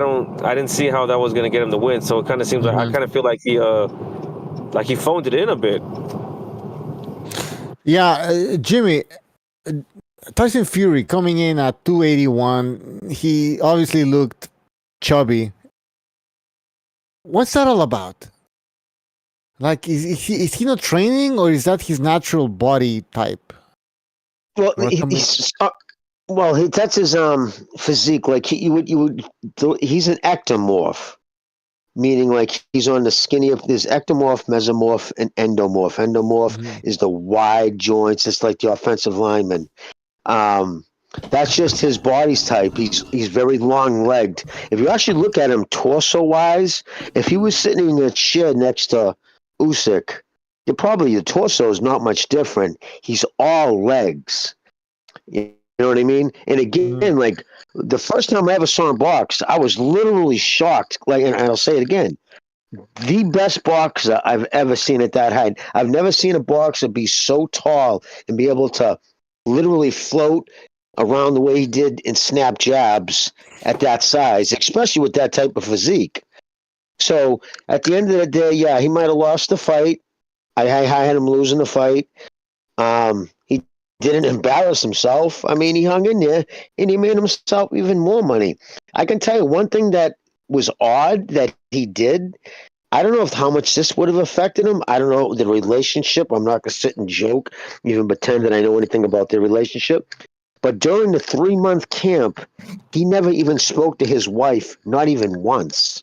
didn't see how that was going to get him the win. So it kind of seems like I kind of feel like he phoned it in a bit. Yeah, Jimmy, Tyson Fury coming in at 281, he obviously looked chubby. What's that all about? Like, is he not training, or is that his natural body type? Well, that's his physique. Like he's an ectomorph, meaning like he's on the skinny of there's ectomorph, mesomorph, and endomorph. Endomorph is the wide joints. It's like the offensive lineman. That's just his body's type. He's very long-legged. If you actually look at him torso-wise, if he was sitting in a chair next to Usyk, the torso is not much different. He's all legs. You know what I mean? And again, like the first time I ever saw him box, I was literally shocked. Like, and I'll say it again, the best boxer I've ever seen at that height. I've never seen a boxer be so tall and be able to literally float around the way he did and snap jabs at that size, especially with that type of physique. So at the end of the day, yeah, he might have lost the fight. I had him losing the fight. He didn't embarrass himself. I mean, he hung in there and he made himself even more money. I can tell you one thing that was odd that he did. I don't know how much this would have affected him. I don't know the relationship. I'm not going to sit and joke, even pretend that I know anything about their relationship. But during the 3-month camp, he never even spoke to his wife, not even once.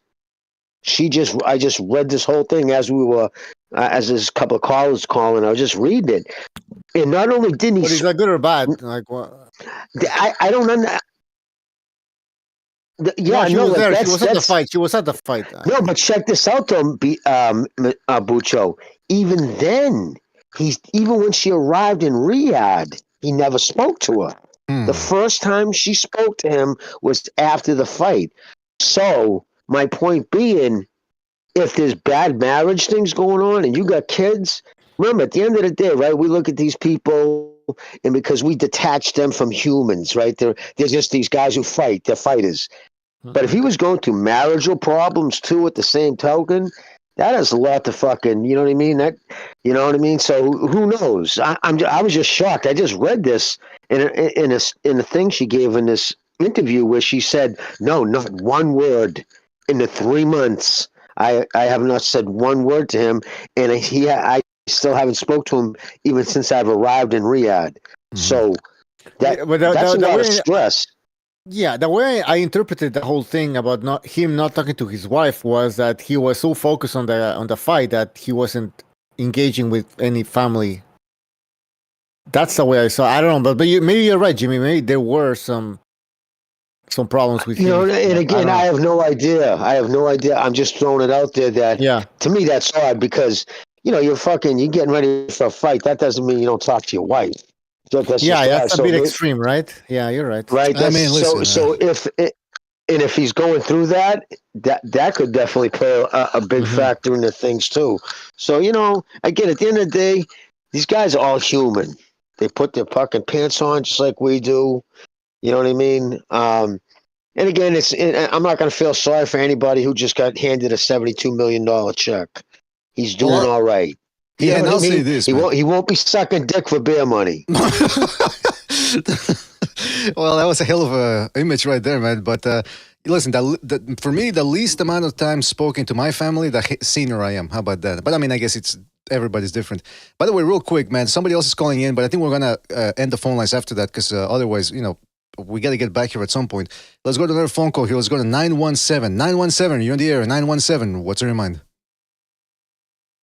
I just read this whole thing as we were, as this couple of callers calling. I was just reading it, and not only didn't he. But is that good or bad? Like what? I don't know. Yeah, she no, was like there. She was at the fight. She was at the fight. No, but check this out, though, Bucho. Even then, even when she arrived in Riyadh, he never spoke to her. The first time she spoke to him was after the fight. So my point being, if there's bad marriage things going on and you got kids, remember, at the end of the day, right, we look at these people and because we detach them from humans, right? They're just these guys who fight. They're fighters. But if he was going through marital problems too at the same token, that has a lot to fucking, you know what I mean? You know what I mean? So who knows? I was just shocked. I just read this in a thing she gave in this interview where she said, no, not one word in the 3 months. I have not said one word to him, and I still haven't spoke to him even since I've arrived in Riyadh. So that's a lot of stress. Yeah, the way I interpreted the whole thing about him not talking to his wife was that he was so focused on the fight that he wasn't engaging with any family. That's the way I saw. I don't know, but maybe you're right, Jimmy. Maybe there were some problems with him. You know, and again, I have no idea. I'm just throwing it out there that to me that's odd because you're getting ready for a fight. That doesn't mean you don't talk to your wife. That's a bit extreme, right? Yeah, you're right. Right. I mean, listen, so if he's going through that could definitely play a big factor into things too. So again, at the end of the day, these guys are all human. They put their fucking pants on just like we do. You know what I mean? And again, I'm not going to feel sorry for anybody who just got handed a $72 million check. He's doing all right. Yeah, and I'll say this. He won't be sucking dick for beer money. Well, that was a hell of a image right there, man. But listen, for me, the least amount of time spoken to my family, the senior I am. How about that? But I mean, I guess everybody's different. By the way, real quick, man, somebody else is calling in, but I think we're going to end the phone lines after that because otherwise, we got to get back here at some point. Let's go to another phone call here. Let's go to 917. 917, you're on the air. 917, what's on your mind?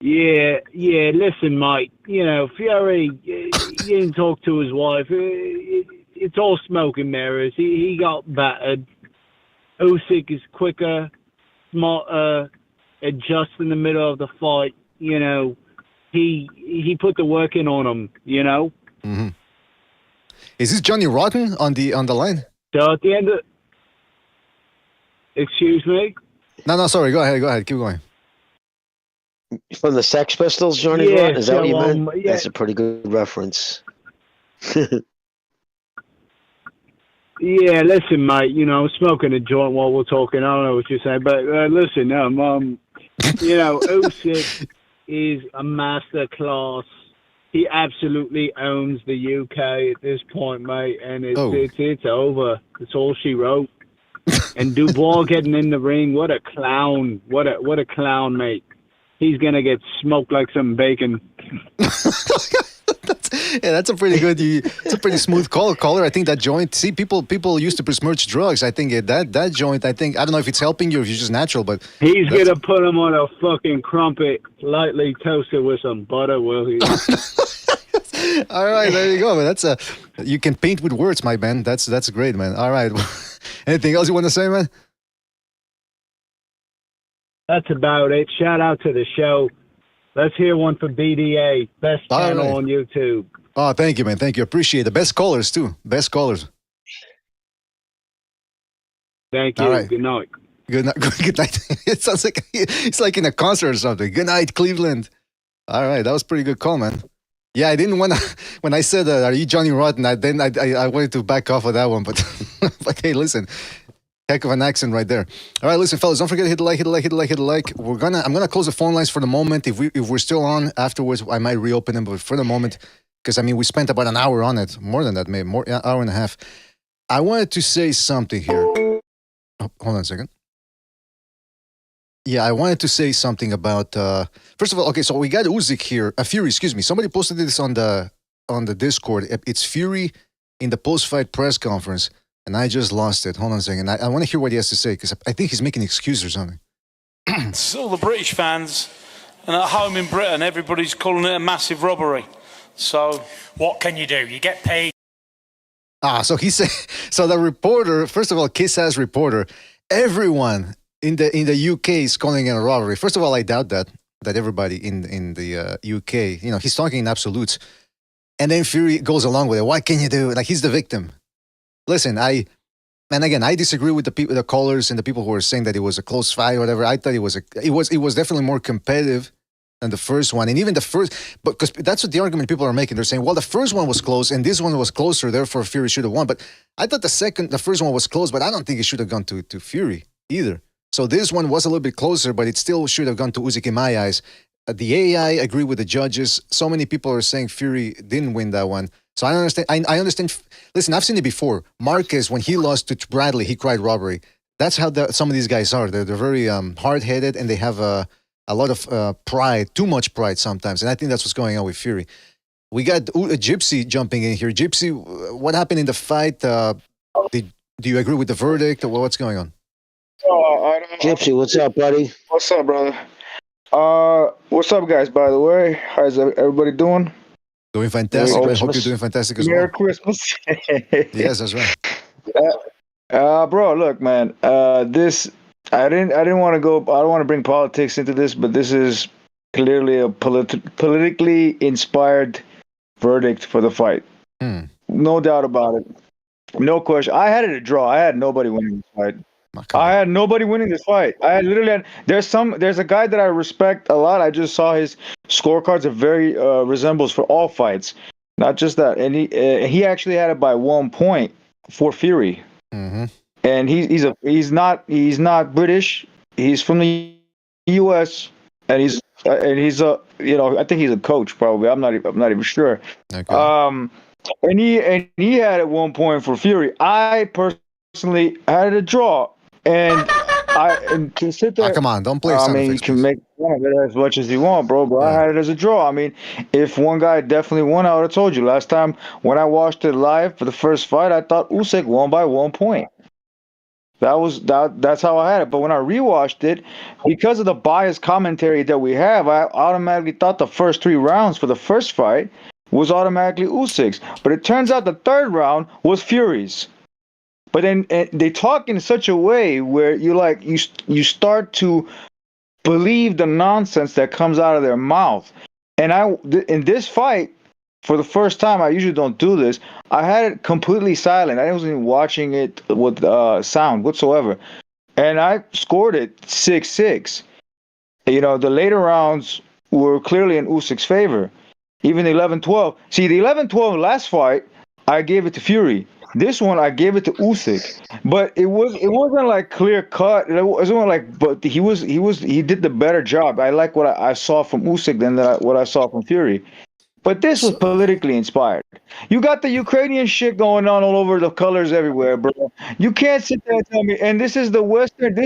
Yeah. Listen, mate. Fury, he didn't talk to his wife. It's all smoke and mirrors. He got battered. Usyk is quicker, smarter, adjust in the middle of the fight. He put the work in on him. Mm-hmm. Is this Johnny Rotten on the line? So at the end of, excuse me. No, sorry. Go ahead. Keep going. From the Sex Pistols, Johnny Yeah, Rotten? Is that what you meant? yeah. That's a pretty good reference. Yeah, listen, mate. You know, I'm smoking a joint while we're talking. I don't know what you're saying, but listen, you know, Usyk is a master class. He absolutely owns the UK at this point, mate, and it's over. It's all she wrote. And Dubois getting in the ring, what a clown! What a clown, mate. He's gonna get smoked like some bacon. That's a pretty good. It's a pretty smooth caller. I think that joint. See, people used to besmirch drugs. I think that joint. I don't know if it's helping you or if you're just natural, but He's gonna put him on a fucking crumpet, lightly toasted with some butter, will he? All right, there you go. Man. You can paint with words, my man. That's great, man. All right. Anything else you want to say, man? That's about it. Shout out to the show. Let's hear one for BDA. Best channel on YouTube. Oh, thank you, man. Thank you. Appreciate it. The best callers, too. Best callers. Thank you. All right. Good night. Good night. Good night. It sounds like it's like in a concert or something. Good night, Cleveland. All right. That was a pretty good call, man. Yeah, I didn't want to, when I said, are you Johnny Rotten? I wanted to back off of that one, but, but hey, listen. Heck of an accent right there. All right, listen, fellas, don't forget to hit the like. I'm gonna close the phone lines for the moment. If we're still on afterwards, I might reopen them. But for the moment, because I mean, we spent about an hour on it, more than that, maybe more, hour and a half. I wanted to say something here. Oh, hold on a second. Yeah, I wanted to say something about. First of all, okay, so we got Usyk here. Fury, excuse me. Somebody posted this on the Discord. It's Fury in the post-fight press conference. And I just lost it. Hold on a second. I want to hear what he has to say because I think he's making excuses or something. It's all the British fans, and at home in Britain, everybody's calling it a massive robbery. So, what can you do? You get paid. So he said. So the reporter, first of all, Kiss-ass reporter, everyone in the UK is calling it a robbery. First of all, I doubt that everybody in the UK, he's talking in absolutes, and then Fury goes along with it. What can you do? Like he's the victim. Listen, I disagree with the callers and the people who were saying that it was a close fight or whatever. I thought it was definitely more competitive than the first one, and even the first. But because that's what the argument people are making. They're saying, well, the first one was close and this one was closer, therefore Fury should have won. But I thought the first one was close, but I don't think it should have gone to Fury either. So this one was a little bit closer, but it still should have gone to Usyk in my eyes. The AI agree with the judges. So many people are saying Fury didn't win that one. So I understand. I understand. Listen, I've seen it before. Marquez, when he lost to Bradley, he cried robbery. That's how some of these guys are. They're very hard-headed, and they have a lot of pride, too much pride sometimes. And I think that's what's going on with Fury. We got Gypsy jumping in here. Gypsy, what happened in the fight? Do you agree with the verdict, or what's going on? Gypsy, what's up, buddy? What's up, brother? What's up, guys? By the way, how's everybody doing? Doing fantastic. I hope you're doing fantastic as well. Merry Christmas. Yes, that's right. Bro, look, man. This I didn't want to go. I don't want to bring politics into this, but this is clearly a politically inspired verdict for the fight. No doubt about it. No question. I had it a draw. I had nobody winning this fight. I had nobody winning this fight. I literally had, there's a guy that I respect a lot. I just saw his scorecards are very resembles for all fights, not just that. And he actually had it by 1 point for Fury. Mm-hmm. And he's not British. He's from the U.S. and he's a I think he's a coach probably. I'm not even sure. Okay. And he had it 1 point for Fury. I personally had a draw. And to sit there. Come on, don't play. I mean, you can make fun of it as much as you want, bro. But I had it as a draw. I mean, if one guy definitely won, I would have told you. Last time when I watched it live for the first fight, I thought Usyk won by 1 point. That's how I had it. But when I rewatched it, because of the biased commentary that we have, I automatically thought the first 3 rounds for the first fight was automatically Usyk's. But it turns out the third round was Fury's. But then they talk in such a way where you start to believe the nonsense that comes out of their mouth. And in this fight, for the first time, I usually don't do this. I had it completely silent. I wasn't even watching it with sound whatsoever. And I scored it 6-6. the later rounds were clearly in Usyk's favor. Even the 11-12. See, the 11-12 last fight, I gave it to Fury. This one, I gave it to Usyk. But it wasn't like clear cut. It wasn't like, but he did the better job. I like what I saw from Usyk than what I saw from Fury. But this was politically inspired. You got the Ukrainian shit going on all over, the colors everywhere, bro. You can't sit there and tell me. And this is the Western.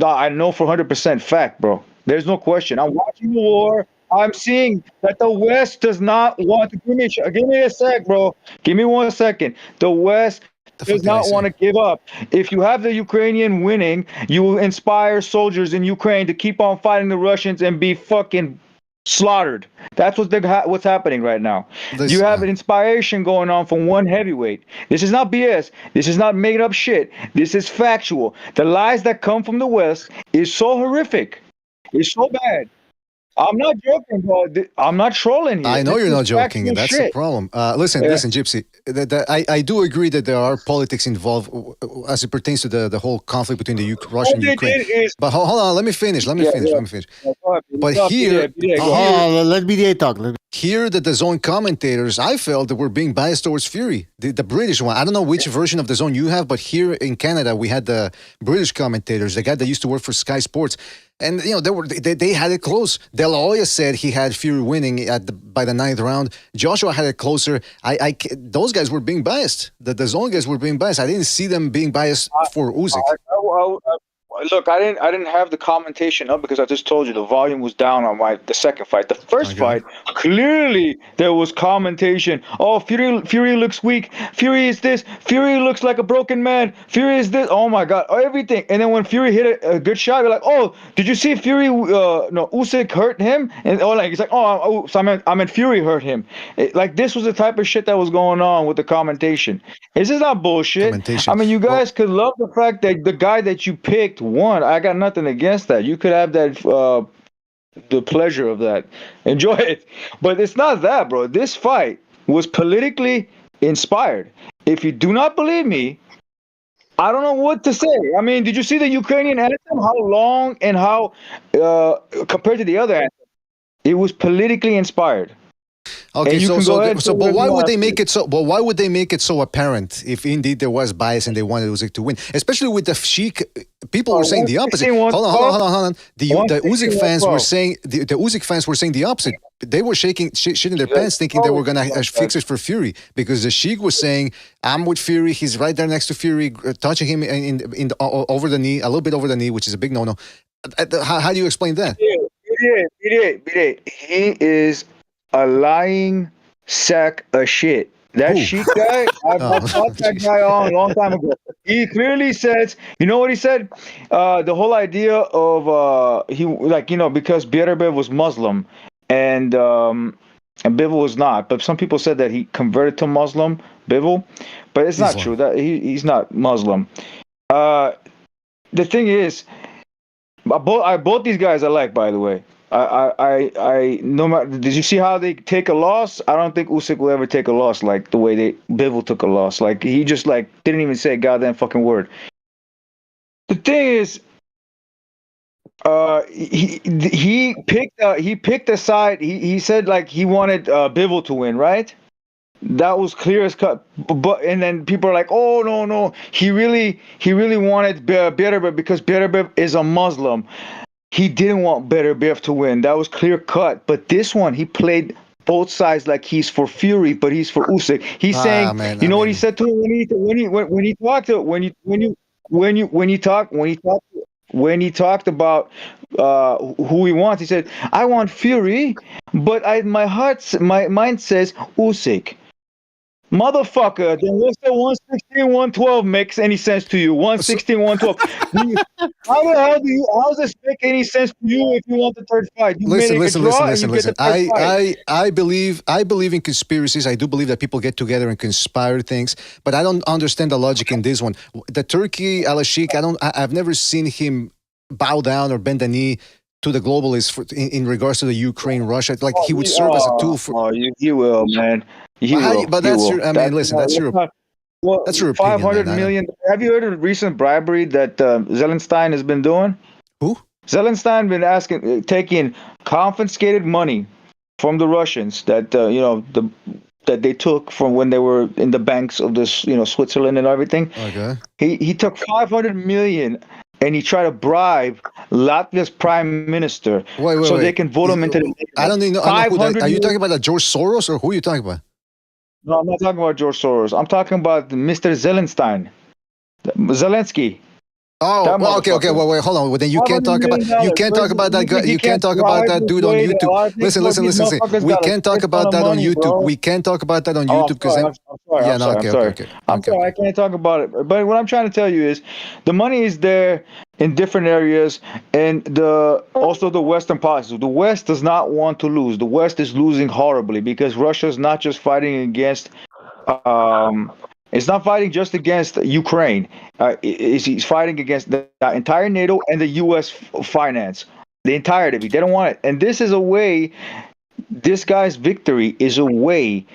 I know for 100% fact, bro. There's no question. I'm watching the war. I'm seeing that the West does not want to give me a sec, bro. Give me 1 second. The West does not want to give up. If you have the Ukrainian winning, you will inspire soldiers in Ukraine to keep on fighting the Russians and be fucking slaughtered. That's what's happening right now. You have an inspiration going on from one heavyweight. This is not BS. This is not made up shit. This is factual. The lies that come from the West is so horrific. It's so bad. I'm not joking, bro. I'm not trolling here. I know you're not joking, and that's the problem. Listen, Gypsy. I do agree that there are politics involved as it pertains to the whole conflict between the Russia and Ukraine. But hold on, let me finish. Let me finish. But here, let BDA talk. Here, the DAZN commentators, I felt that were being biased towards Fury, the British one. I don't know which version of DAZN you have, but here in Canada, we had the British commentators, the guy that used to work for Sky Sports. And they had it close. De La Hoya said he had Fury winning by the 9th round. Joshua had it closer. Those guys were being biased. The DAZN guys were being biased. I didn't see them being biased for Usyk. Look, I didn't have the commentation up because I just told you the volume was down on the second fight. The first fight, clearly there was commentation. Oh, Fury looks weak. Fury is this. Fury looks like a broken man. Fury is this. Oh my God, everything. And then when Fury hit a good shot, you're like, oh, did you see Fury? Usyk hurt him, and he's like, oh, so I meant Fury hurt him. This was the type of shit that was going on with the commentation. This is not bullshit. I mean, you guys could love the fact that the guy that you picked won. I got nothing against that. You could have that, the pleasure of that. Enjoy it. But it's not that, bro. This fight was politically inspired. If you do not believe me, I don't know what to say. I mean, did you see the Ukrainian anthem? How long and how, compared to the other anthem, it was politically inspired. Okay, but why would they make it so? But why would they make it so apparent if indeed there was bias and they wanted Usyk to win? Especially with the Sheik, people were saying the opposite. Hold on. The Usyk fans were saying the Usyk fans were saying the opposite. They were shitting their pants, thinking they were gonna fix it for Fury because the Sheik was saying, "I'm with Fury. He's right there next to Fury, touching him over the knee, a little bit over the knee, which is a big no-no." How do you explain that? He is a lying sack of shit. That Sheik guy, I fought that guy on a long time ago. He clearly says, you know what he said? The whole idea of because Beterbiev was Muslim and Bivol was not. But some people said that he converted to Muslim, Bivol, but it's not true. That he's not Muslim. The thing is, both these guys I like, by the way. I no matter. Did you see how they take a loss? I don't think Usyk will ever take a loss like the way Bivol took a loss. Like he just didn't even say a goddamn fucking word. The thing is, he picked a side. He said he wanted Bivol to win, right? That was clear as cut. But and then people are like, oh no, he really wanted Beterbiev because Beterbiev is a Muslim. He didn't want Beterbiev to win. That was clear cut. But this one, he played both sides like he's for Fury, but he's for Usyk. He's saying, what he said to him when he talked about who he wants. He said, "I want Fury, but my mind says Usyk." Motherfucker, then what's the 116, 112 makes any sense to you? 116, 112. How does this make any sense to you if you want the third fight? Listen. I believe in conspiracies. I do believe that people get together and conspire things, but I don't understand the logic in this one. The Turkey, Al-Sheikh, I've never seen him bow down or bend the knee to the globalists in regards to the Ukraine, Russia. He would serve as a tool for. He will, man. But that's your. I mean, listen. That's your. That's your opinion. 500 million. Have you heard of the recent bribery that Zelensky has been doing? Who? Zelensky been taking confiscated money from the Russians that that they took from when they were in the banks of this, Switzerland and everything. Okay. He took 500 million and he tried to bribe Latvia's prime minister so they can vote him into the. I don't know. Are you talking about George Soros or who are you talking about? No, I'm not talking about George Soros. I'm talking about Mr. Zelensky. Oh, well, okay. Wait, hold on. Well, then you can't talk about that guy. You can't talk about that dude on YouTube. Listen. We can't talk about that on YouTube. We can't talk about that on YouTube because I'm sorry. I can't talk about it. But what I'm trying to tell you is, the money is there in different areas, and also the Western policies. The West does not want to lose. The West is losing horribly because Russia's not just fighting against. It's not fighting just against Ukraine. He's fighting against the entire NATO and the U.S. finance, the entirety of it. They don't want it. And this is a way, this guy's victory is a way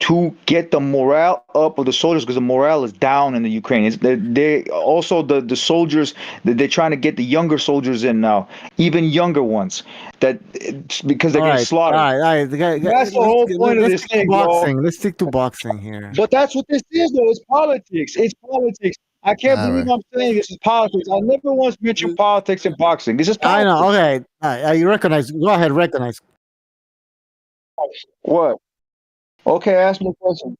to get the morale up of the soldiers, because the morale is down in the Ukraine. They also the soldiers, they're trying to get the younger soldiers in now, even younger ones, because they're getting slaughtered. All right. That's the whole point of this thing, boxing. bro. Let's stick to boxing here. But that's what this is, though. It's politics. It's politics. I can't believe I'm saying this is politics. I never once mentioned politics in boxing. This is politics. I know. Okay. I recognize. Go ahead. Recognize. What? Okay, ask me a question.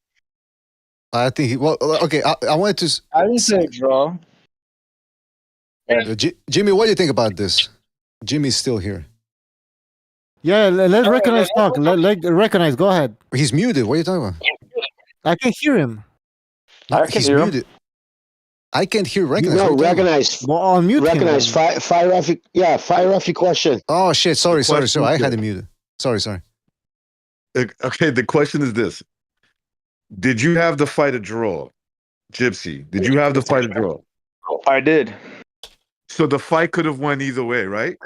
I think okay. I wanted to. I didn't say draw. Jimmy, what do you think about this? Jimmy's still here. Yeah, let Recognize talk. Let Recognize. Go ahead. He's muted. What are you talking about? I can hear him. I can hear him. I can't hear Recognize. No, Recognize. Well, unmute Recognize. him. Fire off. Fire off your question. Oh shit! Sorry. I had it muted. Sorry. Okay, the question is this: did you have the fight a draw, Gypsy? Did you have the fight a draw? I did. So the fight could have went either way, right?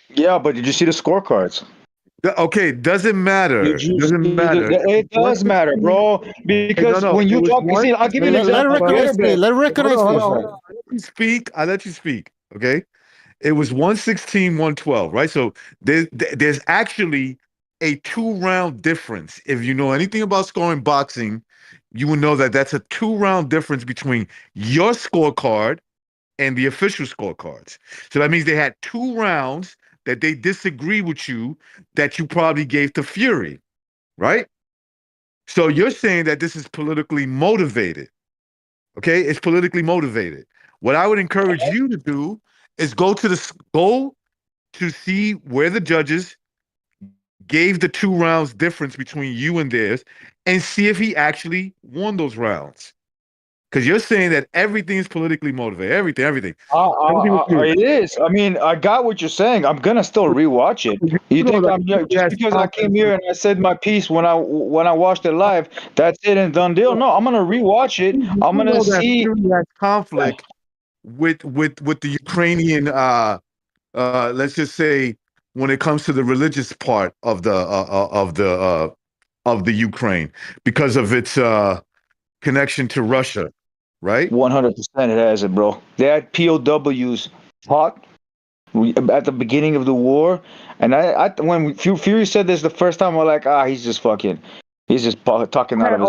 Yeah, but did you see the scorecards? Okay, doesn't matter. Doesn't matter. It does matter, bro. Because when you talk, I'll give you an example. Let Recognize. I let you speak. Okay, it was 116-112, right? So there's actually a 2-round difference. If you know anything about scoring boxing, you will know that that's a 2-round difference between your scorecard and the official scorecards. So that means they had 2 rounds that they disagree with you that you probably gave to Fury, right? So you're saying that this is politically motivated. Okay, it's politically motivated. What I would encourage you to do is go to see where the judges gave the 2 rounds difference between you and theirs, and see if he actually won those rounds. Because you're saying that everything is politically motivated. Everything. It is. I mean, I got what you're saying. I'm gonna still rewatch it. You think I'm just because I came here and I said my piece when I watched it live? That's it and done deal. No, I'm gonna rewatch it. I'm gonna see conflict with the Ukrainian. Let's just say, when it comes to the religious part of the Ukraine, because of its connection to Russia, right? 100% it has it, bro. They had POWs fought at the beginning of the war, and I when Fury said this the first time, I'm like, he's just talking out of his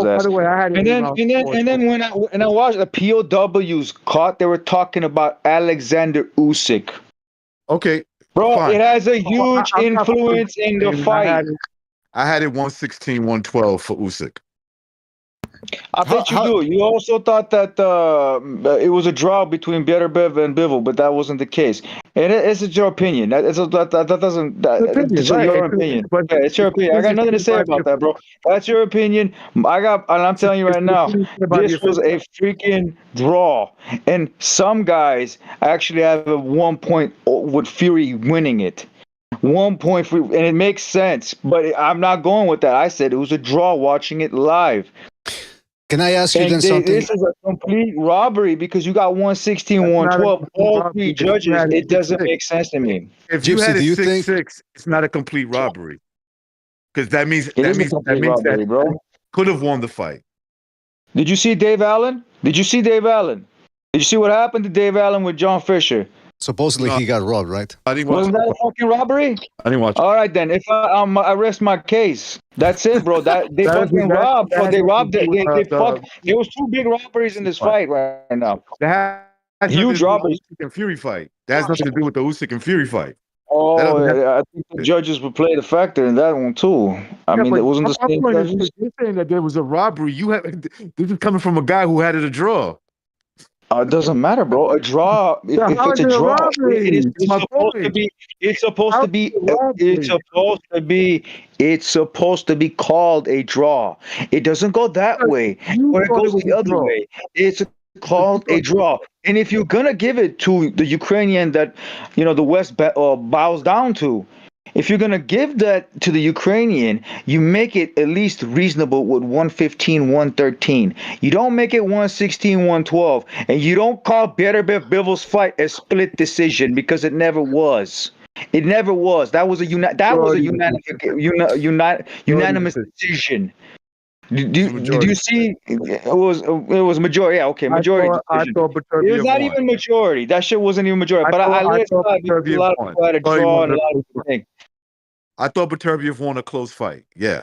ass. By the way, I had and then when I watched the POWs caught, they were talking about Oleksandr Usyk. Okay. Bro, fine. It has a huge influence in the fight. I had it 116-112 for Usyk. I bet you do. You also thought that it was a draw between Beterbiev and Bivol, but that wasn't the case. And it's your opinion. It's your opinion. It's your opinion. I got nothing to say about that, bro. That's your opinion. And I'm telling you right now, this was a freaking draw. And some guys actually have a 1 point with Fury winning it. 1 point for, and it makes sense. But I'm not going with that. I said it was a draw watching it live. Can I ask you then something? This is a complete robbery because you got 116, 112, all 3 judges. It doesn't make sense to me. If you had it 6-6, it's not a complete robbery. Because that means that could have won the fight. Did you see Dave Allen? Did you see what happened to Dave Allen with John Fisher? Supposedly he got robbed, right? I didn't watch. Wasn't that a fucking robbery? I didn't watch. All right then. If I rest my case, that's it, bro. That they fucking robbed. Bro. They robbed. They fucked. There was 2 big robberies in this fight right now. That has Huge robberies. Usyk and Fury fight. That has nothing to do with the Usyk and Fury fight. Oh, yeah, I think the judges would play the factor in that one too. I mean, it wasn't the same judges. You're saying that there was a robbery. This is coming from a guy who had it a draw. It doesn't matter, bro. A draw. If it's a draw, it's supposed to be called a draw. It doesn't go that way, or it goes the other way. It's called a draw. And if you're gonna give it to the Ukrainian that the West bows down to, if you're gonna give that to the Ukrainian, you make it at least reasonable with 115, 113. You don't make it 116, 112, and you don't call Beterbiev Bivol's fight a split decision because it never was. It never was. That was a unanimous decision. Did you see? It was majority. Yeah, okay, majority. I thought it was not even majority. That shit wasn't even majority. But I let a lot of people had a draw and a lot of things. I thought Beterbiev won a close fight. Yeah,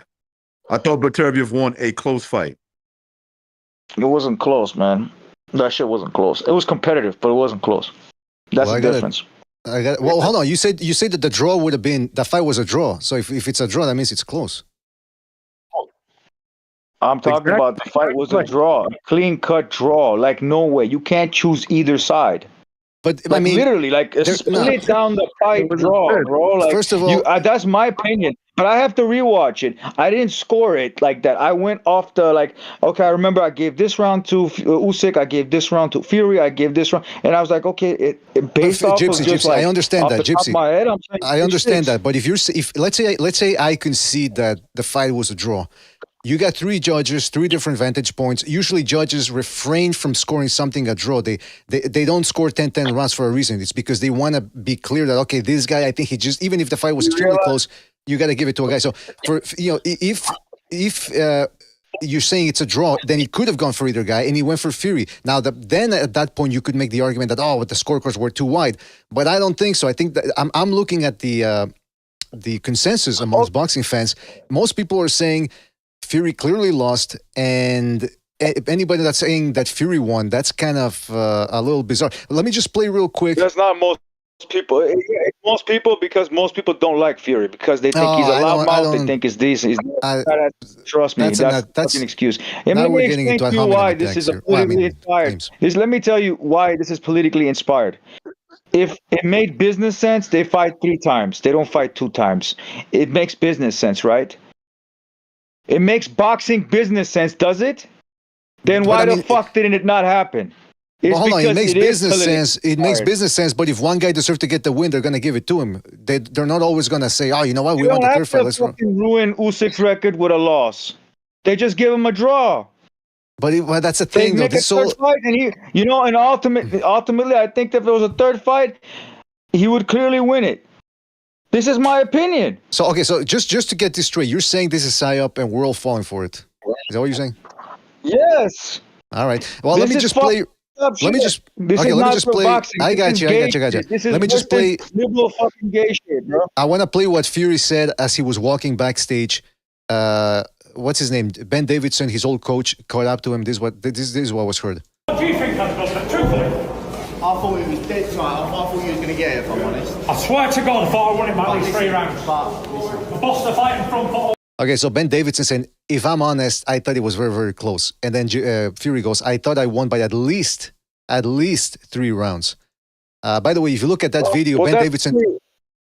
I thought Beterbiev won a close fight. It wasn't close, man. That shit wasn't close. It was competitive, but it wasn't close. That's the difference. Well, hold on. You said that the draw would have been the fight was a draw. So if it's a draw, that means it's close. I'm talking about the fight was a draw, a clean-cut draw. Like, no way. You can't choose either side. But like, I mean, literally, like split down the fight draw, bro. Like, first of all, that's my opinion. But I have to rewatch it. I didn't score it like that. I went off the okay, I remember I gave this round to Usyk, I gave this round to Fury, I gave this round, and I was like, okay, based off Gypsy, of just I understand that, Gypsy. Top of my head, I'm saying I understand that. But if let's say I concede that the fight was a draw. You got 3 judges, 3 different vantage points. Usually judges refrain from scoring something a draw. They don't score 10-10 rounds for a reason. It's because they want to be clear that, okay, this guy, I think he just, even if the fight was extremely close, you got to give it to a guy. So, if you're saying it's a draw, then he could have gone for either guy, and he went for Fury. Now, then at that point, you could make the argument that, the scorecards were too wide. But I don't think so. I think that I'm looking at the consensus amongst boxing fans. Most people are saying Fury clearly lost, and anybody that's saying that Fury won, that's kind of a little bizarre. Let me just play real quick. That's not most people. It's most people because most people don't like Fury because they think he's a loudmouth. They think it's this. Trust me, that's an excuse. And let me explain to you why this is politically inspired. Let me tell you why this is politically inspired. If it made business sense, they fight 3 times. They don't fight 2 times. It makes business sense, right? It makes boxing business sense, does it? Then why the fuck didn't it not happen? Well, hold on, it makes business sense. It makes business sense, but if one guy deserves to get the win, they're going to give it to him. They're not always going to say, you know what, we want the third fight. Let's fucking ruin Usyk's record with a loss. They just give him a draw. But that's the thing, though. This third fight, and and ultimately, I think that if it was a third fight, he would clearly win it. This is my opinion. So, okay, so just to get this straight, you're saying this is psyop and we're all falling for it. Is that what you're saying? Yes. All right. Well, let me just play. Let me just play. I got you. Let me just play. Liberal fucking gay shit, bro. I want to play what Fury said as he was walking backstage. What's his name? Ben Davidson, his old coach, caught up to him. This is what was heard. What do you think, Hagler? Truthfully. I thought it was dead tonight. I thought you was going to get it, if I'm honest. I swear to God, I thought I won it by at least 3 rounds. I bossed the fight in front foot. Okay, so Ben Davidson said, if I'm honest, I thought it was very, very close. And then Fury goes, I thought I won by at least 3 rounds. By the way, if you look at that video, Ben Davidson...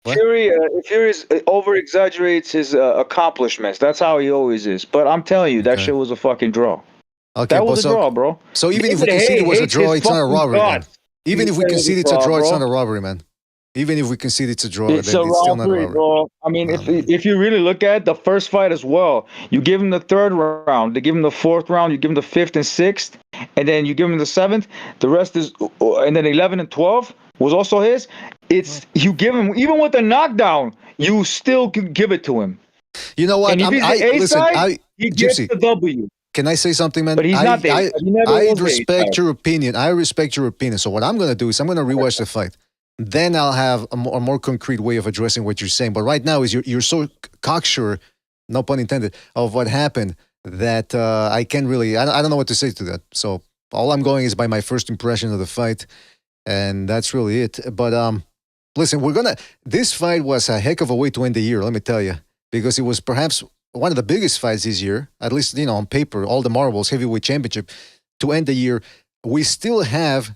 Fury over-exaggerates his accomplishments. That's how he always is. But I'm telling you, that shit was a fucking draw. Okay, that was a draw, bro. So even if we concede it was a draw, it's not a robbery. Even if we concede it's a draw, it's not a robbery, man. Even if we concede it's a draw, it's still not a robbery. Bro. I mean, if you really look at the first fight as well, you give him the 3rd round, they give him the 4th round, you give him the 5th and 6th, and then you give him the 7th. The rest is, and then 11 and 12 was also his. It's you give him even with the knockdown, you still give it to him. You know what? And if he's the A side, he gets the W. Can I say something, man? But he's not there. I respect your opinion. I respect your opinion. So what I'm going to do is I'm going to rewatch the fight. then I'll have a more concrete way of addressing what you're saying. But right now, is you're so cocksure, no pun intended, of what happened that I can't really. I don't know what to say to that. So all I'm going is by my first impression of the fight, and that's really it. But listen, this fight was a heck of a way to end the year. Let me tell you, because it was perhaps one of the biggest fights this year, at least on paper. All the marbles, heavyweight championship, to end the year. We still have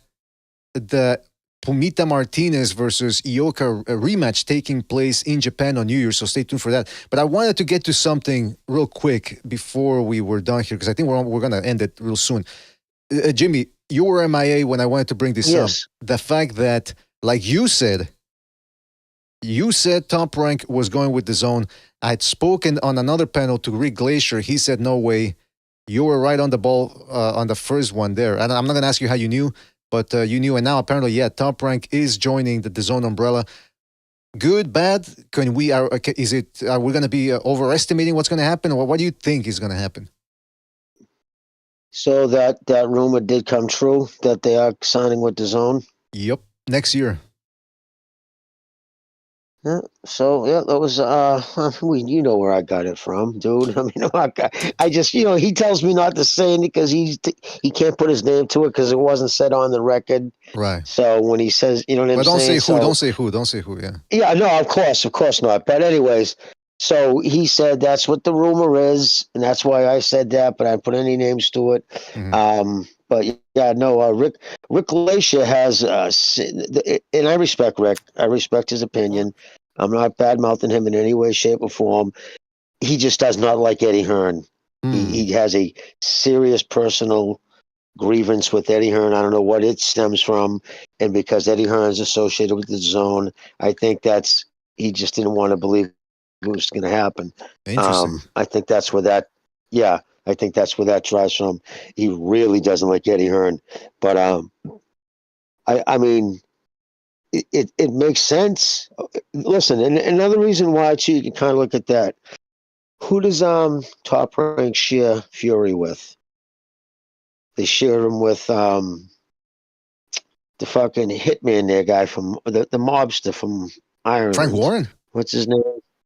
the Pumita Martinez versus Ioka rematch taking place in Japan on New Year, so stay tuned for that. But I wanted to get to something real quick before we were done here, because I think we're going to end it real soon. Jimmy, you were MIA when I wanted to bring this up. The fact that, like you said Top Rank was going with DAZN. I had spoken on another panel to Rick Glacier. He said, no way. You were right on the ball on the first one there. And I'm not going to ask you how you knew, but you knew, and now apparently, Top Rank is joining the DAZN umbrella. Good, bad? Are we going to be overestimating what's going to happen, or what do you think is going to happen? So that rumor did come true that they are signing with DAZN. Yep, next year. Yeah. So that was you know where I got it from, dude. I mean, I just he tells me not to say it because he can't put his name to it because it wasn't said on the record. Right. So when he says, you know what I'm saying? Don't say who. Yeah. Yeah. No. Of course not. But anyways, so he said that's what the rumor is, and that's why I said that. But I didn't put any names to it. Mm-hmm. But Rick Glacier has, and I respect Rick. I respect his opinion. I'm not bad-mouthing him in any way, shape, or form. He just does not like Eddie Hearn. He has a serious personal grievance with Eddie Hearn. I don't know what it stems from. And because Eddie Hearn is associated with the DAZN, I think he just didn't want to believe it was going to happen. Interesting. I think that's where that drives from. He really doesn't like Eddie Hearn. But I mean, it makes sense. Listen, and another reason why too, you can kind of look at that. Who does Top Rank share Fury with? They share him with the fucking hitman there guy from the mobster from Ireland. Frank Warren? What's his name?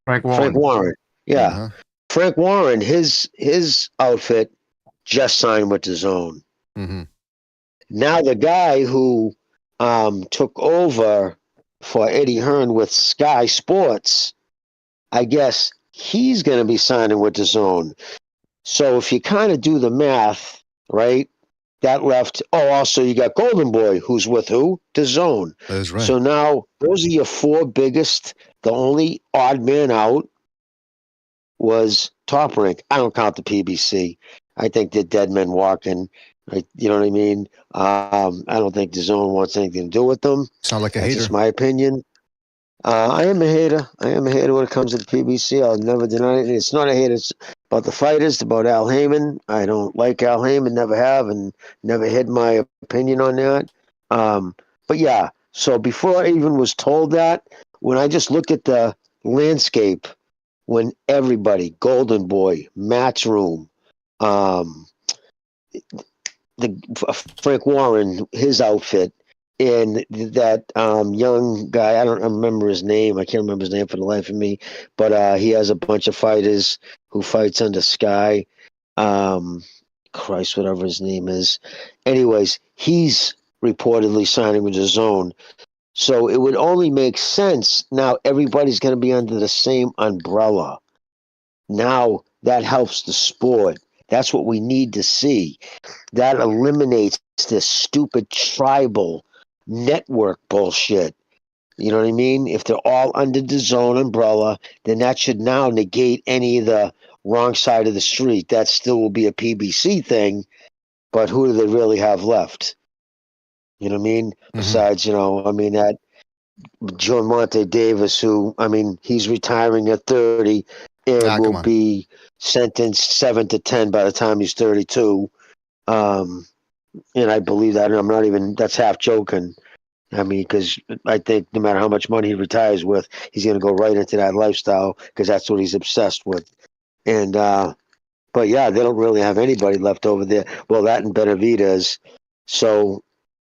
Frank Warren. Yeah. Uh-huh. Frank Warren, his outfit just signed with DAZN. Mm-hmm. Now the guy who took over for Eddie Hearn with Sky Sports, I guess he's going to be signing with DAZN. So if you kind of do the math, right, that left. Oh, also you got Golden Boy, who's with who? DAZN. That's right. So now those are your four biggest. The only odd man out was Top Rank. I don't count the PBC. I think they're dead men walking. Right? You know what I mean? I don't think DAZN wants anything to do with them. Sound like a That's hater. just my opinion. I am a hater. when it comes to the PBC. I'll never deny it. It's not a hate. It's about the fighters. It's about Al Heyman. I don't like Al Heyman. Never have, and never hid my opinion on that. But yeah. So before I even was told that, when I just looked at the landscape, when everybody, Golden Boy, Matchroom, Frank Warren, his outfit, and that young guy, I don't remember his name. I can't remember his name for the life of me. But he has a bunch of fighters who fights under Sky. Christ, whatever his name is. Anyways, he's reportedly signing with DAZN. So it would only make sense. Now everybody's going to be under the same umbrella. Now that helps the sport. That's what we need to see. That eliminates this stupid tribal network bullshit. You know what I mean? If they're all under the DAZN umbrella, then that should now negate any of the wrong side of the street. That still will be a PBC thing, but who do they really have left? You know what I mean? Mm-hmm. Besides, that John Monte Davis, who, he's retiring at 30 and will be sentenced 7 to 10 by the time he's 32. And I believe that. And that's half joking. Because I think no matter how much money he retires with, he's going to go right into that lifestyle because that's what he's obsessed with. And, but yeah, they don't really have anybody left over there. Well, that and Benavidez. So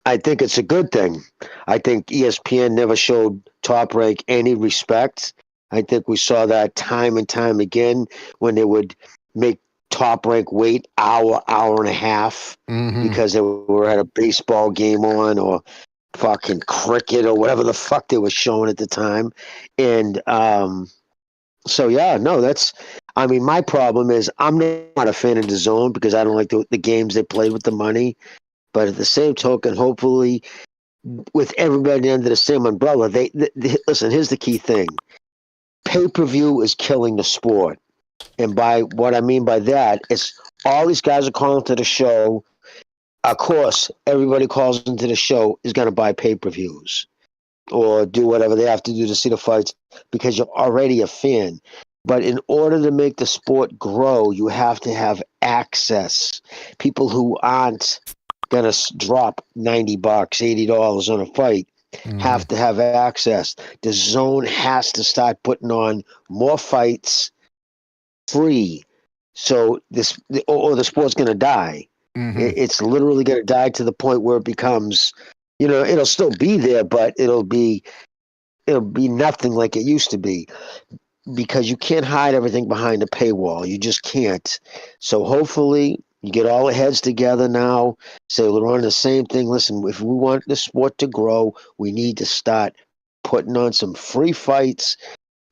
I think it's a good thing. I think ESPN never showed Top Rank any respect. I think we saw that time and time again when they would make Top Rank wait hour and a half because they were at a baseball game on or fucking cricket or whatever the fuck they were showing at the time. And so, yeah, no, that's, I mean, my problem is I'm not a fan of DAZN because I don't like the games they play with the money. But at the same token, hopefully, with everybody under the same umbrella, they listen. Here's the key thing: pay-per-view is killing the sport, and by what I mean by that is all these guys are calling to the show. Of course, everybody calls into the show is going to buy pay-per-views or do whatever they have to do to see the fights because you're already a fan. But in order to make the sport grow, you have to have access. People who aren't gonna drop $90, $80 on a fight have to have access. The zone has to start putting on more fights free, so the sport's gonna die. It's literally gonna die to the point where it becomes, it'll still be there, but it'll be nothing like it used to be. Because you can't hide everything behind a paywall. You just can't. So hopefully you get all the heads together now, say we're on the same thing. Listen, if we want the sport to grow, we need to start putting on some free fights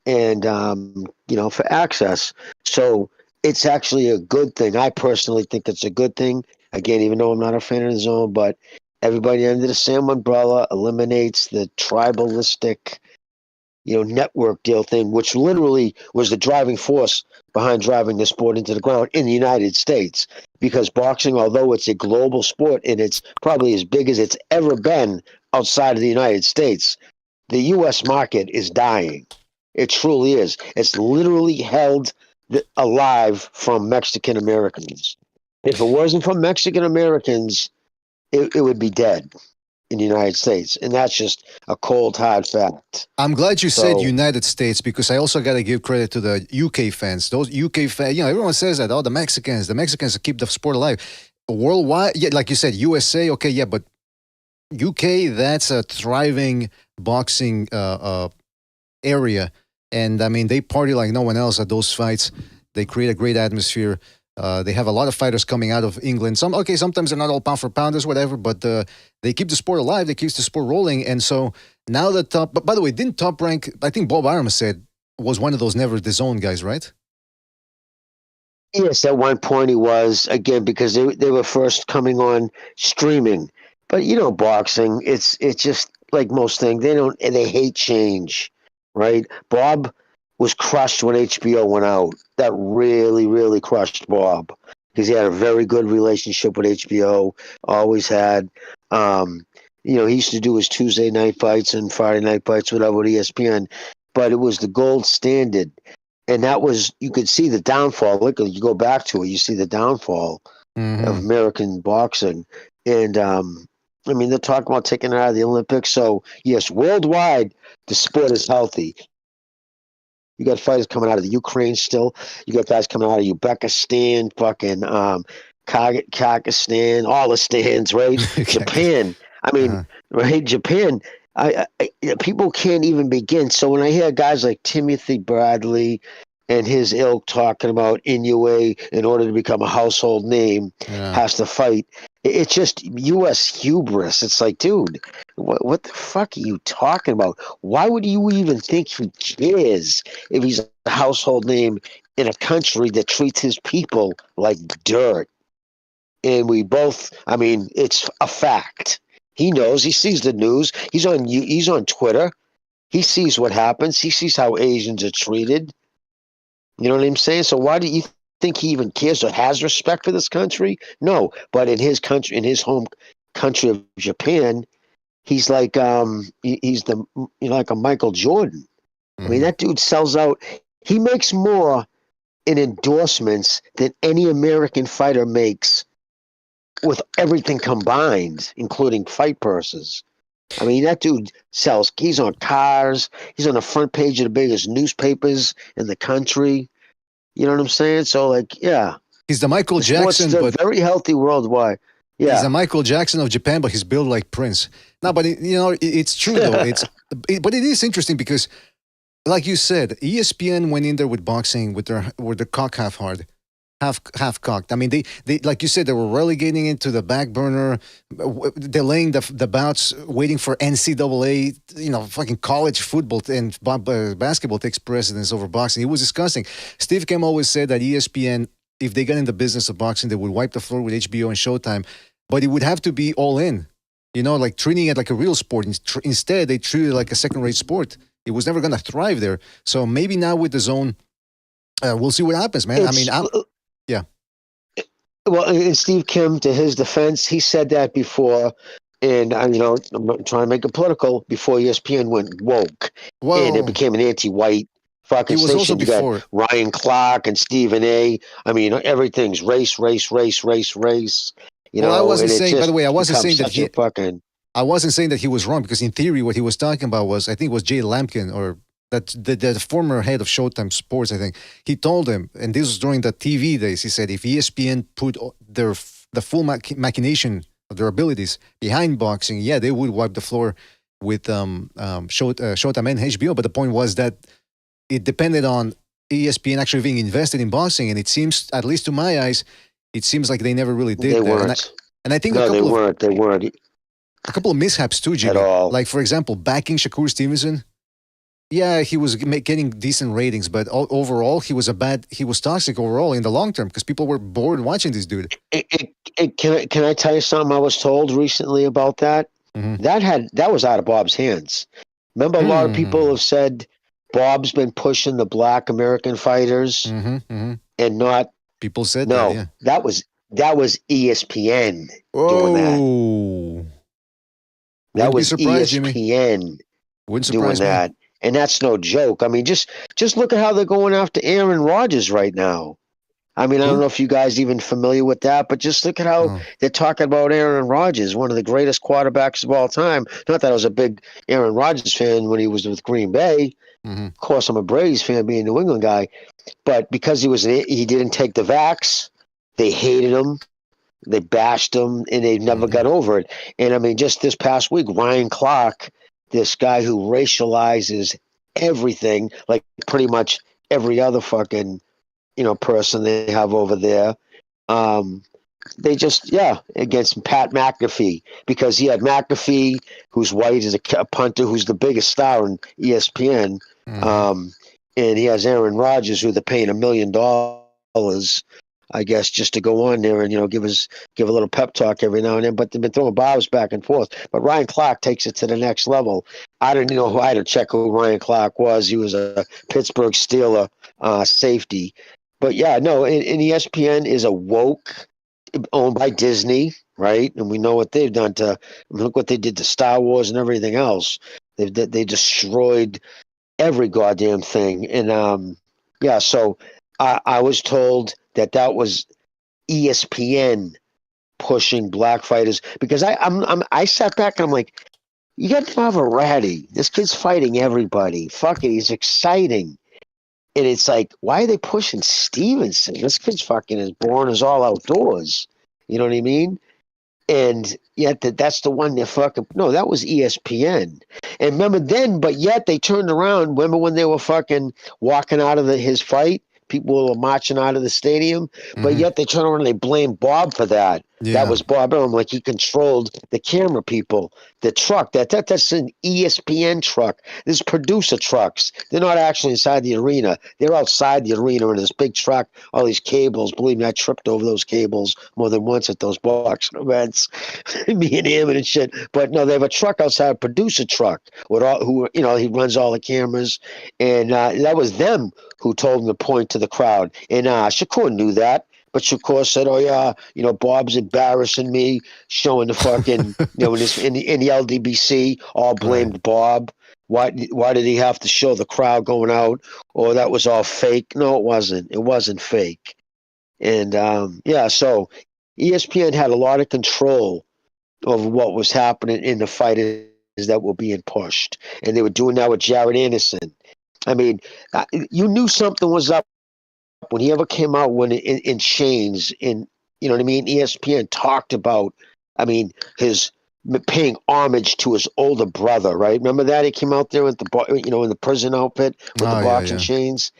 and, for access. So it's actually a good thing. I personally think it's a good thing. Again, even though I'm not a fan of the zone, but everybody under the same umbrella eliminates the tribalistic network deal thing, which literally was the driving force behind driving the sport into the ground in the United States. Because boxing, although it's a global sport and it's probably as big as it's ever been outside of the United States, the U.S. market is dying. It truly is. It's literally held alive from Mexican Americans. If it wasn't from Mexican Americans, it would be dead in the United States, and that's just a cold, hard fact. I'm glad you said United States because I also got to give credit to the UK fans. Those UK fans, everyone says that, the Mexicans keep the sport alive. Worldwide, yeah, like you said, USA, okay, yeah, but UK, that's a thriving boxing area. And I mean, they party like no one else at those fights. They create a great atmosphere. They have a lot of fighters coming out of England. Sometimes they're not all pound for pounders, whatever, but they keep the sport alive. They keep the sport rolling. And so now that but by the way, didn't Top Rank, I think Bob Arum said, was one of those never DAZN guys, right? Yes, at one point he was, again, because they were first coming on streaming. But boxing, it's just like most things. They hate change, right? Bob was crushed when HBO went out. That really, really crushed Bob because he had a very good relationship with HBO, always had. He used to do his Tuesday night fights and Friday night fights, whatever, with ESPN, but it was the gold standard. And that was, you could see the downfall. Look, you go back to it, you see the downfall of American boxing. And, they're talking about taking it out of the Olympics. So, yes, worldwide, the sport is healthy. You got fighters coming out of the Ukraine still. You got guys coming out of Uzbekistan, fucking Kyrgyzstan, all the stands, right? Japan. Right? Japan. People can't even begin. So when I hear guys like Timothy Bradley and his ilk talking about Inoue in order to become a household name has to fight, it's just U.S. hubris. It's like, dude, what the fuck are you talking about? Why would you even think he cares if he's a household name in a country that treats his people like dirt? And we both, it's a fact. He knows. He sees the news. He's on Twitter. He sees what happens. He sees how Asians are treated. You know what I'm saying? So why do you think he even cares or has respect for this country? No, but in his country, in his home country of Japan, he's like he's like a Michael Jordan. That dude sells out. He makes more in endorsements than any American fighter makes with everything combined, including fight purses. That dude sells. He's on cars. He's on the front page of the biggest newspapers in the country. You know what I'm saying? So, yeah. He's the Michael Jackson, but very healthy worldwide. He's a Michael Jackson of Japan, but he's built like Prince. No, but it's true though. But it is interesting because, like you said, ESPN went in there with boxing with their cock half hard, half cocked. I mean, they like you said, they were relegating it to the back burner, delaying the bouts, waiting for NCAA, fucking college football and basketball takes precedence over boxing. It was disgusting. Steve Kim always said that ESPN, if they got in the business of boxing, they would wipe the floor with HBO and Showtime, but it would have to be all in, like treating it like a real sport. Instead, they treated it like a second-rate sport. It was never going to thrive there. So maybe now with the DAZN, we'll see what happens, man. Yeah. Well, and Steve Kim, to his defense, he said that before, and I'm not trying to make it political. Before ESPN went woke, and it became an anti-white fucking He was station. also You before got Ryan Clark and Stephen A. I mean, everything's race. I wasn't saying. By the way, I wasn't saying that I wasn't saying that he was wrong, because in theory, what he was talking about was, I think it was Jay Lampkin, or that the former head of Showtime Sports, I think. He told him, and this was during the TV days, he said if ESPN put the full machination of their abilities behind boxing, they would wipe the floor with Showtime and HBO. But the point was that it depended on ESPN actually being invested in boxing, and it seems, at least to my eyes, it seems like they never really did. They weren't. And I think they weren't. A couple of mishaps too, Jimmy. At all. Like, for example, backing Shakur Stevenson. Yeah, he was getting decent ratings, but overall, he was toxic overall in the long term, because people were bored watching this dude. Can I tell you something I was told recently about that? Mm-hmm. That was out of Bob's hands. Remember, a lot of people have said Bob's been pushing the black American fighters, and not. People said no. that. Yeah. That was ESPN doing that. That was ESPN doing that. And that's no joke. I mean, just look at how they're going after Aaron Rodgers right now. I mean, I don't know if you guys even familiar with that, but just look at how they're talking about Aaron Rodgers, one of the greatest quarterbacks of all time. Not that I was a big Aaron Rodgers fan when he was with Green Bay. Mm-hmm. Of course, I'm a Braves fan, being a New England guy. But because he didn't take the vax, they hated him. They bashed him, and they never got over it. And I mean, just this past week, Ryan Clark, this guy who racializes everything, like pretty much every other fucking, person they have over there. They just, against Pat McAfee, because he had McAfee, who's white, is a punter, who's the biggest star in ESPN. And he has Aaron Rodgers, who they're paying $1 million, I guess, just to go on there and, give a little pep talk every now and then. But they've been throwing bobs back and forth. But Ryan Clark takes it to the next level. I didn't know I had to check who Ryan Clark was. He was a Pittsburgh Steeler safety. But and ESPN is a woke, owned by Disney, right? And we know what they've done look what they did to Star Wars and everything else. They destroyed every goddamn thing. And so I was told that was ESPN pushing black fighters, because I sat back and I'm like, you got Pavarotti. This kid's fighting everybody. Fuck it, he's exciting. And it's like, why are they pushing Stevenson? This kid's fucking as born as all outdoors. You know what I mean? And yet that's the one they're fucking. No, that was ESPN. And remember then, but yet they turned around. Remember when they were fucking walking out of his fight? People were marching out of the stadium, but yet they turned around and they blamed Bob for that. Yeah. That was Bob. I'm like, he controlled the camera people, the truck. That's an ESPN truck. This is producer trucks. They're not actually inside the arena. They're outside the arena in this big truck. All these cables. Believe me, I tripped over those cables more than once at those boxing events. Me and him and shit. But no, they have a truck outside, a producer truck with he runs all the cameras, and that was them who told him to point to the crowd. And Shakur knew that. But Shakur said, "Oh yeah, Bob's embarrassing me, showing the fucking, in the LDBC, all blamed Bob. Why did he have to show the crowd going out? Or that was all fake? No, it wasn't. It wasn't fake. And so ESPN had a lot of control over what was happening in the fighters that were being pushed, and they were doing that with Jared Anderson. I mean, you knew something was up when he ever came out in chains. In ESPN talked about I mean, his paying homage to his older brother, right? Remember that he came out there with in the prison outfit with the boxing chains.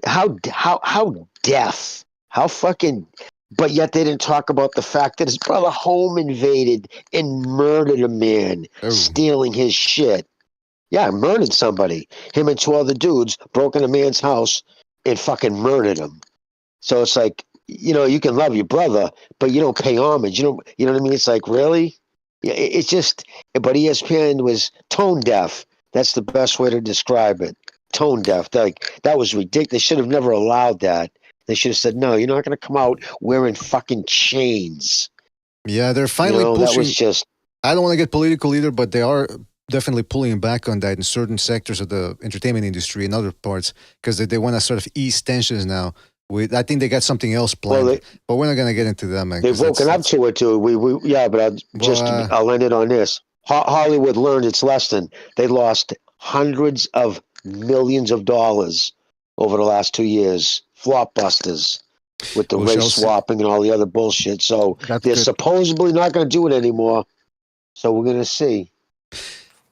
How death? How fucking? But yet they didn't talk about the fact that his brother home invaded and murdered a man, stealing his shit. Yeah, murdered somebody. Him and 2 other dudes broke in a man's house and fucking murdered him. So it's like, you can love your brother, but you don't pay homage. You know what I mean? It's like, really? Yeah, it's just, but ESPN was tone deaf. That's the best way to describe it. Tone deaf. Like, that was ridiculous. They should have never allowed that. They should have said, no, you're not going to come out wearing fucking chains. Yeah, they're finally pushing. That was just. I don't want to get political either, but they are definitely pulling back on that in certain sectors of the entertainment industry and other parts because they want to sort of ease tensions now. I think they got something else planned, but we're not going to get into that, man. They've woken up to it too. I'll end it on this. Hollywood learned its lesson. They lost hundreds of millions of dollars over the last 2 years. Flopbusters with the race swapping and all the other bullshit. So they're supposedly not going to do it anymore. So we're going to see.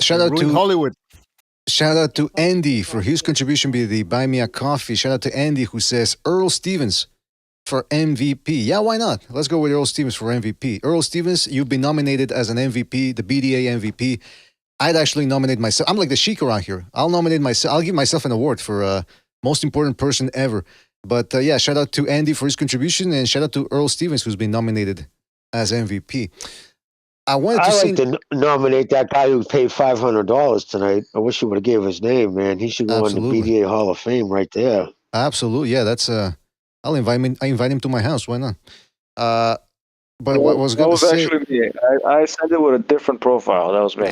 Shout out to Hollywood. Shout out to Andy for his contribution to the Buy Me a Coffee. Shout out to Andy who says Earl Stevens for MVP. Yeah, why not? Let's go with Earl Stevens for MVP. Earl Stevens, you've been nominated as an MVP, the BDA MVP. I'd actually nominate myself. I'm like the Sheik around here. I'll nominate myself. I'll give myself an award for most important person ever. But yeah, shout out to Andy for his contribution and shout out to Earl Stevens who's been nominated as MVP. I like to nominate that guy who paid $500 tonight. I wish he would have gave his name, man. He should go on the BDA Hall of Fame right there. Absolutely, yeah. That's I'll invite him. I invite him to my house. Why not? But what was going to say? Actually me. I sent it with a different profile. That was me.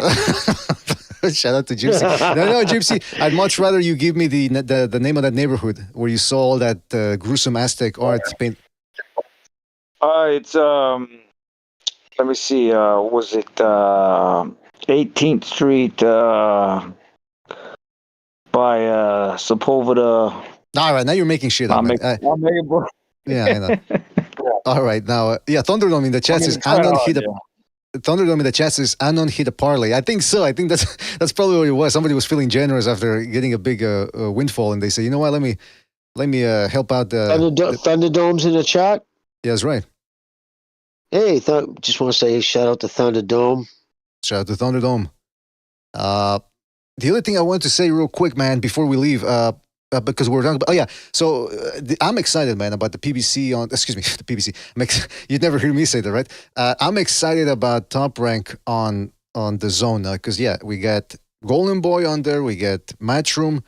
Shout out to Gypsy. No, Gypsy. I'd much rather you give me the name of that neighborhood where you saw all that gruesome Aztec art paint. It's let me see. Was it 18th Street by Sepulveda? All right, now you're making shit up. Yeah, I know. All right, now, Thunderdome in the chat says Anon hit a. Thunderdome in the chat says Anon hit a parlay. I think so. I think that's probably what it was. Somebody was feeling generous after getting a big windfall, and they say, you know what? Let me help out the Thunderdome's in the chat. Yeah, that's right. Hey, just want to say shout out to Thunderdome. Shout out to Thunderdome. The other thing I wanted to say real quick, man, before we leave, because we're talking about, so I'm excited, man, about the PBC the PBC. You'd never hear me say that, right? I'm excited about Top Rank on the zone now, because, we got Golden Boy on there, we got Matchroom,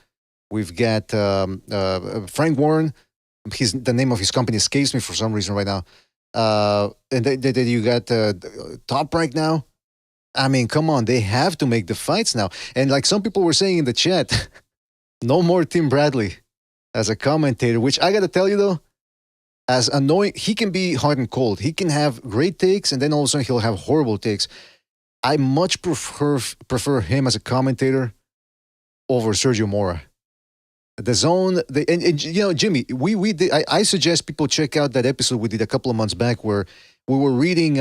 we've got Frank Warren. The name of his company escapes me for some reason right now. And then you got Top Rank now. I mean, come on, they have to make the fights now. And like some people were saying in the chat, no more Tim Bradley as a commentator, which I got to tell you though, as annoying, he can be hot and cold. He can have great takes and then all of a sudden he'll have horrible takes. I much prefer him as a commentator over Sergio Mora. The zone, and you know, Jimmy, we did. I suggest people check out that episode we did a couple of months back where we were reading.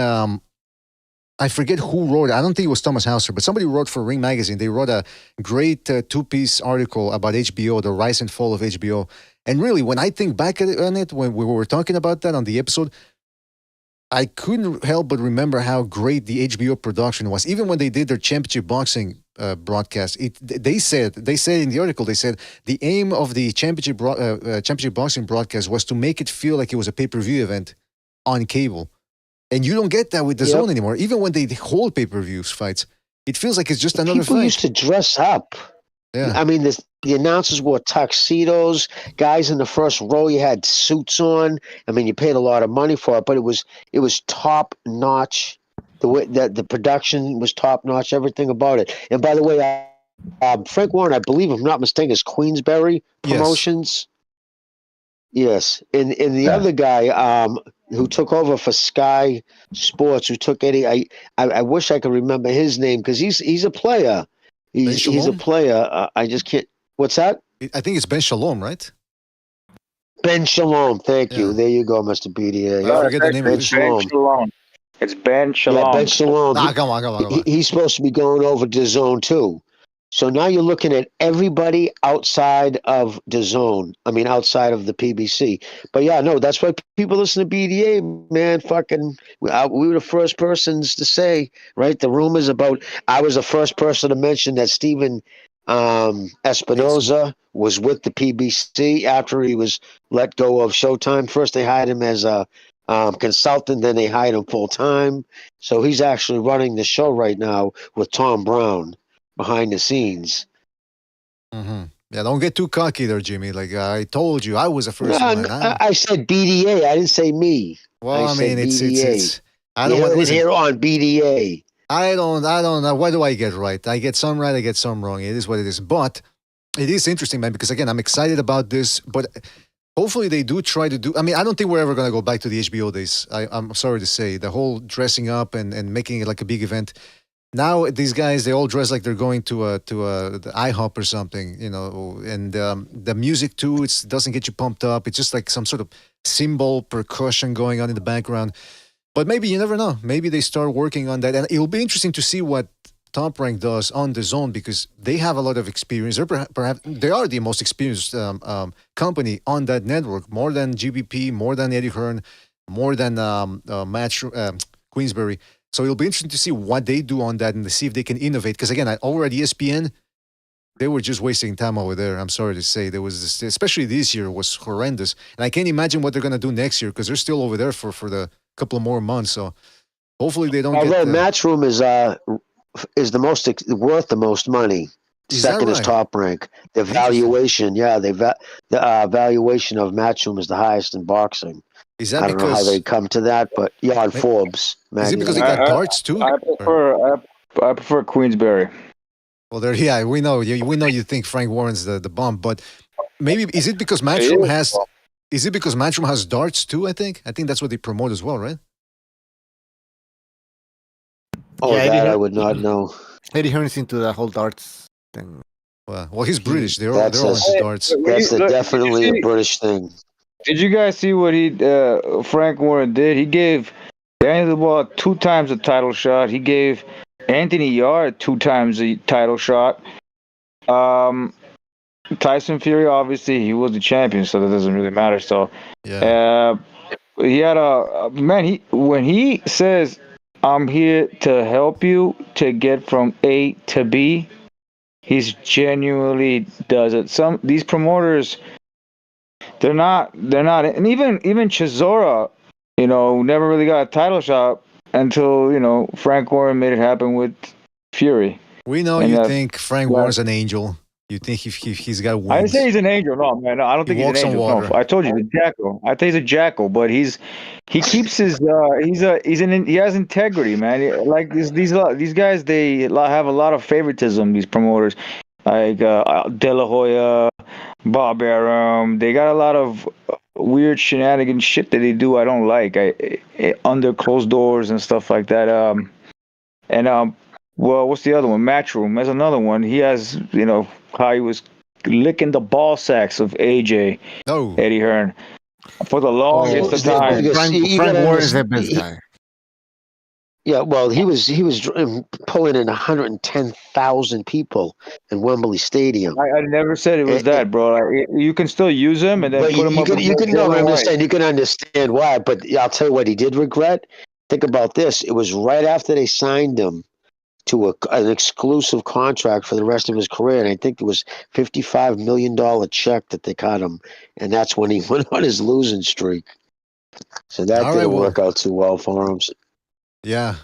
I forget who wrote it. I don't think it was Thomas Hauser, but somebody wrote for Ring Magazine. They wrote a great two-piece article about HBO, the rise and fall of HBO. And really, when I think back on it, when we were talking about that on the episode, I couldn't help but remember how great the HBO production was. Even when they did their championship boxing broadcast, they said in the article, they said the aim of the championship boxing broadcast was to make it feel like it was a pay-per-view event on cable. And you don't get that with the zone anymore. Even when they hold pay-per-views fights, it feels like it's just another fight. People used to dress up. Yeah. I mean, the announcers wore tuxedos. Guys in the first row, you had suits on. I mean, you paid a lot of money for it, but it was top notch. The way that the production was top notch, everything about it. And by the way, Frank Warren, I believe, if I'm not mistaken, is Queensberry Promotions. Yes, and the other guy who took over for Sky Sports, who took Eddie, I wish I could remember his name because he's a player. He's a player. I just can't. What's that? I think it's Ben Shalom, right? Ben Shalom. Thank you. There you go, Mr. BDA. I forget the name of Ben Shalom. It's Ben Shalom. Yeah, Ben Shalom. Come on. He's supposed to be going over DAZN too. So now you're looking at everybody outside of DAZN. I mean, outside of the PBC. But yeah, no, that's why people listen to BDA, man. Fucking, we were the first persons to say, right? The rumors about, I was the first person to mention that Steven Espinoza was with the PBC after he was let go of Showtime. First, they hired him as a consultant, then they hired him full time. So he's actually running the show right now with Tom Brown behind the scenes. Mm-hmm. Yeah, don't get too cocky there, Jimmy. Like I told you, I was the first No, one. I said BDA. I didn't say me. Well, I mean, it's. I You don't want heard it listen. here on BDA. I don't know. What do I get right? I get some right, I get some wrong. It is what it is. But it is interesting, man, because again, I'm excited about this. But hopefully they do try to do. I mean, I don't think we're ever going to go back to the HBO days. I'm sorry to say. The whole dressing up and making it like a big event. Now these guys, they all dress like they're going to the IHOP or something, you know. And the music too, it doesn't get you pumped up. It's just like some sort of cymbal percussion going on in the background. But maybe you never know. Maybe they start working on that, and it'll be interesting to see what Top Rank does on DAZN because they have a lot of experience. They're perhaps they are the most experienced company on that network, more than GBP, more than Eddie Hearn, more than Queensberry. So it'll be interesting to see what they do on that and to see if they can innovate. Because again, over at ESPN, they were just wasting time over there. I'm sorry to say. There was this, especially this year, was horrendous, and I can't imagine what they're gonna do next year because they're still over there for the couple of more months. So hopefully they don't. Although Matchroom is the most worth the most money. Second is Top Rank. The valuation, the valuation of Matchroom is the highest in boxing. Is that I don't know how they come to that, but yeah, on Forbes. Is it because they got darts too? I prefer Queensberry. Well, we know you think Frank Warren's the bomb, but maybe is it because Matchroom has? Is it because Matchroom has darts too? I think that's what they promote as well, right? Oh, yeah, that I would not know. Eddie Hearn's into the whole darts thing. Well, he's British. They're all into darts. That's definitely a British thing. Did you guys see what Frank Warren did? He gave Daniel Dubois 2 times the title shot. He gave Anthony Yard 2 times the title shot. Tyson Fury, obviously, he was the champion, so that doesn't really matter. So, he had when he says, "I'm here to help you to get from A to B," he's genuinely does it. These promoters, they're not, and even Chisora, never really got a title shot until Frank Warren made it happen with Fury. We know you think Frank Warren's an angel. You think he's got wings. I didn't say he's an angel. No, man. I don't think he's an angel. No, I told you, the jackal. I think he's a jackal, but he keeps his he has integrity, man. Like these guys, they have a lot of favoritism. These promoters, like De La Hoya, Bob Arum, they got a lot of weird shenanigans shit that they do. I don't like. Under closed doors and stuff like that. Well, what's the other one? Matchroom. There's another one. He has, how he was licking the ball sacks of AJ, Eddie Hearn, for the longest time. Frank Warren is the best guy. Yeah, well, he was pulling in 110,000 people in Wembley Stadium. I never said it was that, bro. You can still use him and then put him up. You can understand why, but I'll tell you what he did regret. Think about this. It was right after they signed him to an exclusive contract for the rest of his career, and I think it was $55 million check that they cut him, and that's when he went on his losing streak. So that didn't work out too well for him. Yeah.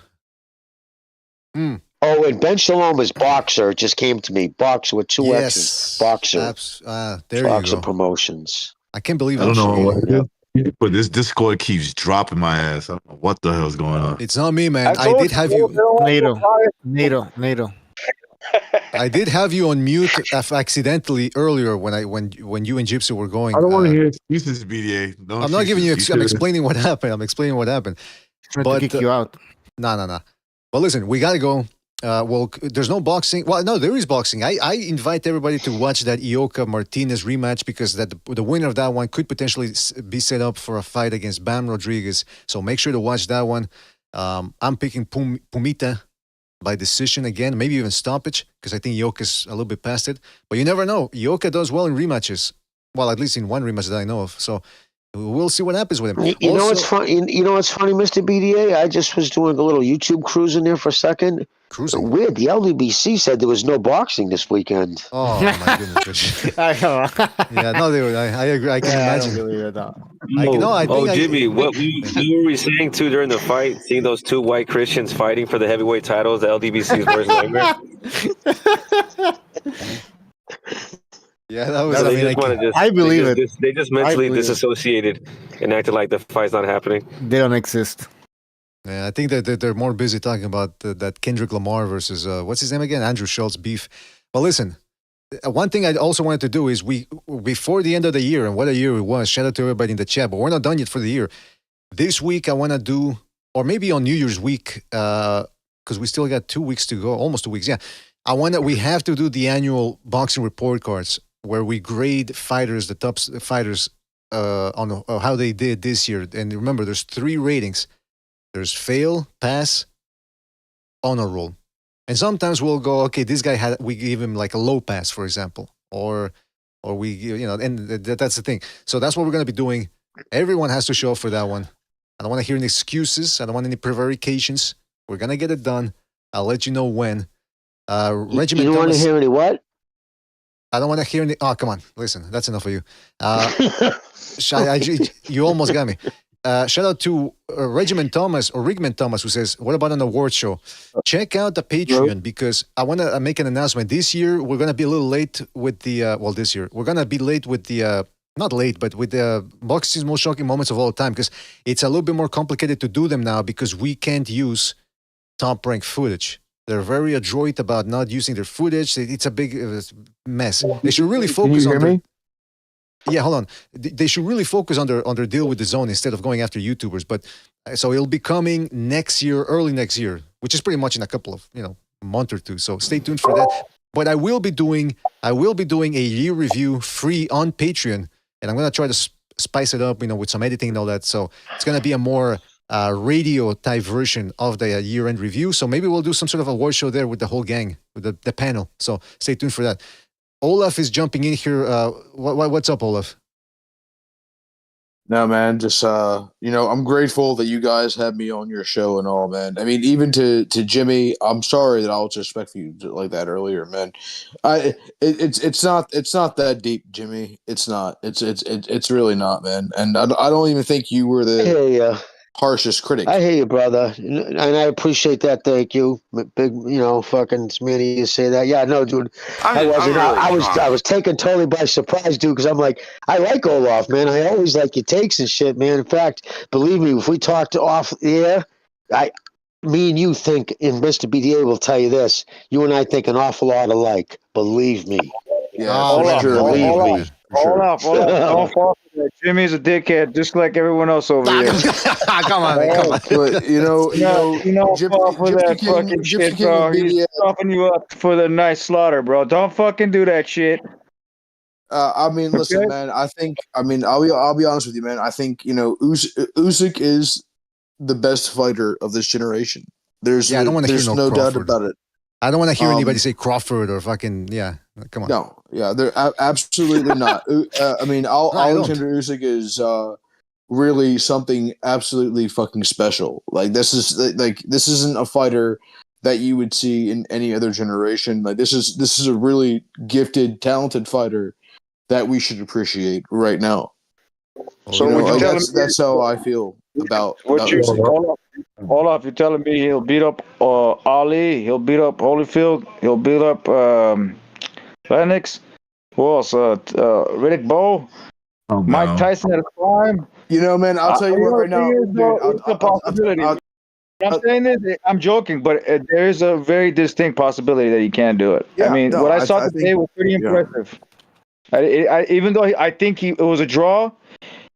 Oh, and Ben Shalom is boxer. It just came to me. Boxer with 2 X's. Boxer. There boxer you go. Promotions. I can't believe I don't know. But this Discord keeps dropping my ass. I don't know what the hell's going on. It's not me, man. I did have you. NATO. I did have you on mute accidentally earlier when you and Gypsy were going. I don't want to hear excuses, BDA. I'm not giving you. I'm explaining what happened. But to kick you out. No. But listen, we gotta go. Well, there's no boxing. Well, no, there is boxing. I invite everybody to watch that Ioka Martinez rematch because the winner of that one could potentially be set up for a fight against Bam Rodriguez. So make sure to watch that one. I'm picking Pumita by decision again, maybe even stoppage, because I think Yoka's a little bit past it. But you never know. Yoka does well in rematches. Well, at least in one rematch that I know of. So we'll see what happens with him. You know what's funny? You know what's funny, Mr. BDA? I just was doing a little YouTube cruise in there for a second. Cruising. Weird. The LDBC said there was no boxing this weekend. Oh my goodness! Yeah, no, I agree. I can imagine. Jimmy, what were we saying too during the fight? Seeing those two white Christians fighting for the heavyweight titles, the LDBC's versus Nightmare. Yeah, that was. I believe it. They just mentally disassociated and acted like the fight's not happening. They don't exist. Yeah, I think that they're more busy talking about that Kendrick Lamar versus what's his name again, Andrew Schultz beef. But listen, one thing I also wanted to do is before the end of the year, and what a year it was. Shout out to everybody in the chat, but we're not done yet for the year. This week I want to do, or maybe on New Year's week, because we still got 2 weeks to go, almost 2 weeks. Yeah, we have to do the annual boxing report cards where we grade fighters, the top fighters, on how they did this year. And remember, there's 3 ratings. There's fail, pass, honor roll. And sometimes we'll go, okay, this guy we give him like a low pass, for example, or we, and that's the thing. So that's what we're going to be doing. Everyone has to show up for that one. I don't want to hear any excuses. I don't want any prevarications. We're going to get it done. I'll let you know when. You don't want to hear any what? I don't want to hear any. Oh, come on. Listen, that's enough for you. You almost got me. Shout out to Regiment Thomas or Rigman Thomas, who says, what about an award show? Check out the Patreon, because I want to make an announcement. This year, we're going to be a little late with the, this year, we're going to be late with the, not late, but with the boxing's most shocking moments of all time, because it's a little bit more complicated to do them now because we can't use top rank footage. They're very adroit about not using their footage. It's a big mess. They should really focus on their... Yeah, hold on. They should really focus on their deal with the zone instead of going after YouTubers. But so it'll be coming next year, early next year, which is pretty much in a couple of month or two. So stay tuned for that. But I will be doing a year review free on Patreon, and I'm gonna try to spice it up, with some editing and all that. So it's gonna be a more radio type version of the year-end review. So maybe we'll do some sort of award show there with the whole gang, with the panel. So stay tuned for that. Olaf is jumping in here. What's up, Olaf? No, man, just I'm grateful that you guys had me on your show and all, man. I mean, even to Jimmy, I'm sorry that I was disrespectful you like that earlier, man. It's not that deep, Jimmy. It's not. It's really not, man. And I don't even think you were the harshest critic. I hear you, brother, and I appreciate that. Thank you, big. Fucking Smitty, you say that. Yeah, no, dude, I wasn't. I was taken totally by surprise, dude, because I'm like, I like Olaf, man. I always like your takes and shit, man. In fact, believe me, if we talked off the air, me and you think, and Mr. BDA will tell you this. You and I think an awful lot alike. Believe me. Yeah, believe me. Hold up. Don't fall for that. Jimmy's a dickhead, just like everyone else over here. Come on. But fall for that fucking shit, bro. He's stuffing you up for the nice slaughter, bro. Don't fucking do that shit. Listen, man. I'll be honest with you, man. I think Usyk is the best fighter of this generation. There's no doubt about it. I don't want to hear anybody say Crawford or fucking come on. No, they're absolutely not. Oleksandr Usyk is really something absolutely fucking special. Like this isn't a fighter that you would see in any other generation. Like this is a really gifted, talented fighter that we should appreciate right now. So that's how I feel about Usyk. Olaf, you're telling me he'll beat up Ali, he'll beat up Holyfield, he'll beat up Lennox, who else? Riddick Bowe, Mike Tyson at a prime. Man, I'll tell you what right now. It's a possibility. I'm saying this, I'm joking, but there is a very distinct possibility that he can do it. Yeah, what I saw today was pretty impressive. Even though I think it was a draw,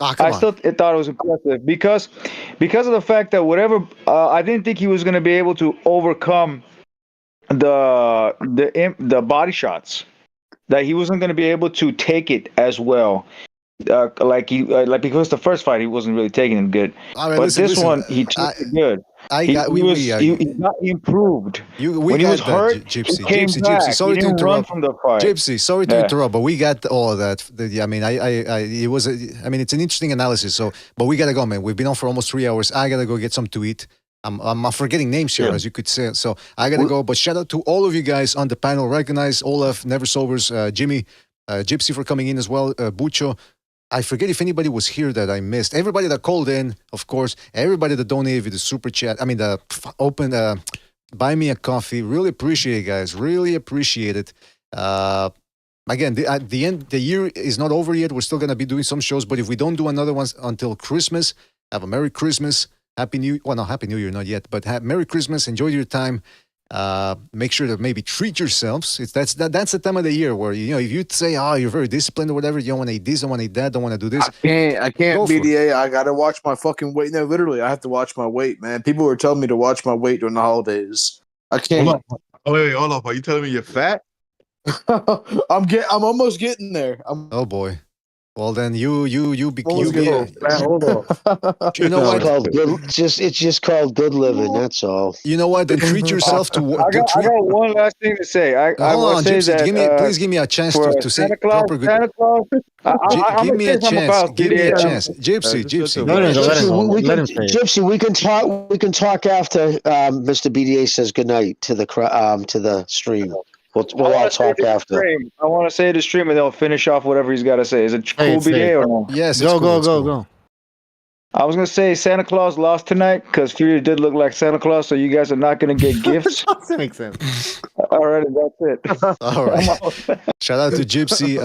I still thought it was impressive because of the fact that I didn't think he was going to be able to overcome the body shots, that he wasn't going to be able to take it as well. Because the first fight he wasn't really taking it good, but this one he took it good. He got improved. When he was hurt, Gypsy, he came Gypsy, back. Gypsy. Sorry He to didn't run interrupt. from the fight. Gypsy, sorry to interrupt, but we got all of that. I mean, it was. I mean, it's an interesting analysis. So, but we gotta go, man. We've been on for almost 3 hours. I gotta go get something to eat. I'm forgetting names here, as you could say. So I gotta go. But shout out to all of you guys on the panel. Recognize Olaf, Never Sobers, Jimmy, Gypsy for coming in as well. Bucho. I forget if anybody was here that I missed. Everybody that called in, of course. Everybody that donated with the super chat. I mean, the open buy me a coffee. Really appreciate it, guys. Really appreciate it. Again, at the end, the year is not over yet. We're still gonna be doing some shows, but if we don't do another one until Christmas, have a Merry Christmas, Happy New. Well, no, Happy New Year, not yet, but Merry Christmas. Enjoy your time. Make sure to maybe treat yourselves. That's the time of the year where if you say, oh, you're very disciplined or whatever, you don't want to eat this, don't want to eat that, don't want to do this. I can't BDA. I gotta watch my fucking weight. No, literally, I have to watch my weight, man. People were telling me to watch my weight during the holidays. I can't. Hold on. Oh wait, hold up. Are you telling me you're fat? I'm almost getting there. Oh boy. Well then, you be. You know what? It's just called good living. That's all. You know what? Then treat yourself to. I got one last thing to say. Hold on, Gypsy. Please give me a chance to say proper good. Santa Claus. Give me a chance. Give me a chance, Gypsy. Gypsy, we can talk after Mr. BDA says goodnight to the stream. We'll all talk after. I want to say the stream, and they'll finish off whatever he's got to say. Is it cool, BDA, or no? Yes. Go. I was gonna say Santa Claus lost tonight because Fury did look like Santa Claus, so you guys are not gonna get gifts. That makes sense. All right, that's it. All right. Shout out to Gypsy.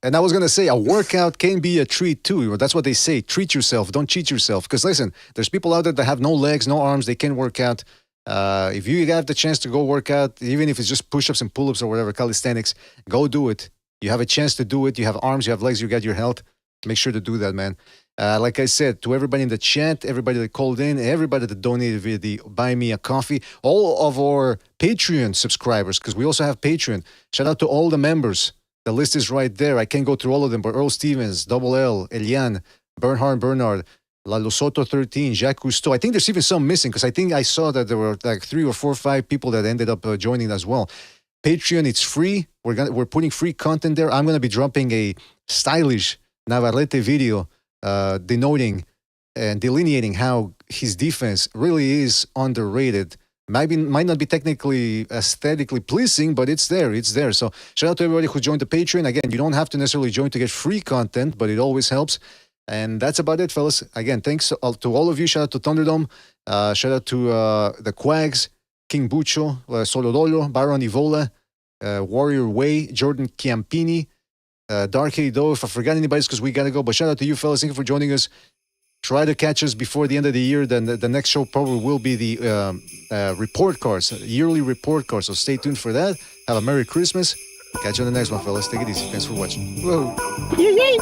And I was gonna say a workout can be a treat too. That's what they say. Treat yourself. Don't cheat yourself. Because listen, there's people out there that have no legs, no arms. They can work out. If you have the chance to go work out, even if it's just push-ups and pull-ups or whatever, calisthenics, go do it. You have a chance to do it. You have arms, you have legs, you got your health. Make sure to do that, man. Like I said, to everybody in the chat, everybody that called in, everybody that donated via the Buy Me a Coffee, all of our Patreon subscribers, because we also have Patreon. Shout out to all the members. The list is right there. I can't go through all of them, but Earl Stevens, Double L, Elian, Bernard, Lalo Soto 13, Jacques Cousteau. I think there's even some missing because I think I saw that there were like 3 or 4 or 5 people that ended up joining as well. Patreon, it's free. We're putting free content there. I'm gonna be dropping a stylish Navarrete video denoting and delineating how his defense really is underrated. Might not be technically aesthetically pleasing, but it's there. So shout out to everybody who joined the Patreon. Again, you don't have to necessarily join to get free content, but it always helps. And that's about it, fellas. Again, thanks to all of you. Shout out to Thunderdome. Shout out to the Quags, King Bucho, Solodolo, Baron Ivola, Warrior Way, Jordan Chiampini, Dark Heido. If I forgot anybody, it's because we got to go. But shout out to you, fellas. Thank you for joining us. Try to catch us before the end of the year. Then the next show probably will be the report cards, yearly report cards. So stay tuned for that. Have a Merry Christmas. Catch you on the next one, fellas. Take it easy. Thanks for watching. Whoa. Yay!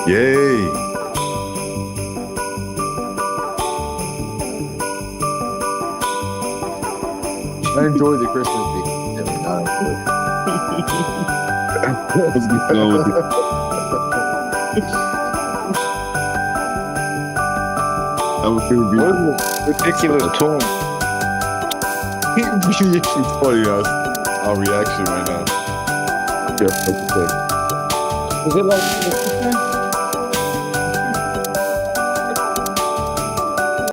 Yay! I enjoy the Christmas week. What is this ridiculous tone? It's funny, our reaction right now. Is it like